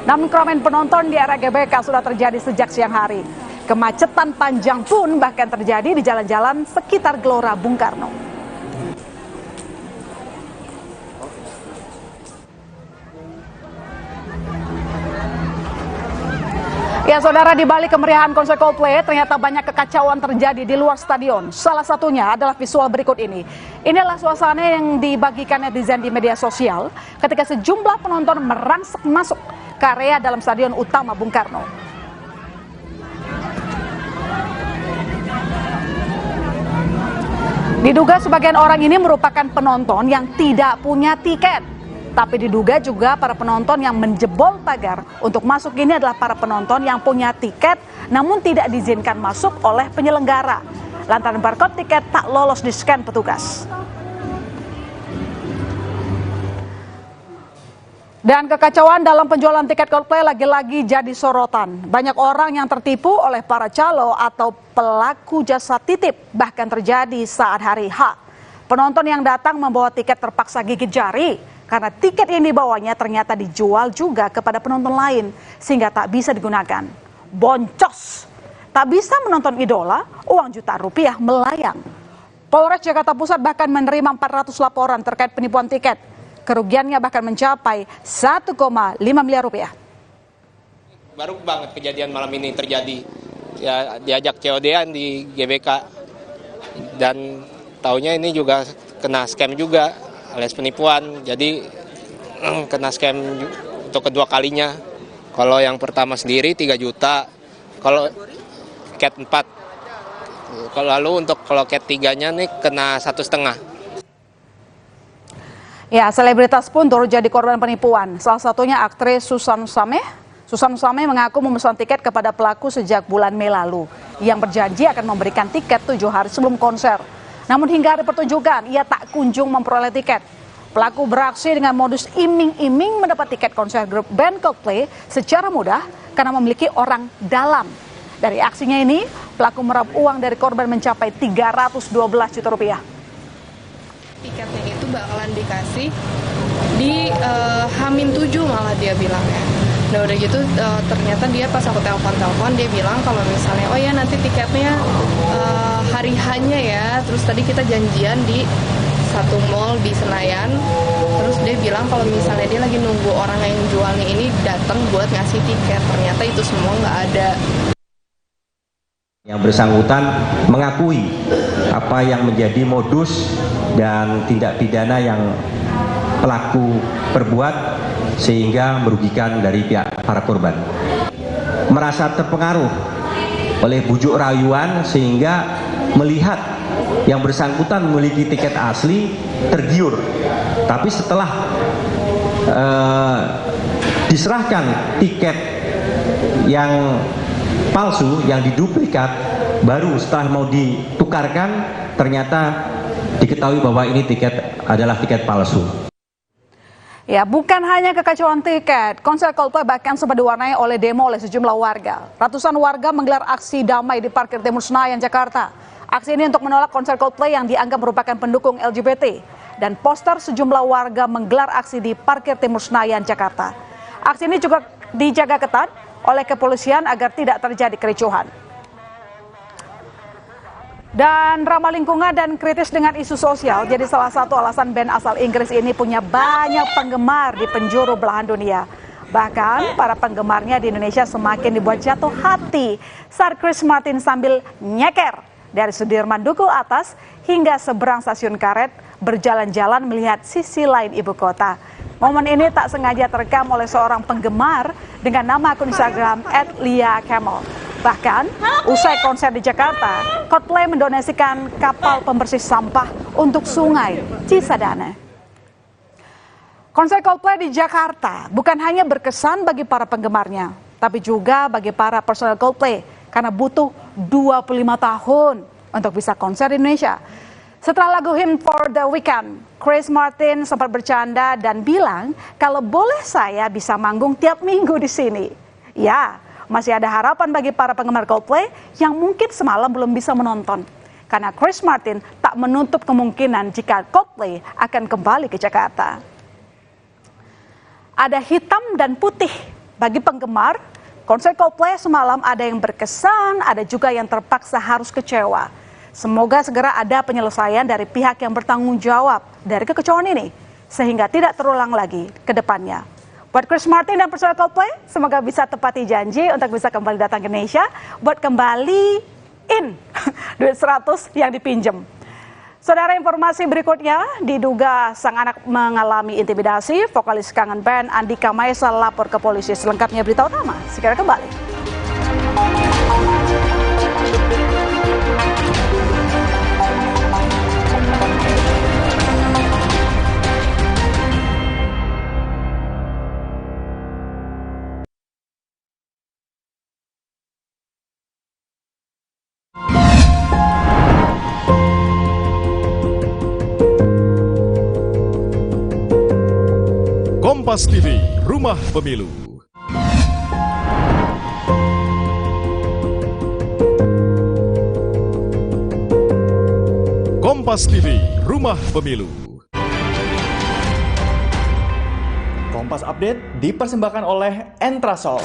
Namun keramaian penonton di area GBK sudah terjadi sejak siang hari. Kemacetan panjang pun bahkan terjadi di jalan-jalan sekitar Gelora Bung Karno. Ya, saudara, di balik kemeriahan konser Coldplay, ternyata banyak kekacauan terjadi di luar stadion. Salah satunya adalah visual berikut ini. Inilah suasana yang dibagikan netizen di media sosial ketika sejumlah penonton merangsek masuk ke area dalam stadion utama Bung Karno. Diduga sebagian orang ini merupakan penonton yang tidak punya tiket. Tapi diduga juga para penonton yang menjebol pagar untuk masuk ini adalah para penonton yang punya tiket namun tidak diizinkan masuk oleh penyelenggara lantaran barcode tiket tak lolos di scan petugas. Dan kekacauan dalam penjualan tiket Coldplay lagi-lagi jadi sorotan. Banyak orang yang tertipu oleh para calo atau pelaku jasa titip, bahkan terjadi saat hari H. Penonton yang datang membawa tiket terpaksa gigit jari karena tiket yang dibawanya ternyata dijual juga kepada penonton lain sehingga tak bisa digunakan. Boncos, tak bisa menonton idola, uang jutaan rupiah melayang. Polres Jakarta Pusat bahkan menerima 400 laporan terkait penipuan tiket. Kerugiannya bahkan mencapai 1,5 miliar rupiah. Baru banget kejadian malam ini terjadi. Ya, diajak COD-an di GBK dan taunya ini juga kena scam juga alias penipuan, jadi kena scam untuk kedua kalinya. Kalau yang pertama sendiri 3 juta, kalau cat 4. Kalau lalu untuk kalau cat 3-nya nih kena 1,5. Ya, selebritas pun turut jadi korban penipuan. Salah satunya aktris Susan Sameh. Susan Sameh mengaku memesan tiket kepada pelaku sejak bulan Mei lalu, yang berjanji akan memberikan tiket 7 hari sebelum konser. Namun hingga hari pertunjukan, ia tak kunjung memperoleh tiket. Pelaku beraksi dengan modus iming-iming mendapat tiket konser grup band Coldplay secara mudah karena memiliki orang dalam. Dari aksinya ini, pelaku meraup uang dari korban mencapai 312 juta rupiah. Tiketnya itu bakalan dikasih di H-7 malah dia bilangnya. Nah udah gitu ternyata dia pas aku telepon dia bilang kalau misalnya oh ya nanti tiketnya hari H-nya ya. Terus tadi kita janjian di satu mall di Senayan. Terus dia bilang kalau misalnya dia lagi nunggu orang yang jualnya ini datang buat ngasih tiket. Ternyata itu semua nggak ada. Yang bersangkutan mengakui apa yang menjadi modus dan tindak pidana yang pelaku perbuat sehingga merugikan dari pihak para korban. Merasa terpengaruh oleh bujuk rayuan sehingga melihat yang bersangkutan memiliki tiket asli tergiur. Tapi setelah diserahkan tiket yang palsu, yang diduplikat, baru setelah mau ditukarkan ternyata diketahui bahwa ini tiket adalah tiket palsu. Ya, bukan hanya kekacauan tiket, konser Coldplay bahkan sempat diwarnai oleh demo oleh sejumlah warga. Ratusan warga menggelar aksi damai di parkir Timur Senayan, Jakarta. Aksi ini untuk menolak konser Coldplay yang dianggap merupakan pendukung LGBT. Dan poster sejumlah warga menggelar aksi di parkir Timur Senayan, Jakarta. Aksi ini juga dijaga ketat oleh kepolisian agar tidak terjadi kericuhan. Dan ramah lingkungan dan kritis dengan isu sosial jadi salah satu alasan band asal Inggris ini punya banyak penggemar di penjuru belahan dunia. Bahkan para penggemarnya di Indonesia semakin dibuat jatuh hati saat Chris Martin sambil nyeker dari Sudirman Duku Atas hingga seberang stasiun Karet berjalan-jalan melihat sisi lain ibu kota. Momen ini tak sengaja terekam oleh seorang penggemar dengan nama akun Instagram @liakamel. Bahkan, usai konser di Jakarta, Coldplay mendonasikan kapal pembersih sampah untuk sungai Cisadane. Konser Coldplay di Jakarta bukan hanya berkesan bagi para penggemarnya, tapi juga bagi para personel Coldplay karena butuh 25 tahun untuk bisa konser di Indonesia. Setelah lagu Hymn for the Weekend, Chris Martin sempat bercanda dan bilang kalau boleh saya bisa manggung tiap minggu di sini. Ya, masih ada harapan bagi para penggemar Coldplay yang mungkin semalam belum bisa menonton. Karena Chris Martin tak menutup kemungkinan jika Coldplay akan kembali ke Jakarta. Ada hitam dan putih bagi penggemar. Konser Coldplay semalam ada yang berkesan, ada juga yang terpaksa harus kecewa. Semoga segera ada penyelesaian dari pihak yang bertanggung jawab dari kekecewaan ini, sehingga tidak terulang lagi ke depannya. Buat Chris Martin dan personel Coldplay, semoga bisa tepati janji untuk bisa kembali datang ke Indonesia, buat kembaliin duit 100 yang dipinjem. Saudara, informasi berikutnya, diduga sang anak mengalami intimidasi, vokalis kangen band Andika Maesa lapor ke polisi. Selengkapnya berita utama, segera kembali. Kompas TV, Rumah Pemilu. Kompas TV, Rumah Pemilu. Kompas Update dipersembahkan oleh Entrasol.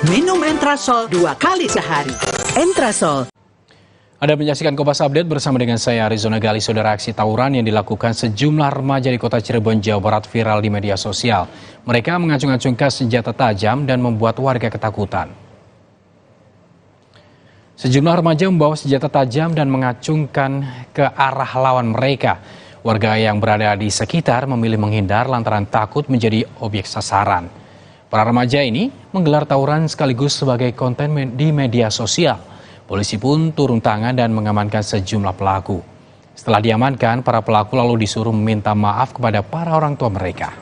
Minum Entrasol 2 kali sehari. Entrasol. Anda menyaksikan Kompas Update bersama dengan saya Arizona Gali. Saudara, aksi tawuran yang dilakukan sejumlah remaja di kota Cirebon, Jawa Barat viral di media sosial. Mereka mengacung-acungkan senjata tajam dan membuat warga ketakutan. Sejumlah remaja membawa senjata tajam dan mengacungkan ke arah lawan mereka. Warga yang berada di sekitar memilih menghindar lantaran takut menjadi objek sasaran. Para remaja ini menggelar tawuran sekaligus sebagai konten di media sosial. Polisi pun turun tangan dan mengamankan sejumlah pelaku. Setelah diamankan, para pelaku lalu disuruh meminta maaf kepada para orang tua mereka.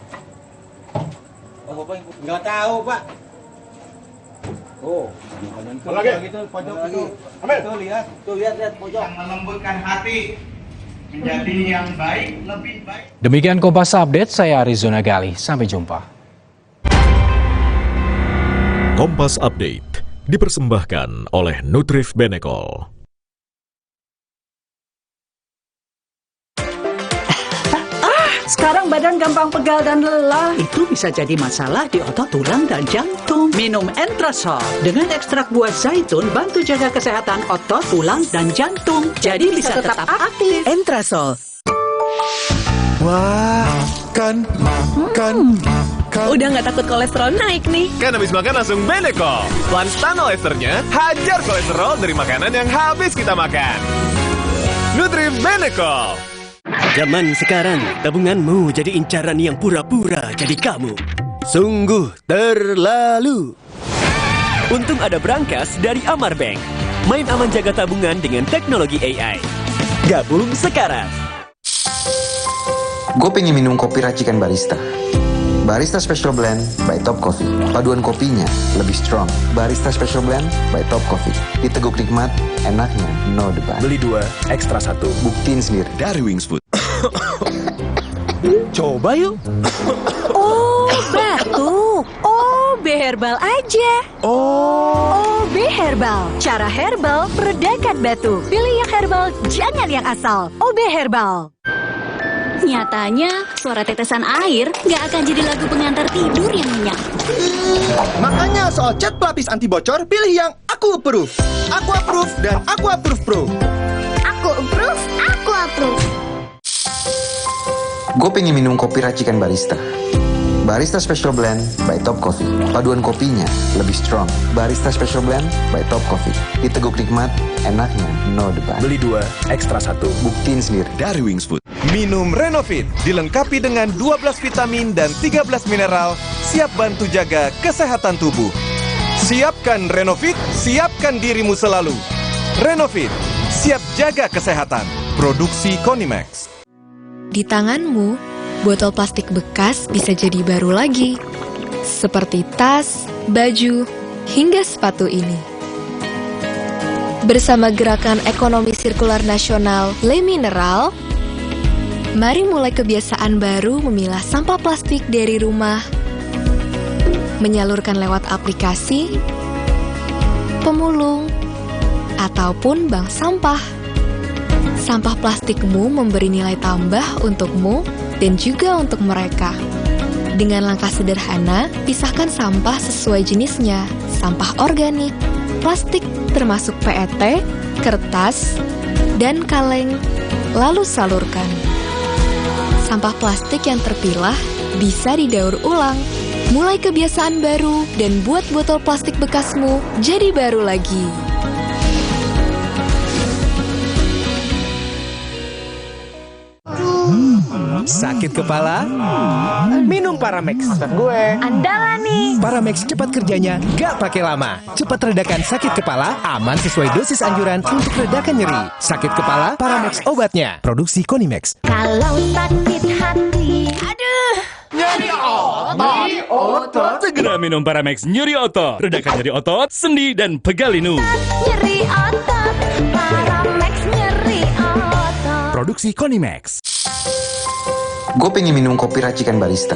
Oh, Bapak nggak tahu, Pak. Oh, gitu pojok itu. Tuh lihat pojok. Yang melembutkan hati menjadi yang baik, lebih baik. Demikian Kompas Update, saya Arizona Gali. Sampai jumpa. Kompas Update dipersembahkan oleh Nutrif Benecol. Sekarang badan gampang pegal dan lelah. Itu bisa jadi masalah di otot, tulang, dan jantung. Minum Entrasol. Dengan ekstrak buah zaitun, bantu jaga kesehatan otot, tulang, dan jantung. Jadi bisa tetap aktif. Entrasol. Wah, makan. Udah nggak takut kolesterol naik nih. Kan habis makan langsung Benecol. Lanstan olesternya, hajar kolesterol dari makanan yang habis kita makan. Nutrif Benecol. Zaman sekarang, tabunganmu jadi incaran yang pura-pura jadi kamu. Sungguh terlalu. Untung ada Brankas dari Amar Bank. Main aman jaga tabungan dengan teknologi AI. Gabung sekarang. Gue pengen minum kopi racikan barista. Barista Special Blend by Top Coffee. Paduan kopinya lebih strong. Barista Special Blend by Top Coffee. Diteguk nikmat, enaknya no debat. Beli 2, ekstra 1. Buktiin sendiri. Dari Wings Food. Coba yuk. Oh, batuk. OB Herbal aja. OB Herbal. Cara herbal meredakan batuk. Pilih yang herbal, jangan yang asal. OB Herbal. Nyatanya, suara tetesan air nggak akan jadi lagu pengantar tidur yang nyenyak. Makanya soal cat pelapis anti bocor, pilih yang Aku Approve. Aku Approve dan Aku Approve Pro. Aku approve, aku approve. Gue pengen minum kopi racikan barista. Barista Special Blend by Top Coffee. Paduan kopinya lebih strong. Barista Special Blend by Top Coffee. Diteguk nikmat, enaknya no debat. Beli 2, ekstra 1. Buktiin sendiri. Dari Wings Food. Minum Renovit, dilengkapi dengan 12 vitamin dan 13 mineral, siap bantu jaga kesehatan tubuh. Siapkan Renovit, siapkan dirimu selalu. Renovit, siap jaga kesehatan. Produksi Konimax. Di tanganmu, botol plastik bekas bisa jadi baru lagi. Seperti tas, baju, hingga sepatu ini. Bersama Gerakan Ekonomi Sirkular Nasional Le Mineral, mari mulai kebiasaan baru memilah sampah plastik dari rumah, menyalurkan lewat aplikasi, pemulung, ataupun bank sampah. Sampah plastikmu memberi nilai tambah untukmu dan juga untuk mereka. Dengan langkah sederhana, pisahkan sampah sesuai jenisnya, sampah organik, plastik termasuk PET, kertas, dan kaleng, lalu salurkan. Sampah plastik yang terpilah bisa didaur ulang. Mulai kebiasaan baru dan buat botol plastik bekasmu jadi baru lagi. Sakit kepala? Minum Paramex. Gue andalan nih. Paramex cepat kerjanya, gak pakai lama. Cepat redakan sakit kepala, aman sesuai dosis anjuran untuk redakan nyeri. Sakit kepala, Paramex obatnya. Produksi Konimax. Kalau sakit hati, aduh, nyeri otot. Segera minum Paramex nyeri otot. Redakan nyeri otot, sendi, dan pegal linu. nyeri otot, Paramex nyeri otot. Produksi Konimax. Gue pengen minum kopi racikan barista.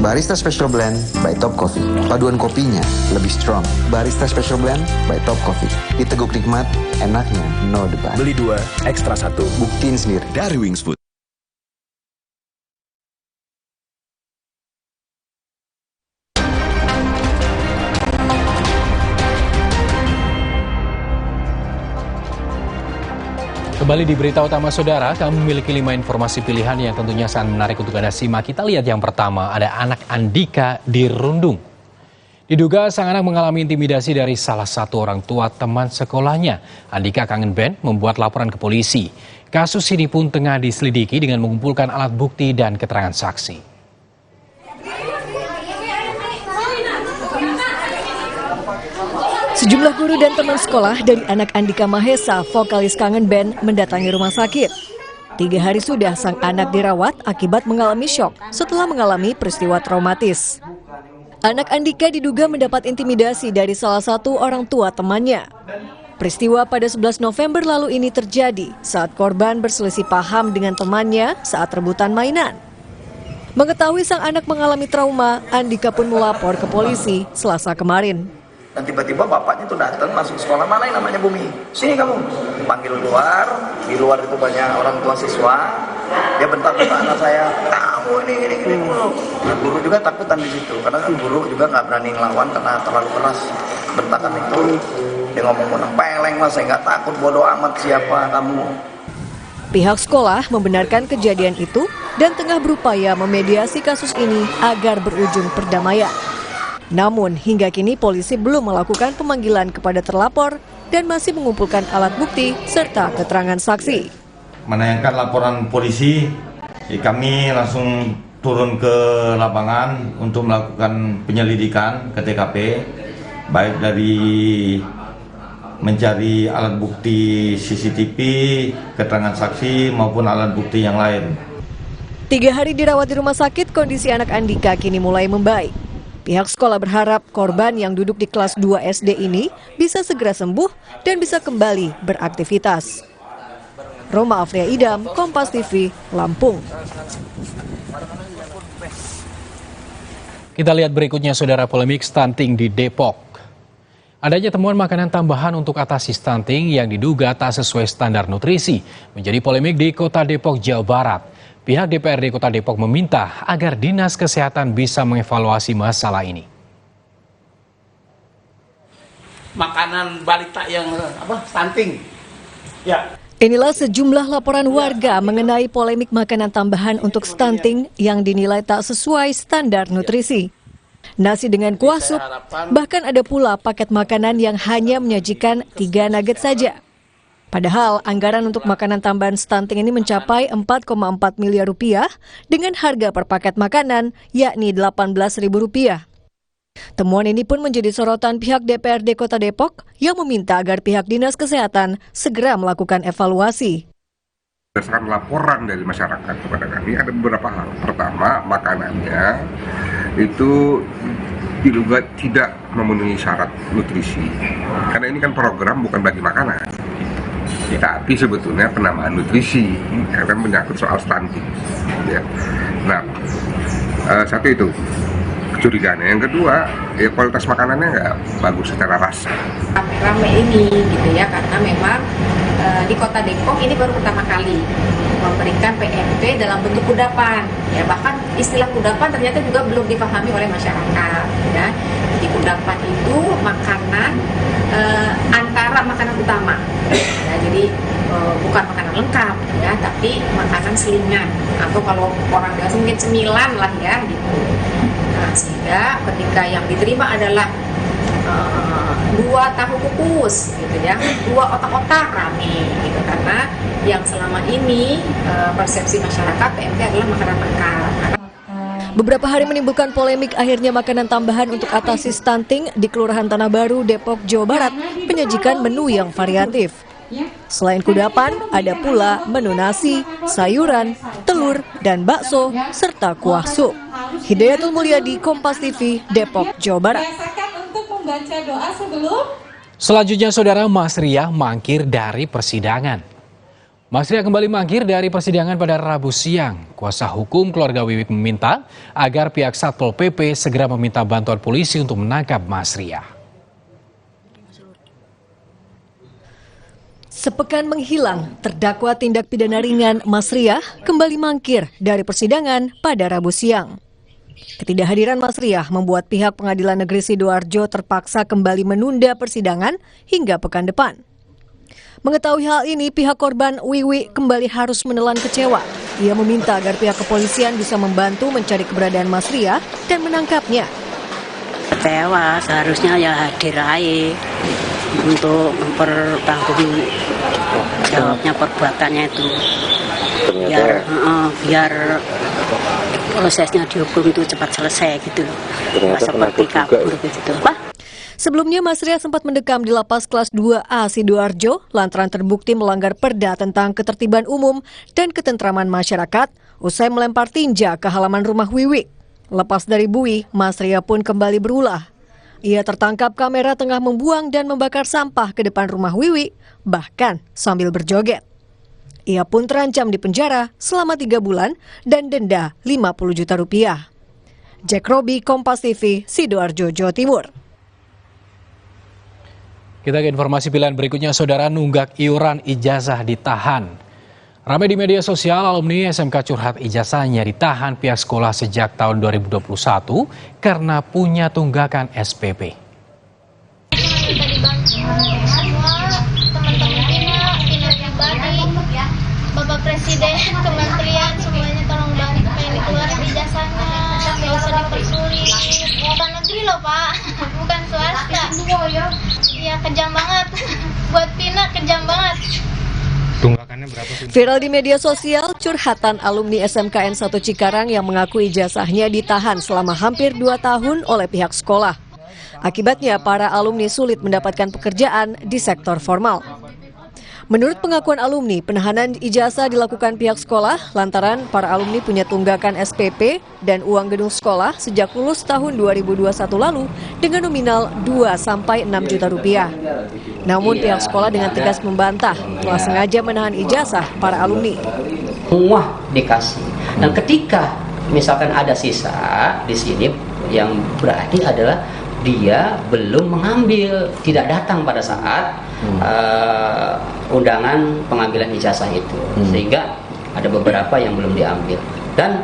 Barista Special Blend by Top Coffee. Paduan kopinya lebih strong. Barista Special Blend by Top Coffee. Diteguk nikmat, enaknya no debat. Beli 2, ekstra 1. Buktiin sendiri. Dari Wings Food. Kembali di berita utama saudara, kami memiliki 5 informasi pilihan yang tentunya sangat menarik untuk Anda simak. Kita lihat yang pertama, ada anak Andika dirundung. Diduga sang anak mengalami intimidasi dari salah satu orang tua teman sekolahnya. Andika kangen band membuat laporan ke polisi. Kasus ini pun tengah diselidiki dengan mengumpulkan alat bukti dan keterangan saksi. Sejumlah guru dan teman sekolah dari anak Andika Mahesa, vokalis Kangen Band, mendatangi rumah sakit. 3 hari sudah sang anak dirawat akibat mengalami syok setelah mengalami peristiwa traumatis. Anak Andika diduga mendapat intimidasi dari salah satu orang tua temannya. Peristiwa pada 11 November lalu ini terjadi saat korban berselisih paham dengan temannya saat rebutan mainan. Mengetahui sang anak mengalami trauma, Andika pun melapor ke polisi Selasa kemarin. Dan tiba-tiba bapaknya tuh datang masuk sekolah, mana yang namanya Bumi, sini kamu, panggil luar, di luar itu banyak orang tua siswa, dia bentak-bentak anak saya, kamu ini guru. Nah, guru juga takutan di situ, karena kan guru juga nggak berani ngelawan karena terlalu keras bentakan itu. Dia ngomong peleng mas, saya nggak takut, bodoh amat siapa kamu. Pihak sekolah membenarkan kejadian itu dan tengah berupaya memediasi kasus ini agar berujung perdamaian. Namun hingga kini polisi belum melakukan pemanggilan kepada terlapor dan masih mengumpulkan alat bukti serta keterangan saksi. Menayangkan laporan polisi, kami langsung turun ke lapangan untuk melakukan penyelidikan ke TKP, baik dari mencari alat bukti CCTV, keterangan saksi maupun alat bukti yang lain. 3 hari dirawat di rumah sakit, kondisi anak Andika kini mulai membaik. Pihak sekolah berharap korban yang duduk di kelas 2 SD ini bisa segera sembuh dan bisa kembali beraktivitas. Roma Afria Idam, Kompas TV, Lampung. Kita lihat berikutnya, saudara, polemik stunting di Depok. Adanya temuan makanan tambahan untuk atasi stunting yang diduga tak sesuai standar nutrisi menjadi polemik di Kota Depok, Jawa Barat. Pihak DPRD Kota Depok meminta agar Dinas Kesehatan bisa mengevaluasi masalah ini. Makanan balita yang stunting. Ya. Inilah sejumlah laporan warga mengenai polemik makanan tambahan untuk stunting yang dinilai tak sesuai standar nutrisi. Nasi dengan kuah sup, bahkan ada pula paket makanan yang hanya menyajikan 3 nugget saja. Padahal anggaran untuk makanan tambahan stunting ini mencapai 4,4 miliar rupiah dengan harga per paket makanan yakni Rp18.000. Temuan ini pun menjadi sorotan pihak DPRD Kota Depok yang meminta agar pihak Dinas Kesehatan segera melakukan evaluasi. Berdasarkan laporan dari masyarakat kepada kami ada beberapa hal. Pertama, makanannya itu diduga tidak memenuhi syarat nutrisi. Karena ini kan program bukan bagi makanan. Tapi sebetulnya penambahan nutrisi karena menyangkut soal stunting. Ya. Nah, satu itu kecurigaannya. Yang kedua, ya kualitas makanannya nggak bagus secara rasa. Rame ini gitu ya, karena memang di Kota Depok ini baru pertama kali memberikan PMP dalam bentuk kudapan. Ya, bahkan istilah kudapan ternyata juga belum dipahami oleh masyarakat. Ya. Di kudapan itu makanan antara makanan utama. Ya, jadi bukan makanan lengkap ya, tapi makanan selingan atau kalau orang dewasa mungkin cemilan lah ya gitu. Nah, sehingga ketika yang diterima adalah 2 tahu kukus gitu ya, 2 otak-otak rame gitu, karena yang selama ini persepsi masyarakat PMP adalah makanan lengkap. Beberapa hari menimbulkan polemik, akhirnya makanan tambahan untuk atasi stunting di Kelurahan Tanah Baru, Depok, Jawa Barat menyajikan menu yang variatif. Selain kudapan, ada pula menu nasi, sayuran, telur, dan bakso, serta kuah sup. Hidayatul Mulyadi, Kompas TV, Depok, Jawa Barat. Selanjutnya, saudara, Mas Riah mangkir dari persidangan. Mas Riah kembali mangkir dari persidangan pada Rabu siang. Kuasa hukum keluarga Wiwik meminta agar pihak Satpol PP segera meminta bantuan polisi untuk menangkap Mas Riah. Sepekan menghilang, terdakwa tindak pidana ringan Mas Riah kembali mangkir dari persidangan pada Rabu siang. Ketidakhadiran Mas Riah membuat pihak Pengadilan Negeri Sidoarjo terpaksa kembali menunda persidangan hingga pekan depan. Mengetahui hal ini, pihak korban Wiwi kembali harus menelan kecewa. Ia meminta agar pihak kepolisian bisa membantu mencari keberadaan Mas Riah dan menangkapnya. Kecewa, seharusnya ya hadir aja untuk mempertanggung jawabnya perbuatannya itu. Biar prosesnya dihukum itu cepat selesai gitu loh. Seperti kabur gitu. Sebelumnya Mas Riah sempat mendekam di lapas kelas 2A Sidoarjo lantaran terbukti melanggar perda tentang ketertiban umum dan ketentraman masyarakat usai melempar tinja ke halaman rumah Wiwi. Lepas dari buih, Mas Riah pun kembali berulah. Ia tertangkap kamera tengah membuang dan membakar sampah ke depan rumah Wiwi, bahkan sambil berjoget. Ia pun terancam di penjara selama 3 bulan dan denda 50 juta rupiah. Jack Robi, Kompas TV, Sidoarjo, Jawa Timur. Kita ke informasi pilihan berikutnya, saudara, nunggak iuran ijazah ditahan. Ramai di media sosial, alumni SMK curhat ijazahnya ditahan pihak sekolah sejak tahun 2021 karena punya tunggakan SPP. Bapak Presiden, Kementerian, semuanya tolong bantu pengen dikeluarin ijazahnya, nggak usah dipersulit. Bukan negeri loh Pak, bukan swasta. Iya kejam banget, buat Pina kejam banget. Tunggakannya berapa sih? Viral di media sosial, curhatan alumni SMKN 1 Cikarang yang mengaku ijazahnya ditahan selama hampir 2 tahun oleh pihak sekolah. Akibatnya para alumni sulit mendapatkan pekerjaan di sektor formal. Menurut pengakuan alumni, penahanan ijazah dilakukan pihak sekolah lantaran para alumni punya tunggakan SPP dan uang gedung sekolah sejak lulus tahun 2021 lalu dengan nominal 2-6 juta rupiah. Namun pihak sekolah dengan tegas membantah telah sengaja menahan ijazah para alumni. Semua dikasih. Dan ketika misalkan ada sisa di sini yang berarti adalah dia belum mengambil, tidak datang pada saat undangan pengambilan ijazah itu, sehingga ada beberapa yang belum diambil. Dan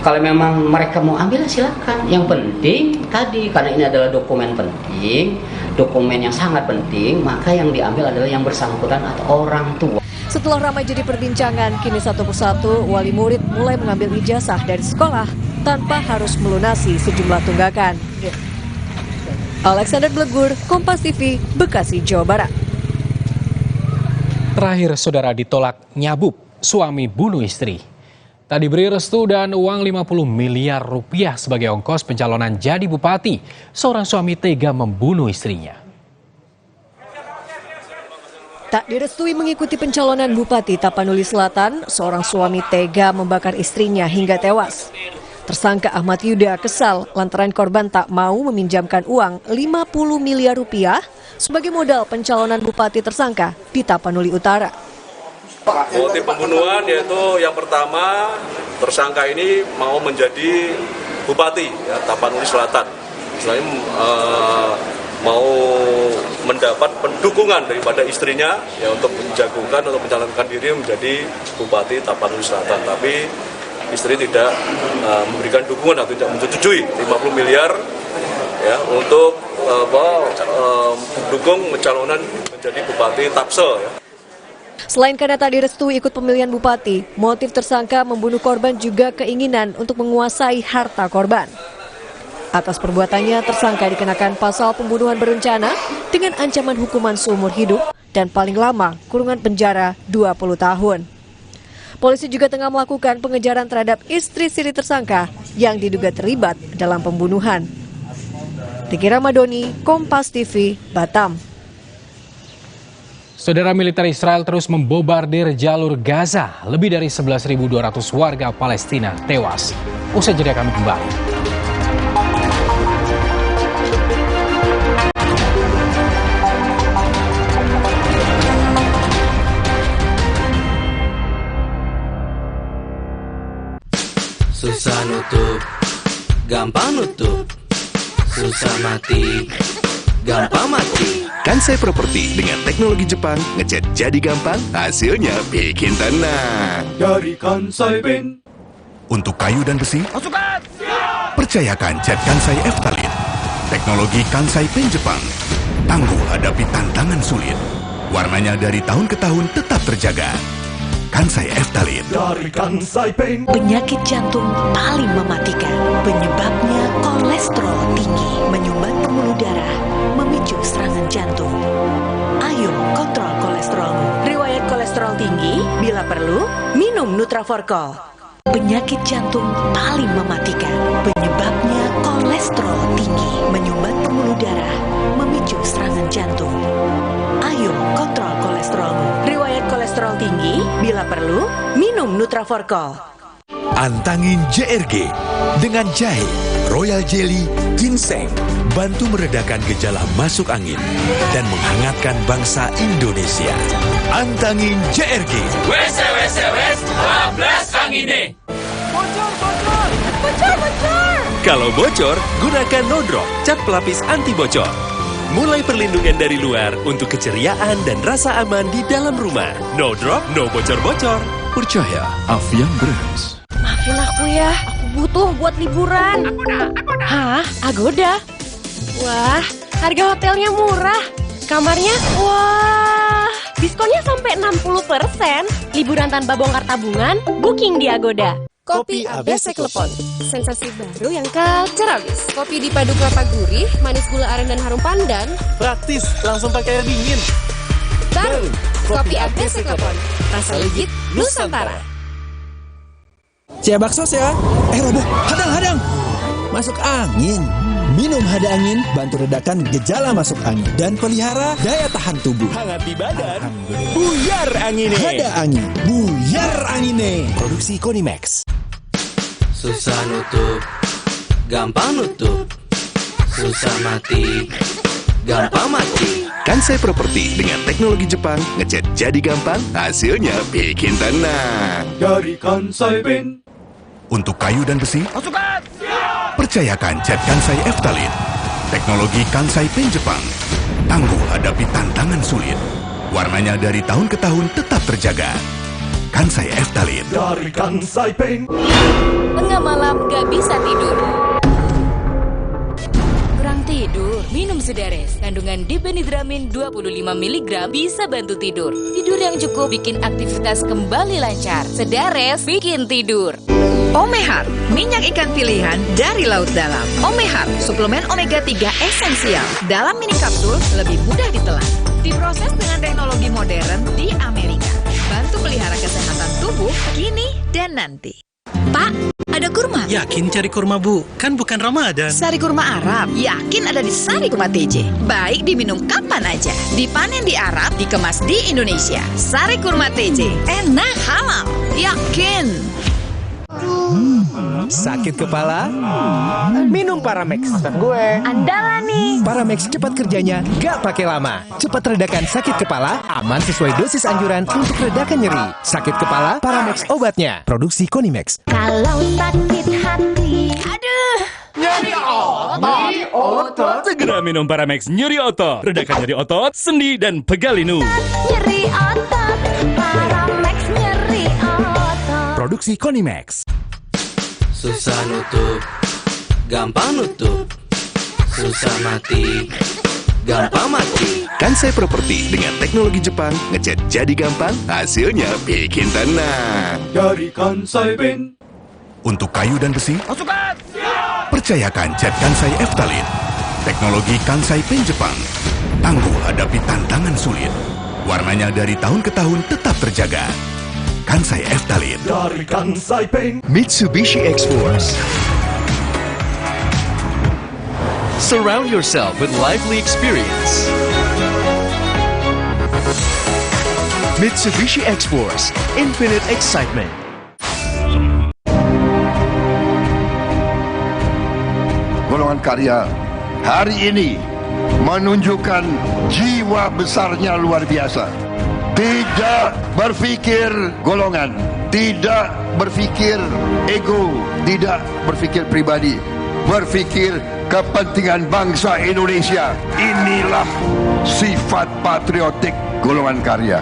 kalau memang mereka mau ambil silakan. Yang penting tadi, karena ini adalah dokumen penting, dokumen yang sangat penting, maka yang diambil adalah yang bersangkutan atau orang tua. Setelah ramai jadi perbincangan, kini satu persatu wali murid mulai mengambil ijazah dari sekolah tanpa harus melunasi sejumlah tunggakan. Alexander Blegur, Kompas TV, Bekasi, Jawa Barat. Terakhir, saudara ditolak nyabuk, suami bunuh istri. Tak diberi restu dan uang 50 miliar rupiah sebagai ongkos pencalonan jadi bupati, seorang suami tega membunuh istrinya. Tak direstui mengikuti pencalonan Bupati Tapanuli Selatan, seorang suami tega membakar istrinya hingga tewas. Tersangka Ahmad Yuda kesal lantaran korban tak mau meminjamkan uang 50 miliar rupiah sebagai modal pencalonan bupati tersangka di Tapanuli Utara. Motif pembunuhan yaitu yang pertama, tersangka ini mau menjadi bupati ya, Tapanuli Selatan. Selain mau mendapat pendukungan daripada istrinya ya untuk menjagokan atau mencalonkan diri menjadi bupati Tapanuli Selatan, tapi istri tidak memberikan dukungan atau tidak menyetujui 50 miliar ya untuk mendukung pencalonan menjadi bupati Tapsel ya. Selain karena tak direstui ikut pemilihan bupati, motif tersangka membunuh korban juga keinginan untuk menguasai harta korban. Atas perbuatannya, tersangka dikenakan pasal pembunuhan berencana dengan ancaman hukuman seumur hidup dan paling lama kurungan penjara 20 tahun. Polisi juga tengah melakukan pengejaran terhadap istri siri tersangka yang diduga terlibat dalam pembunuhan. Tiki Ramadhani, Kompas TV, Batam. Saudara, militer Israel terus membobardir jalur Gaza. Lebih dari 11.200 warga Palestina tewas. Usai jeda kami kembali. Susah nutup, gampang nutup. Susah mati, gampang mati. Kansai Properti dengan teknologi Jepang, ngecat jadi gampang, hasilnya bikin tenang. Dari Kansai Paint. Untuk kayu dan besi, percayakan cat Kansai Eftalin. Teknologi Kansai Paint Jepang, tangguh hadapi tantangan sulit. Warnanya dari tahun ke tahun tetap terjaga. Kansai Eftalin. Dari Kansai Paint. Penyakit jantung paling mematikan. Penyebabnya kolesterol tinggi, menyumbat pembuluh darah, memicu serangan jantung. Ayo kontrol kolesterolmu. Riwayat kolesterol tinggi, bila perlu, minum Nutraforkol. Penyakit jantung paling mematikan. Penyebabnya kolesterol tinggi, menyumbat pembuluh darah, memicu serangan jantung. Ayo kontrol kolesterolmu. Riwayat kolesterol tinggi, bila perlu, minum Nutraforkol. Antangin JRG dengan jahe, royal jelly, ginseng, bantu meredakan gejala masuk angin dan menghangatkan bangsa Indonesia. Antangin JRG. Wes 12 angine. Bocor. Kalau bocor, gunakan No Drop, cat pelapis anti bocor. Mulai perlindungan dari luar untuk keceriaan dan rasa aman di dalam rumah. No Drop, no bocor-bocor. Percaya Avian Brands. Maafin aku ya, aku butuh buat liburan. Hah? Agoda? Wah, harga hotelnya murah. Kamarnya, wah, diskonnya sampai 60%. Liburan tanpa bongkar tabungan, booking di Agoda. Kopi ABC Klepon, sensasi baru yang culture abis. Kopi dipadu kelapa gurih, manis gula aren dan harum pandan. Praktis, langsung pakai air dingin. Baru, Kopi ABC Klepon, rasa legit Nusantara. Cia baksos ya. Roboh, hadang. Masuk angin. Minum hada angin, bantu redakan gejala masuk angin. Dan pelihara daya tahan tubuh. Hangat di badan, buyar angine. Hada angin, buyar angine. Produksi Konimax. Susah nutup, gampang nutup. Susah mati, gampang mati. Kansai Property dengan teknologi Jepang, ngecat jadi gampang, hasilnya bikin tenang. Dari Kansai Paint. Untuk kayu dan besi, Pasukan! percayakan cat Kansai Eftalin. Teknologi Kansai Paint Jepang. Tangguh hadapi tantangan sulit. Warnanya dari tahun ke tahun tetap terjaga. Kansai Eftalin. Dari Kansai Paint. Tengah malam gak bisa tidur. Kurang tidur, minum Sedares. Kandungan dipenidramin 25 mg bisa bantu tidur. Tidur yang cukup bikin aktivitas kembali lancar. Sedares bikin tidur. Omehar, minyak ikan pilihan dari laut dalam. Omehar, suplemen omega 3 esensial. Dalam mini kapsul, lebih mudah ditelan. Diproses dengan teknologi modern di Amerika. Bantu pelihara kesehatan tubuh kini dan nanti. Pak, ada kurma? Yakin cari kurma, Bu? Kan bukan Ramadan. Sari kurma Arab, yakin ada di Sari Kurma TJ. Baik diminum kapan aja. Dipanen di Arab, dikemas di Indonesia. Sari Kurma TJ, enak halal, yakin. Sakit kepala? Minum Paramex. Gue. Andalan nih. Paramex cepat kerjanya, gak pakai lama. Cepat redakan sakit kepala, aman sesuai dosis anjuran untuk redakan nyeri. Sakit kepala, Paramex obatnya. Produksi Konimax. Kalau sakit hati, aduh, Nyeri otot. Segera minum Paramex nyeri otot. Redakan nyeri otot, sendi, dan pegal linu. nyeri otot, Paramex nyeri otot. Produksi Konimax. Susah nutup, gampang nutup. Susah mati, gampang mati. Kansai Property dengan teknologi Jepang, ngecat jadi gampang, hasilnya bikin tenang. Dari Kansai Paint. Untuk kayu dan besi, Pasukan! percayakan cat Kansai Eftalin. Teknologi Kansai Paint Jepang. Tangguh hadapi tantangan sulit. Warnanya dari tahun ke tahun tetap terjaga. Kansai Eftalin. Dari Kansai Paint. Mitsubishi X-Force. Surround yourself with lively experience. Mitsubishi X-Force, infinite excitement. Golongan karya hari ini menunjukkan jiwa besarnya luar biasa. Tidak berfikir golongan, tidak berfikir ego, tidak berfikir pribadi, berfikir kepentingan bangsa Indonesia. Inilah sifat patriotik golongan karya.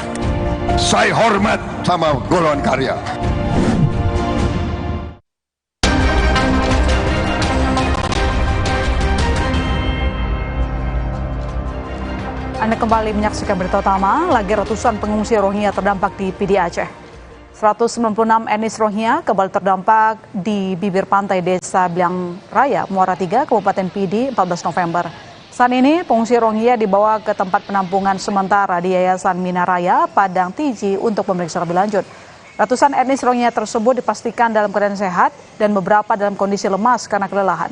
Saya hormat sama golongan karya. Anda kembali menyaksikan berita utama. Lagi ratusan pengungsi Rohingya terdampak di PD Aceh. 196 etnis Rohingya kembali terdampak di bibir pantai Desa Bilang Raya, Muara 3, Kabupaten PD 14 November. Saat ini pengungsi Rohingya dibawa ke tempat penampungan sementara di Yayasan Minaraya, Padang Tiji untuk pemeriksaan lebih lanjut. Ratusan etnis Rohingya tersebut dipastikan dalam keadaan sehat dan beberapa dalam kondisi lemas karena kelelahan.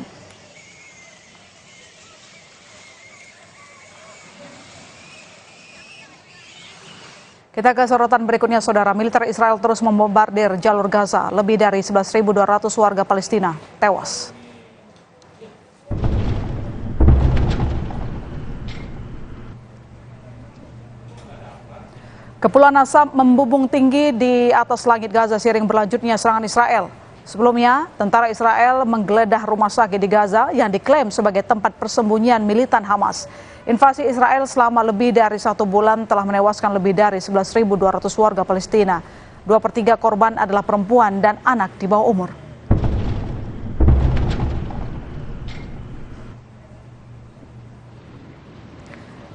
Kita ke sorotan berikutnya, saudara. Militer Israel terus membombardir jalur Gaza. Lebih dari 11.200 warga Palestina tewas. Kepulan asap membubung tinggi di atas langit Gaza seiring berlanjutnya serangan Israel. Sebelumnya, tentara Israel menggeledah rumah sakit di Gaza yang diklaim sebagai tempat persembunyian militan Hamas. Invasi Israel selama lebih dari 1 bulan telah menewaskan lebih dari 11.200 warga Palestina. 2/3 korban adalah perempuan dan anak di bawah umur.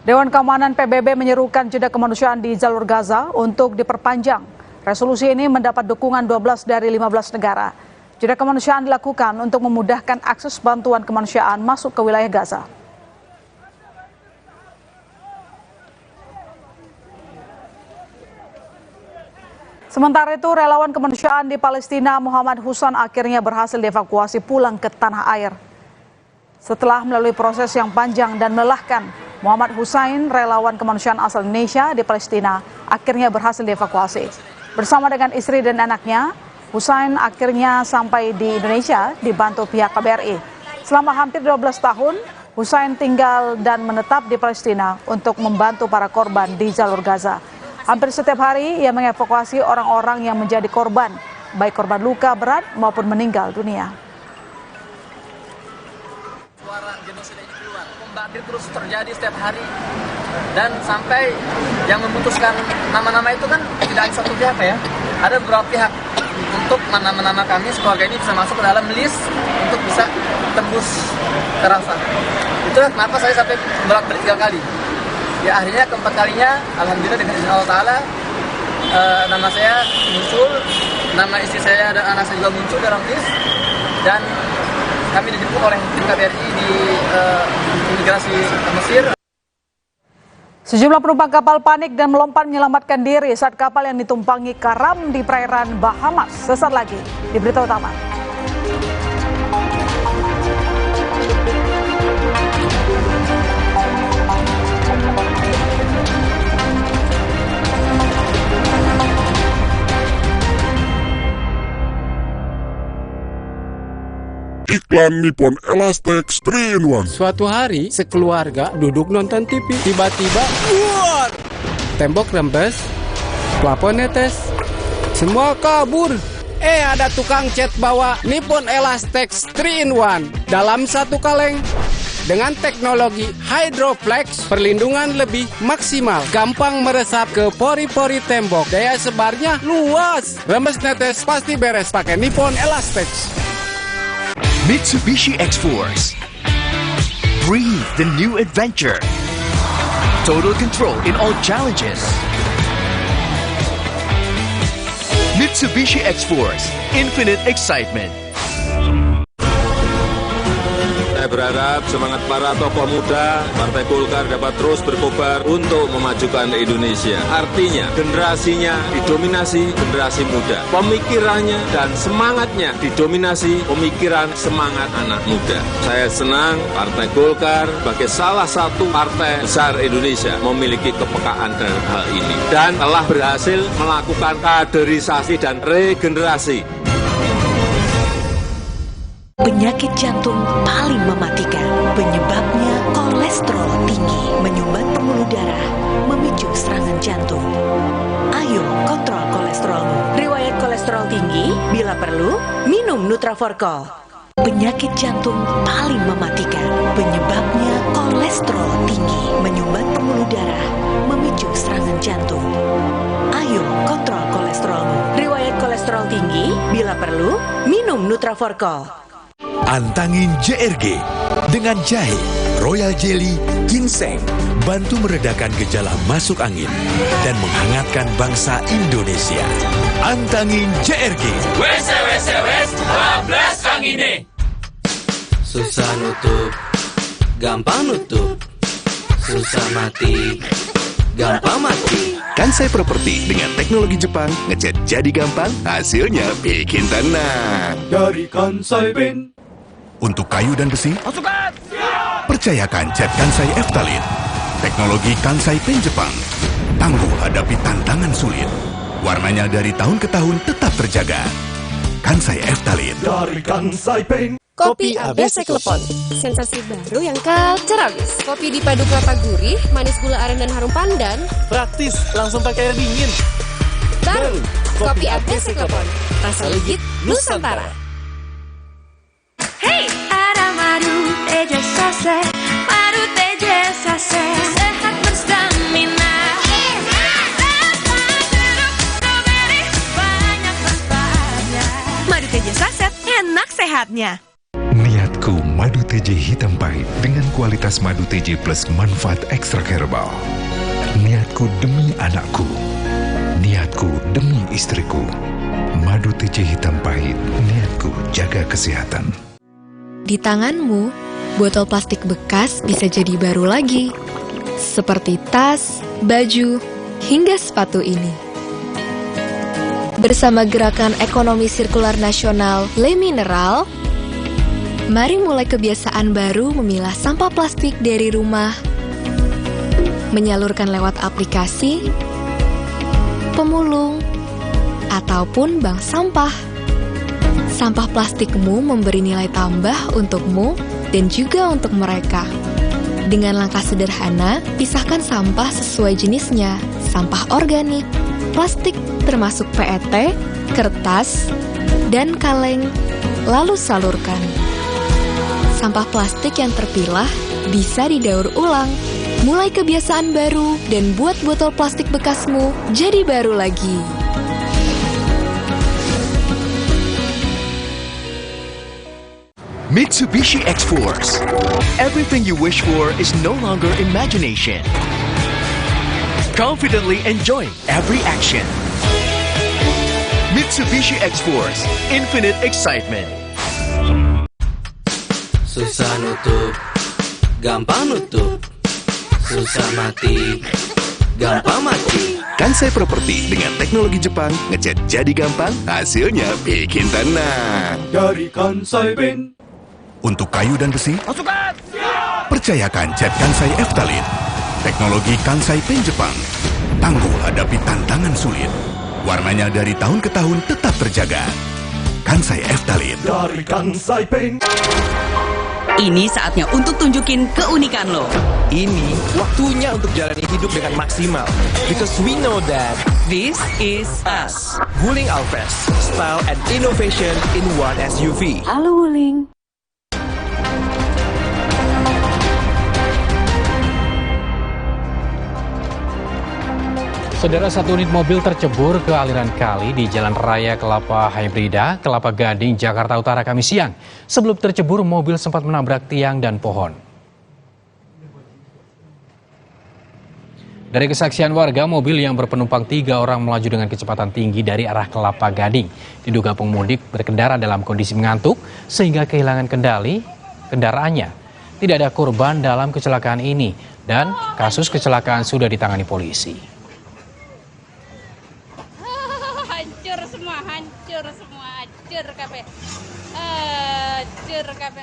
Dewan Keamanan PBB menyerukan jeda kemanusiaan di jalur Gaza untuk diperpanjang. Resolusi ini mendapat dukungan 12 dari 15 negara. Jeda kemanusiaan dilakukan untuk memudahkan akses bantuan kemanusiaan masuk ke wilayah Gaza. Sementara itu, relawan kemanusiaan di Palestina Muhammad Husan akhirnya berhasil dievakuasi pulang ke tanah air. Setelah melalui proses yang panjang dan melelahkan, Muhammad Hussein, relawan kemanusiaan asal Indonesia di Palestina, akhirnya berhasil dievakuasi. Bersama dengan istri dan anaknya, Hussein akhirnya sampai di Indonesia dibantu pihak KBRI. Selama hampir 12 tahun, Hussein tinggal dan menetap di Palestina untuk membantu para korban di jalur Gaza. Hampir setiap hari ia mengevakuasi orang-orang yang menjadi korban, baik korban luka berat maupun meninggal dunia. Suara genosida ini keluar, bombardir terus terjadi setiap hari, dan sampai yang memutuskan nama-nama itu kan tidak hanya satu pihak ya, ada beberapa pihak untuk nama-nama kami keluarga ini bisa masuk ke dalam list untuk bisa tembus ke Rafah. Itulah kenapa saya sampai bolak-balik 3 kali. Ya akhirnya keempat kalinya, alhamdulillah dengan izin Allah Taala, nama saya muncul, nama istri saya dan anak saya juga muncul dalam list, dan kami dijemput oleh tim KBRI di imigrasi Mesir. Sejumlah penumpang kapal panik dan melompat menyelamatkan diri saat kapal yang ditumpangi karam di perairan Bahamas. Sesaat lagi di Berita Utama. Iklan Nippon Elastex 3-in-1. Suatu hari, sekeluarga duduk nonton TV. Tiba-tiba, buar! Tembok rembes, plafon netes, semua kabur. Ada tukang cat bawa Nippon Elastex 3-in-1 dalam satu kaleng. Dengan teknologi Hydroflex, perlindungan lebih maksimal, gampang meresap ke pori-pori tembok, daya sebarnya luas. Rembes netes pasti beres pakai Nippon Elastex. Mitsubishi X-Force. Breathe the new adventure. Total control in all challenges. Mitsubishi X-Force. Infinite excitement. Saya berharap semangat para tokoh muda Partai Golkar dapat terus berkobar untuk memajukan Indonesia. Artinya generasinya didominasi generasi muda. Pemikirannya dan semangatnya didominasi pemikiran semangat anak muda. Saya senang Partai Golkar sebagai salah satu partai besar Indonesia memiliki kepekaan terhadap hal ini. Dan telah berhasil melakukan kaderisasi dan regenerasi. Penyakit jantung paling mematikan. Penyebabnya kolesterol tinggi, menyumbat pembuluh darah, memicu serangan jantung. Ayo kontrol kolesterolmu. Riwayat kolesterol tinggi, bila perlu, minum Nutraforkol. Penyakit jantung paling mematikan. Penyebabnya kolesterol tinggi, menyumbat pembuluh darah, memicu serangan jantung. Ayo kontrol kolesterolmu. Riwayat kolesterol tinggi, bila perlu, minum Nutraforkol. Antangin JRG dengan jahe, royal jelly, ginseng, bantu meredakan gejala masuk angin dan menghangatkan bangsa Indonesia. Antangin JRG. Wes 12 angine. Susah nutup, gampang nutup. Susah mati, gampang mati. Kansai Property dengan teknologi Jepang, ngecat jadi gampang, hasilnya bikin tenang. Dari Kansai Paint. Untuk kayu dan besi, percayakan cat Kansai Eftalin. Teknologi Kansai Paint Jepang. Tangguh hadapi tantangan sulit. Warnanya dari tahun ke tahun tetap terjaga. Kansai Eftalin. Dari Kansai Paint. Kopi ABC Klepon, sensasi baru yang culture abis. Kopi dipadu kelapa gurih, manis gula aren dan harum pandan. Praktis, langsung pakai air dingin. Baru, kopi ABC Klepon, rasa legit Nusantara. Hey, ada madu teja sase, madu teja sase, sehat berstamina. Banyak manfaatnya. Madu teja saset, enak sehatnya. Niatku madu TJ hitam pahit dengan kualitas madu TJ plus manfaat ekstrak herbal. Niatku demi anakku. Niatku demi istriku. Madu TJ hitam pahit, niatku jaga kesehatan. Di tanganmu, botol plastik bekas bisa jadi baru lagi. Seperti tas, baju, hingga sepatu ini. Bersama Gerakan Ekonomi Sirkular Nasional Le Mineral, Mari mulai kebiasaan baru memilah sampah plastik dari rumah, menyalurkan lewat aplikasi, pemulung, ataupun bank sampah. Sampah plastikmu memberi nilai tambah untukmu dan juga untuk mereka. Dengan langkah sederhana, pisahkan sampah sesuai jenisnya, sampah organik, plastik termasuk PET, kertas, dan kaleng, lalu salurkan. Sampah plastik yang terpilah bisa didaur ulang. Mulai kebiasaan baru dan buat botol plastik bekasmu jadi baru lagi. Mitsubishi X-Force. Everything you wish for is no longer imagination. Confidently enjoying every action. Mitsubishi X-Force. Infinite excitement. Susah nutup, gampang nutup. Susah mati, gampang mati. Kansai Property dengan teknologi Jepang, ngecat jadi gampang, hasilnya bikin tenang. Dari Kansai Paint. Untuk kayu dan besi, percayakan cat Kansai Eftalin. Teknologi Kansai Paint Jepang. Tangguh hadapi tantangan sulit. Warnanya dari tahun ke tahun tetap terjaga. Kansai Eftalin. Dari Kansai Paint. Ini saatnya untuk tunjukin keunikan lo. Ini waktunya untuk jalani hidup dengan maksimal. Because we know that This is us. Wuling Alves, style and innovation in one SUV. Halo Wuling. Saudara, satu unit mobil tercebur ke aliran kali di Jalan Raya Kelapa Hybrida, Kelapa Gading, Jakarta Utara, Kamis siang. Sebelum tercebur, mobil sempat menabrak tiang dan pohon. Dari kesaksian warga, mobil yang berpenumpang 3 orang melaju dengan kecepatan tinggi dari arah Kelapa Gading. Diduga pemudik berkendara dalam kondisi mengantuk sehingga kehilangan kendali kendaraannya. Tidak ada korban dalam kecelakaan ini dan kasus kecelakaan sudah ditangani polisi.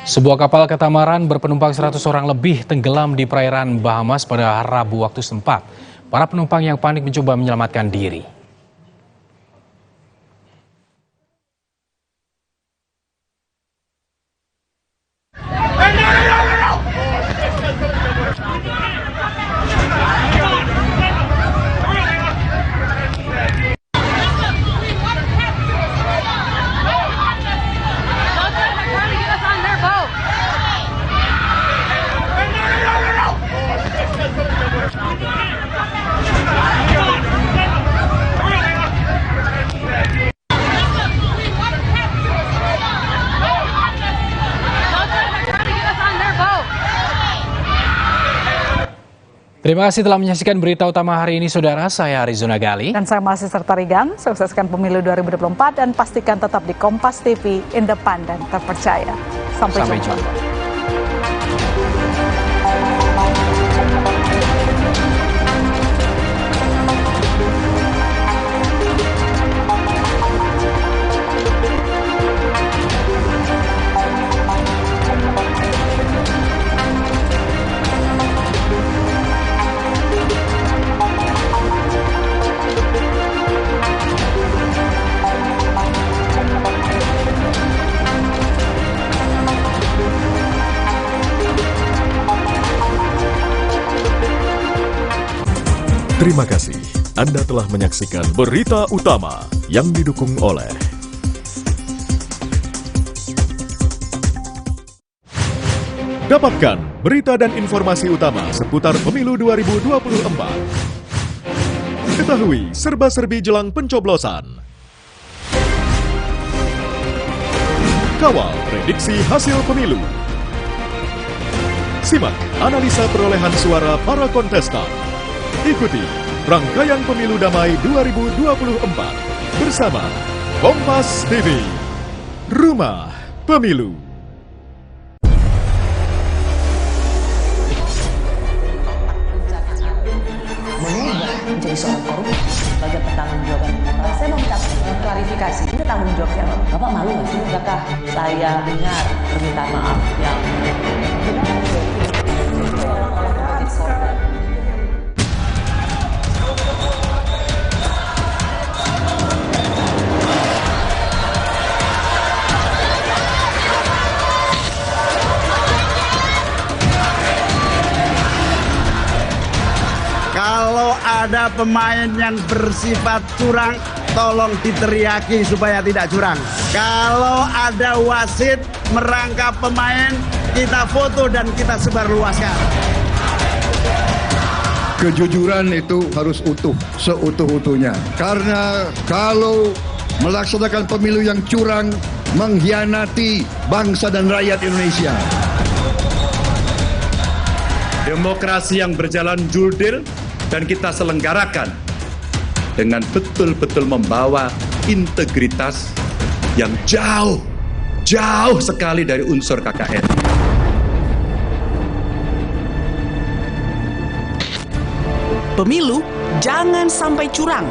Sebuah kapal katamaran berpenumpang 100 orang lebih tenggelam di perairan Bahamas pada Rabu waktu setempat. Para penumpang yang panik mencoba menyelamatkan diri. Terima kasih telah menyaksikan berita utama hari ini, saudara. Saya Arizona Gali. Dan saya masih serta Rigan. Sukseskan pemilu 2024 dan pastikan tetap di Kompas TV, independen, terpercaya. Sampai jumpa. Terima kasih Anda telah menyaksikan berita utama yang didukung oleh dapatkan berita dan informasi utama seputar pemilu 2024. Ketahui serba-serbi jelang pencoblosan. Kawal prediksi hasil pemilu. Simak analisa perolehan suara para kontestan. Ikuti rangkaian pemilu damai 2024 bersama Kompas TV, Rumah Pemilu. Menjadi seorang koruptor sebagai pertanggungjawaban. Saya mau minta klarifikasi. tanggung jawab siapa? Bapak malu nggak sih? Apakah saya dengar permintaan maaf yang Kalau ada pemain yang bersifat curang, tolong diteriaki supaya tidak curang. Kalau ada wasit merangkap pemain, kita foto dan kita sebarluaskan. Kejujuran itu harus utuh, seutuh-utuhnya. Karena kalau melaksanakan pemilu yang curang, mengkhianati bangsa dan rakyat Indonesia. Demokrasi yang berjalan jurdil dan kita selenggarakan dengan betul-betul membawa integritas yang jauh sekali dari unsur KKN. Pemilu jangan sampai curang.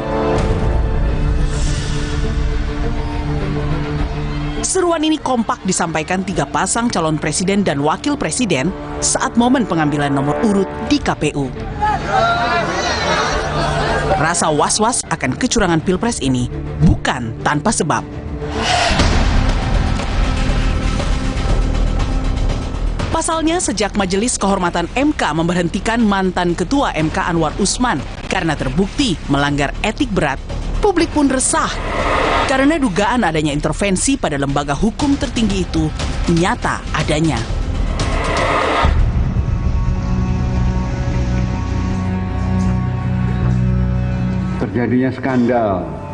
Seruan ini kompak disampaikan 3 pasang calon presiden dan wakil presiden saat momen pengambilan nomor urut di KPU. Rasa was-was akan kecurangan Pilpres ini bukan tanpa sebab. Pasalnya, sejak Majelis Kehormatan MK memberhentikan mantan Ketua MK Anwar Usman karena terbukti melanggar etik berat, publik pun resah karena dugaan adanya intervensi pada lembaga hukum tertinggi itu nyata adanya. Terjadinya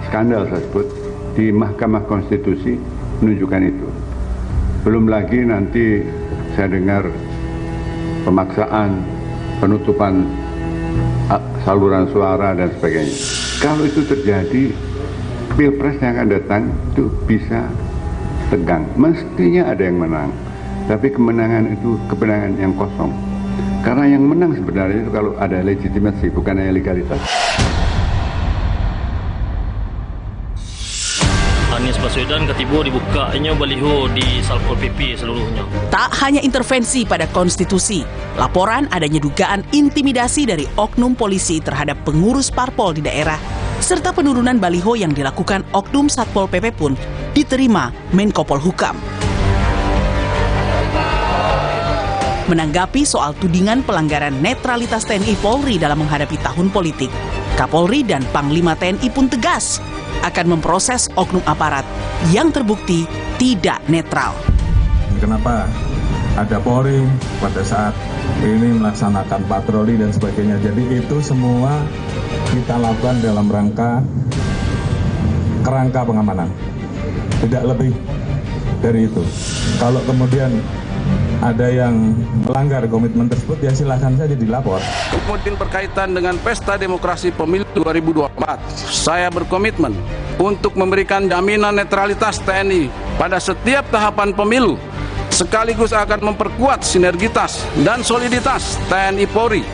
skandal saya sebut di Mahkamah Konstitusi menunjukkan itu. Belum lagi nanti saya dengar pemaksaan, penutupan saluran suara dan sebagainya. Kalau itu terjadi, Pilpres yang akan datang itu bisa tegang. Mestinya ada yang menang, tapi kemenangan itu kemenangan yang kosong. Karena yang menang sebenarnya itu kalau ada legitimasi, bukan hanya legalitas. Anies Baswedan ketibu dibukanya baliho di Satpol PP seluruhnya. Tak hanya intervensi pada konstitusi, laporan adanya dugaan intimidasi dari oknum polisi terhadap pengurus parpol di daerah, serta penurunan baliho yang dilakukan oknum Satpol PP pun diterima Menko Polhukam. Menanggapi soal tudingan pelanggaran netralitas TNI Polri dalam menghadapi tahun politik, Kapolri dan Panglima TNI pun tegas akan memproses oknum aparat yang terbukti tidak netral. Kenapa ada Polri pada saat ini melaksanakan patroli dan sebagainya. Jadi itu semua kita lakukan dalam kerangka pengamanan. Tidak lebih dari itu. Kalau kemudian ada yang melanggar komitmen tersebut, ya silahkan saja dilapor. Kemudian berkaitan dengan Pesta Demokrasi Pemilu 2024, saya berkomitmen untuk memberikan jaminan netralitas TNI pada setiap tahapan pemilu, sekaligus akan memperkuat sinergitas dan soliditas TNI Polri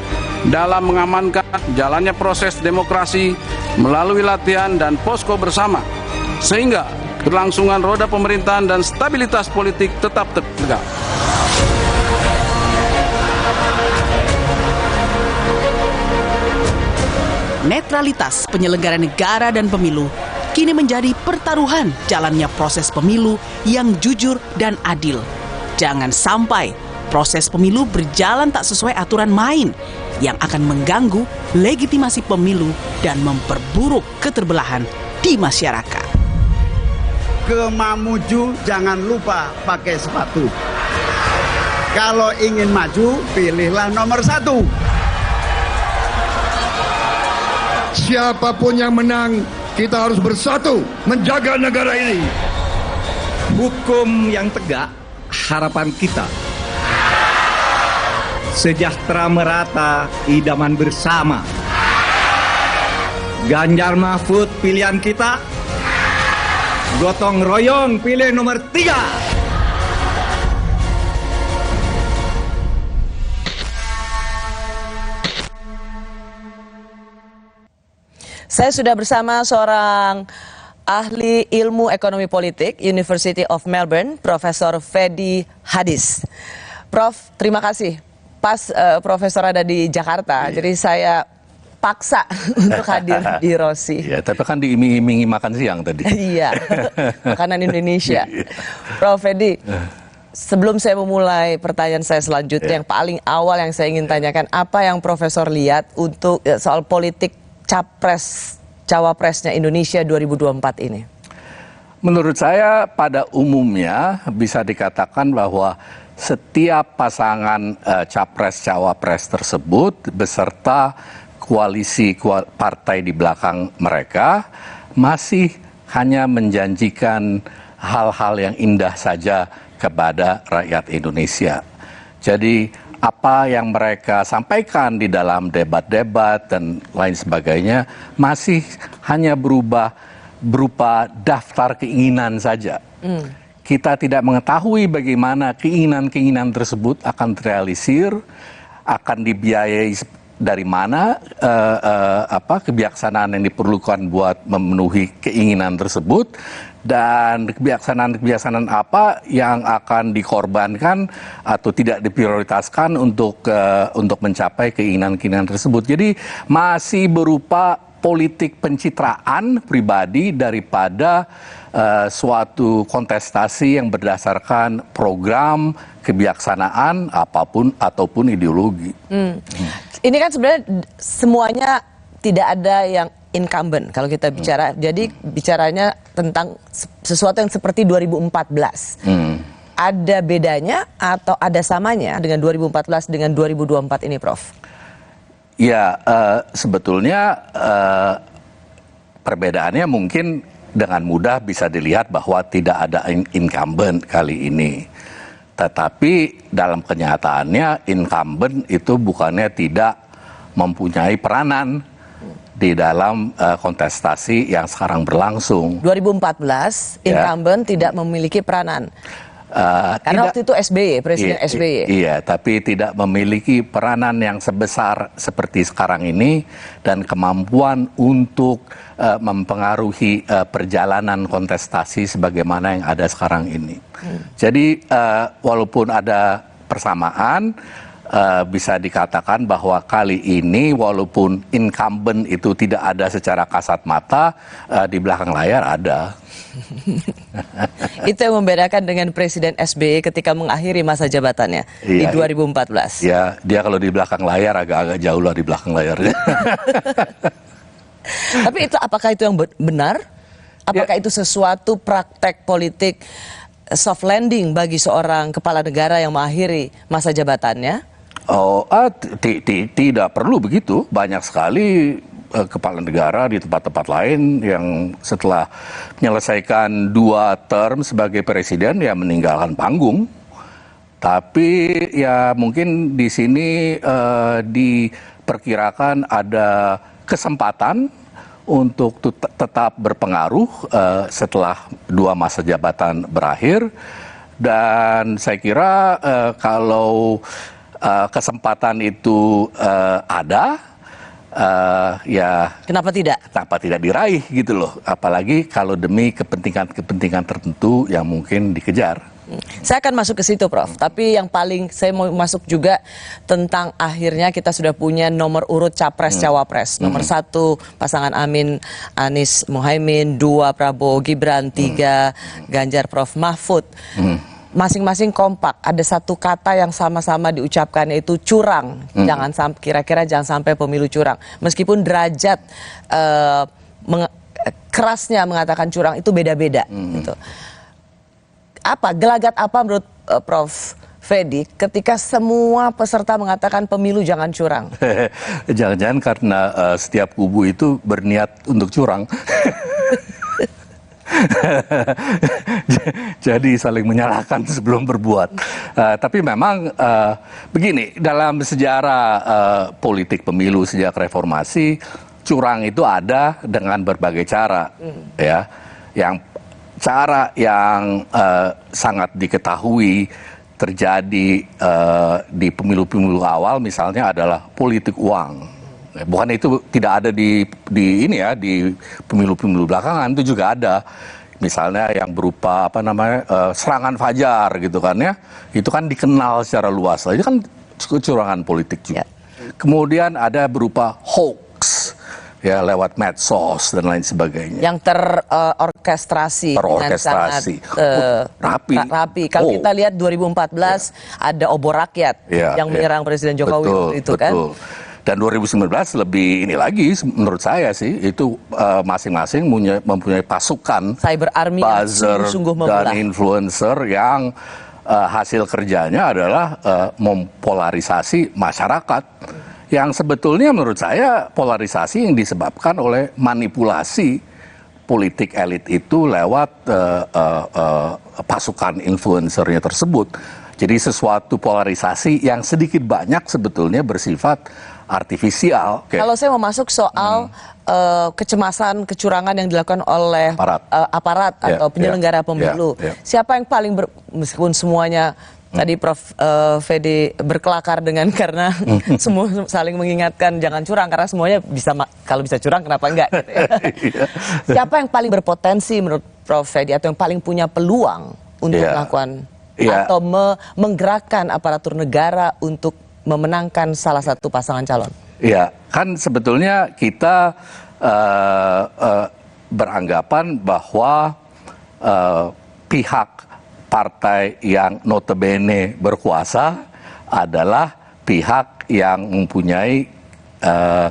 dalam mengamankan jalannya proses demokrasi melalui latihan dan posko bersama, sehingga kelangsungan roda pemerintahan dan stabilitas politik tetap terjaga. Netralitas penyelenggara negara dan pemilu kini menjadi pertaruhan jalannya proses pemilu yang jujur dan adil. Jangan sampai proses pemilu berjalan tak sesuai aturan main yang akan mengganggu legitimasi pemilu dan memperburuk keterbelahan di masyarakat. Ke Mamuju jangan lupa pakai sepatu. Kalau ingin maju, pilihlah nomor 1. Siapapun yang menang, kita harus bersatu menjaga negara ini. Hukum yang tegak, harapan kita. Sejahtera merata, idaman bersama. Ganjar Mahfud pilihan kita. Gotong royong pilih nomor 3. Saya sudah bersama seorang Ahli Ilmu Ekonomi Politik University of Melbourne, Profesor Fedi Hadis. Prof, terima kasih. Pas Profesor ada di Jakarta, jadi saya paksa untuk hadir di Rossi. Ya, tapi kan diiming-imingi makan siang tadi. Iya, makanan Indonesia. Prof Fedi, sebelum saya memulai pertanyaan saya selanjutnya, yang paling awal yang saya ingin tanyakan, apa yang Profesor lihat untuk soal politik cawapresnya Indonesia 2024 ini? Menurut saya pada umumnya bisa dikatakan bahwa setiap pasangan capres-cawapres tersebut beserta koalisi partai di belakang mereka masih hanya menjanjikan hal-hal yang indah saja kepada rakyat Indonesia. Jadi apa yang mereka sampaikan di dalam debat-debat dan lain sebagainya masih hanya berupa daftar keinginan saja. Kita tidak mengetahui bagaimana keinginan-keinginan tersebut akan terrealisir, akan dibiayai dari mana kebijaksanaan yang diperlukan buat memenuhi keinginan tersebut, dan kebijaksanaan apa yang akan dikorbankan atau tidak diprioritaskan untuk mencapai keinginan-keinginan tersebut. Jadi masih berupa politik pencitraan pribadi daripada suatu kontestasi yang berdasarkan program, kebijaksanaan ataupun ideologi. Ini kan sebenarnya semuanya tidak ada yang incumbent kalau kita bicara. Jadi bicaranya tentang sesuatu yang seperti 2014. Ada bedanya atau ada samanya dengan 2014 dengan 2024 ini, Prof? Ya, sebetulnya perbedaannya mungkin dengan mudah bisa dilihat bahwa tidak ada incumbent kali ini. Tetapi dalam kenyataannya incumbent itu bukannya tidak mempunyai peranan di dalam kontestasi yang sekarang berlangsung. 2014 incumbent tidak memiliki peranan. Karena waktu itu SBY, Presiden SBY. Iya, tapi tidak memiliki peranan yang sebesar seperti sekarang ini dan kemampuan untuk mempengaruhi perjalanan kontestasi sebagaimana yang ada sekarang ini. Jadi walaupun ada persamaan, bisa dikatakan bahwa kali ini walaupun incumbent itu tidak ada secara kasat mata, di belakang layar ada. Itu yang membedakan dengan Presiden SBY ketika mengakhiri masa jabatannya di 2014. Ya, dia kalau di belakang layar agak-agak jauh lah di belakang layarnya. Tapi apakah itu yang benar? Apakah itu sesuatu praktek politik soft landing bagi seorang kepala negara yang mengakhiri masa jabatannya? Tidak perlu begitu. Banyak sekali kepala negara di tempat-tempat lain yang setelah menyelesaikan 2 term sebagai presiden ya meninggalkan panggung. Tapi ya mungkin di sini diperkirakan ada kesempatan untuk tetap berpengaruh setelah 2 masa jabatan berakhir. Dan saya kira kalau kesempatan itu ada, ya kenapa tidak diraih gitu loh, apalagi kalau demi kepentingan tertentu yang mungkin dikejar. Saya akan masuk ke situ, Prof. Tapi yang paling saya mau masuk juga tentang akhirnya kita sudah punya nomor urut capres-cawapres. Nomor 1 pasangan Amin Anies Muhaimin, 2 Prabowo Gibran, 3 Ganjar Prof Mahfud. Masing-masing kompak, ada satu kata yang sama-sama diucapkan, yaitu curang. Kira-kira jangan sampai pemilu curang. Meskipun derajat kerasnya mengatakan curang itu beda-beda. Gitu. Gelagat apa menurut Prof Fedi ketika semua peserta mengatakan pemilu jangan curang? Jangan-jangan karena setiap kubu itu berniat untuk curang. Jadi saling menyalahkan sebelum berbuat. Tapi memang begini, dalam sejarah politik pemilu sejak reformasi, curang itu ada dengan berbagai cara, ya. Cara yang sangat diketahui terjadi di pemilu-pemilu awal misalnya adalah politik uang, Bukan itu tidak ada di ini ya, di pemilu-pemilu belakangan itu juga ada. Misalnya yang berupa serangan fajar gitu kan ya, itu kan dikenal secara luas. Itu kan kecurangan politik juga. Kemudian ada berupa hoax ya, lewat medsos dan lain sebagainya. Yang terorkestrasi dengan sangat rapi. Kalau kita lihat 2014 ada obor rakyat yang menyerang Presiden Jokowi itu kan. Dan 2019 lebih ini lagi menurut saya sih, itu masing-masing mempunyai pasukan cyber army buzzer dan influencer yang hasil kerjanya adalah mempolarisasi masyarakat. Yang sebetulnya menurut saya polarisasi yang disebabkan oleh manipulasi politik elit itu lewat pasukan influencernya tersebut. Jadi sesuatu polarisasi yang sedikit banyak sebetulnya bersifat artifisial. Kalau saya mau masuk soal kecemasan, kecurangan yang dilakukan oleh aparat atau penyelenggara pemilu, siapa yang paling meskipun semuanya tadi Prof. Fedi berkelakar karena semua saling mengingatkan jangan curang karena semuanya bisa, kalau bisa curang kenapa enggak gitu ya. Siapa yang paling berpotensi menurut Prof. Fedi atau yang paling punya peluang untuk melakukan atau menggerakkan aparatur negara untuk memenangkan salah satu pasangan calon? Ya, kan sebetulnya kita beranggapan bahwa pihak partai yang notabene berkuasa adalah pihak yang mempunyai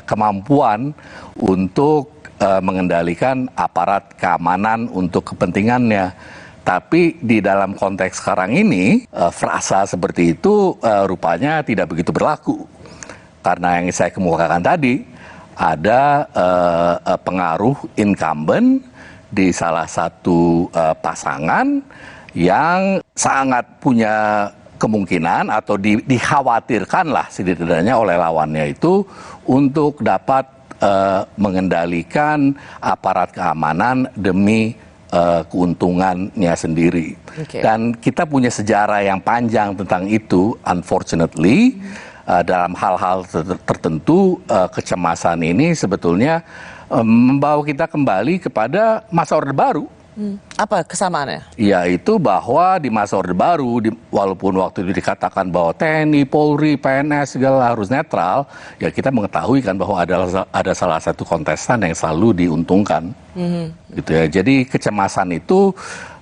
kemampuan untuk mengendalikan aparat keamanan untuk kepentingannya. Tapi di dalam konteks sekarang ini, frasa seperti itu rupanya tidak begitu berlaku. Karena yang saya kemukakan tadi, ada pengaruh incumbent di salah satu pasangan yang sangat punya kemungkinan atau dikhawatirkan lah setidaknya oleh lawannya itu untuk dapat mengendalikan aparat keamanan demi keuntungannya sendiri. Dan kita punya sejarah yang panjang tentang itu, unfortunately. Dalam hal-hal tertentu kecemasan ini sebetulnya membawa kita kembali kepada masa Orde Baru. Apa kesamaannya? Yaitu bahwa di masa Orde Baru, walaupun waktu itu dikatakan bahwa TNI, Polri, PNS segala harus netral, ya kita mengetahui kan bahwa ada salah satu kontestan yang selalu diuntungkan. Gitu ya. Jadi kecemasan itu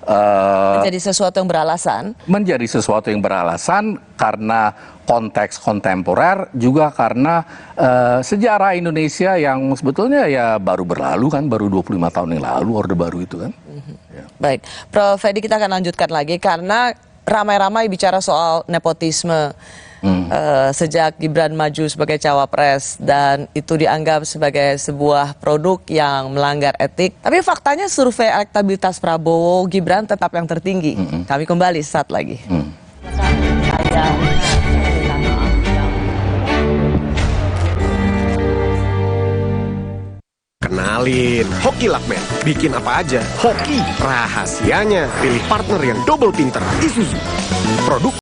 menjadi sesuatu yang beralasan. Menjadi sesuatu yang beralasan karena konteks kontemporer, juga karena sejarah Indonesia yang sebetulnya ya baru berlalu kan, baru 25 tahun yang lalu Orde Baru itu kan. Baik, Prof. Fedi, kita akan lanjutkan lagi karena ramai-ramai bicara soal nepotisme. Sejak Gibran maju sebagai cawapres dan itu dianggap sebagai sebuah produk yang melanggar etik. Tapi faktanya survei elektabilitas Prabowo Gibran tetap yang tertinggi. Kami kembali saat lagi. Kenalin, Hoki Lakman. Bikin apa aja, hoki. Rahasianya, pilih partner yang double pinter. Isuzu. Produk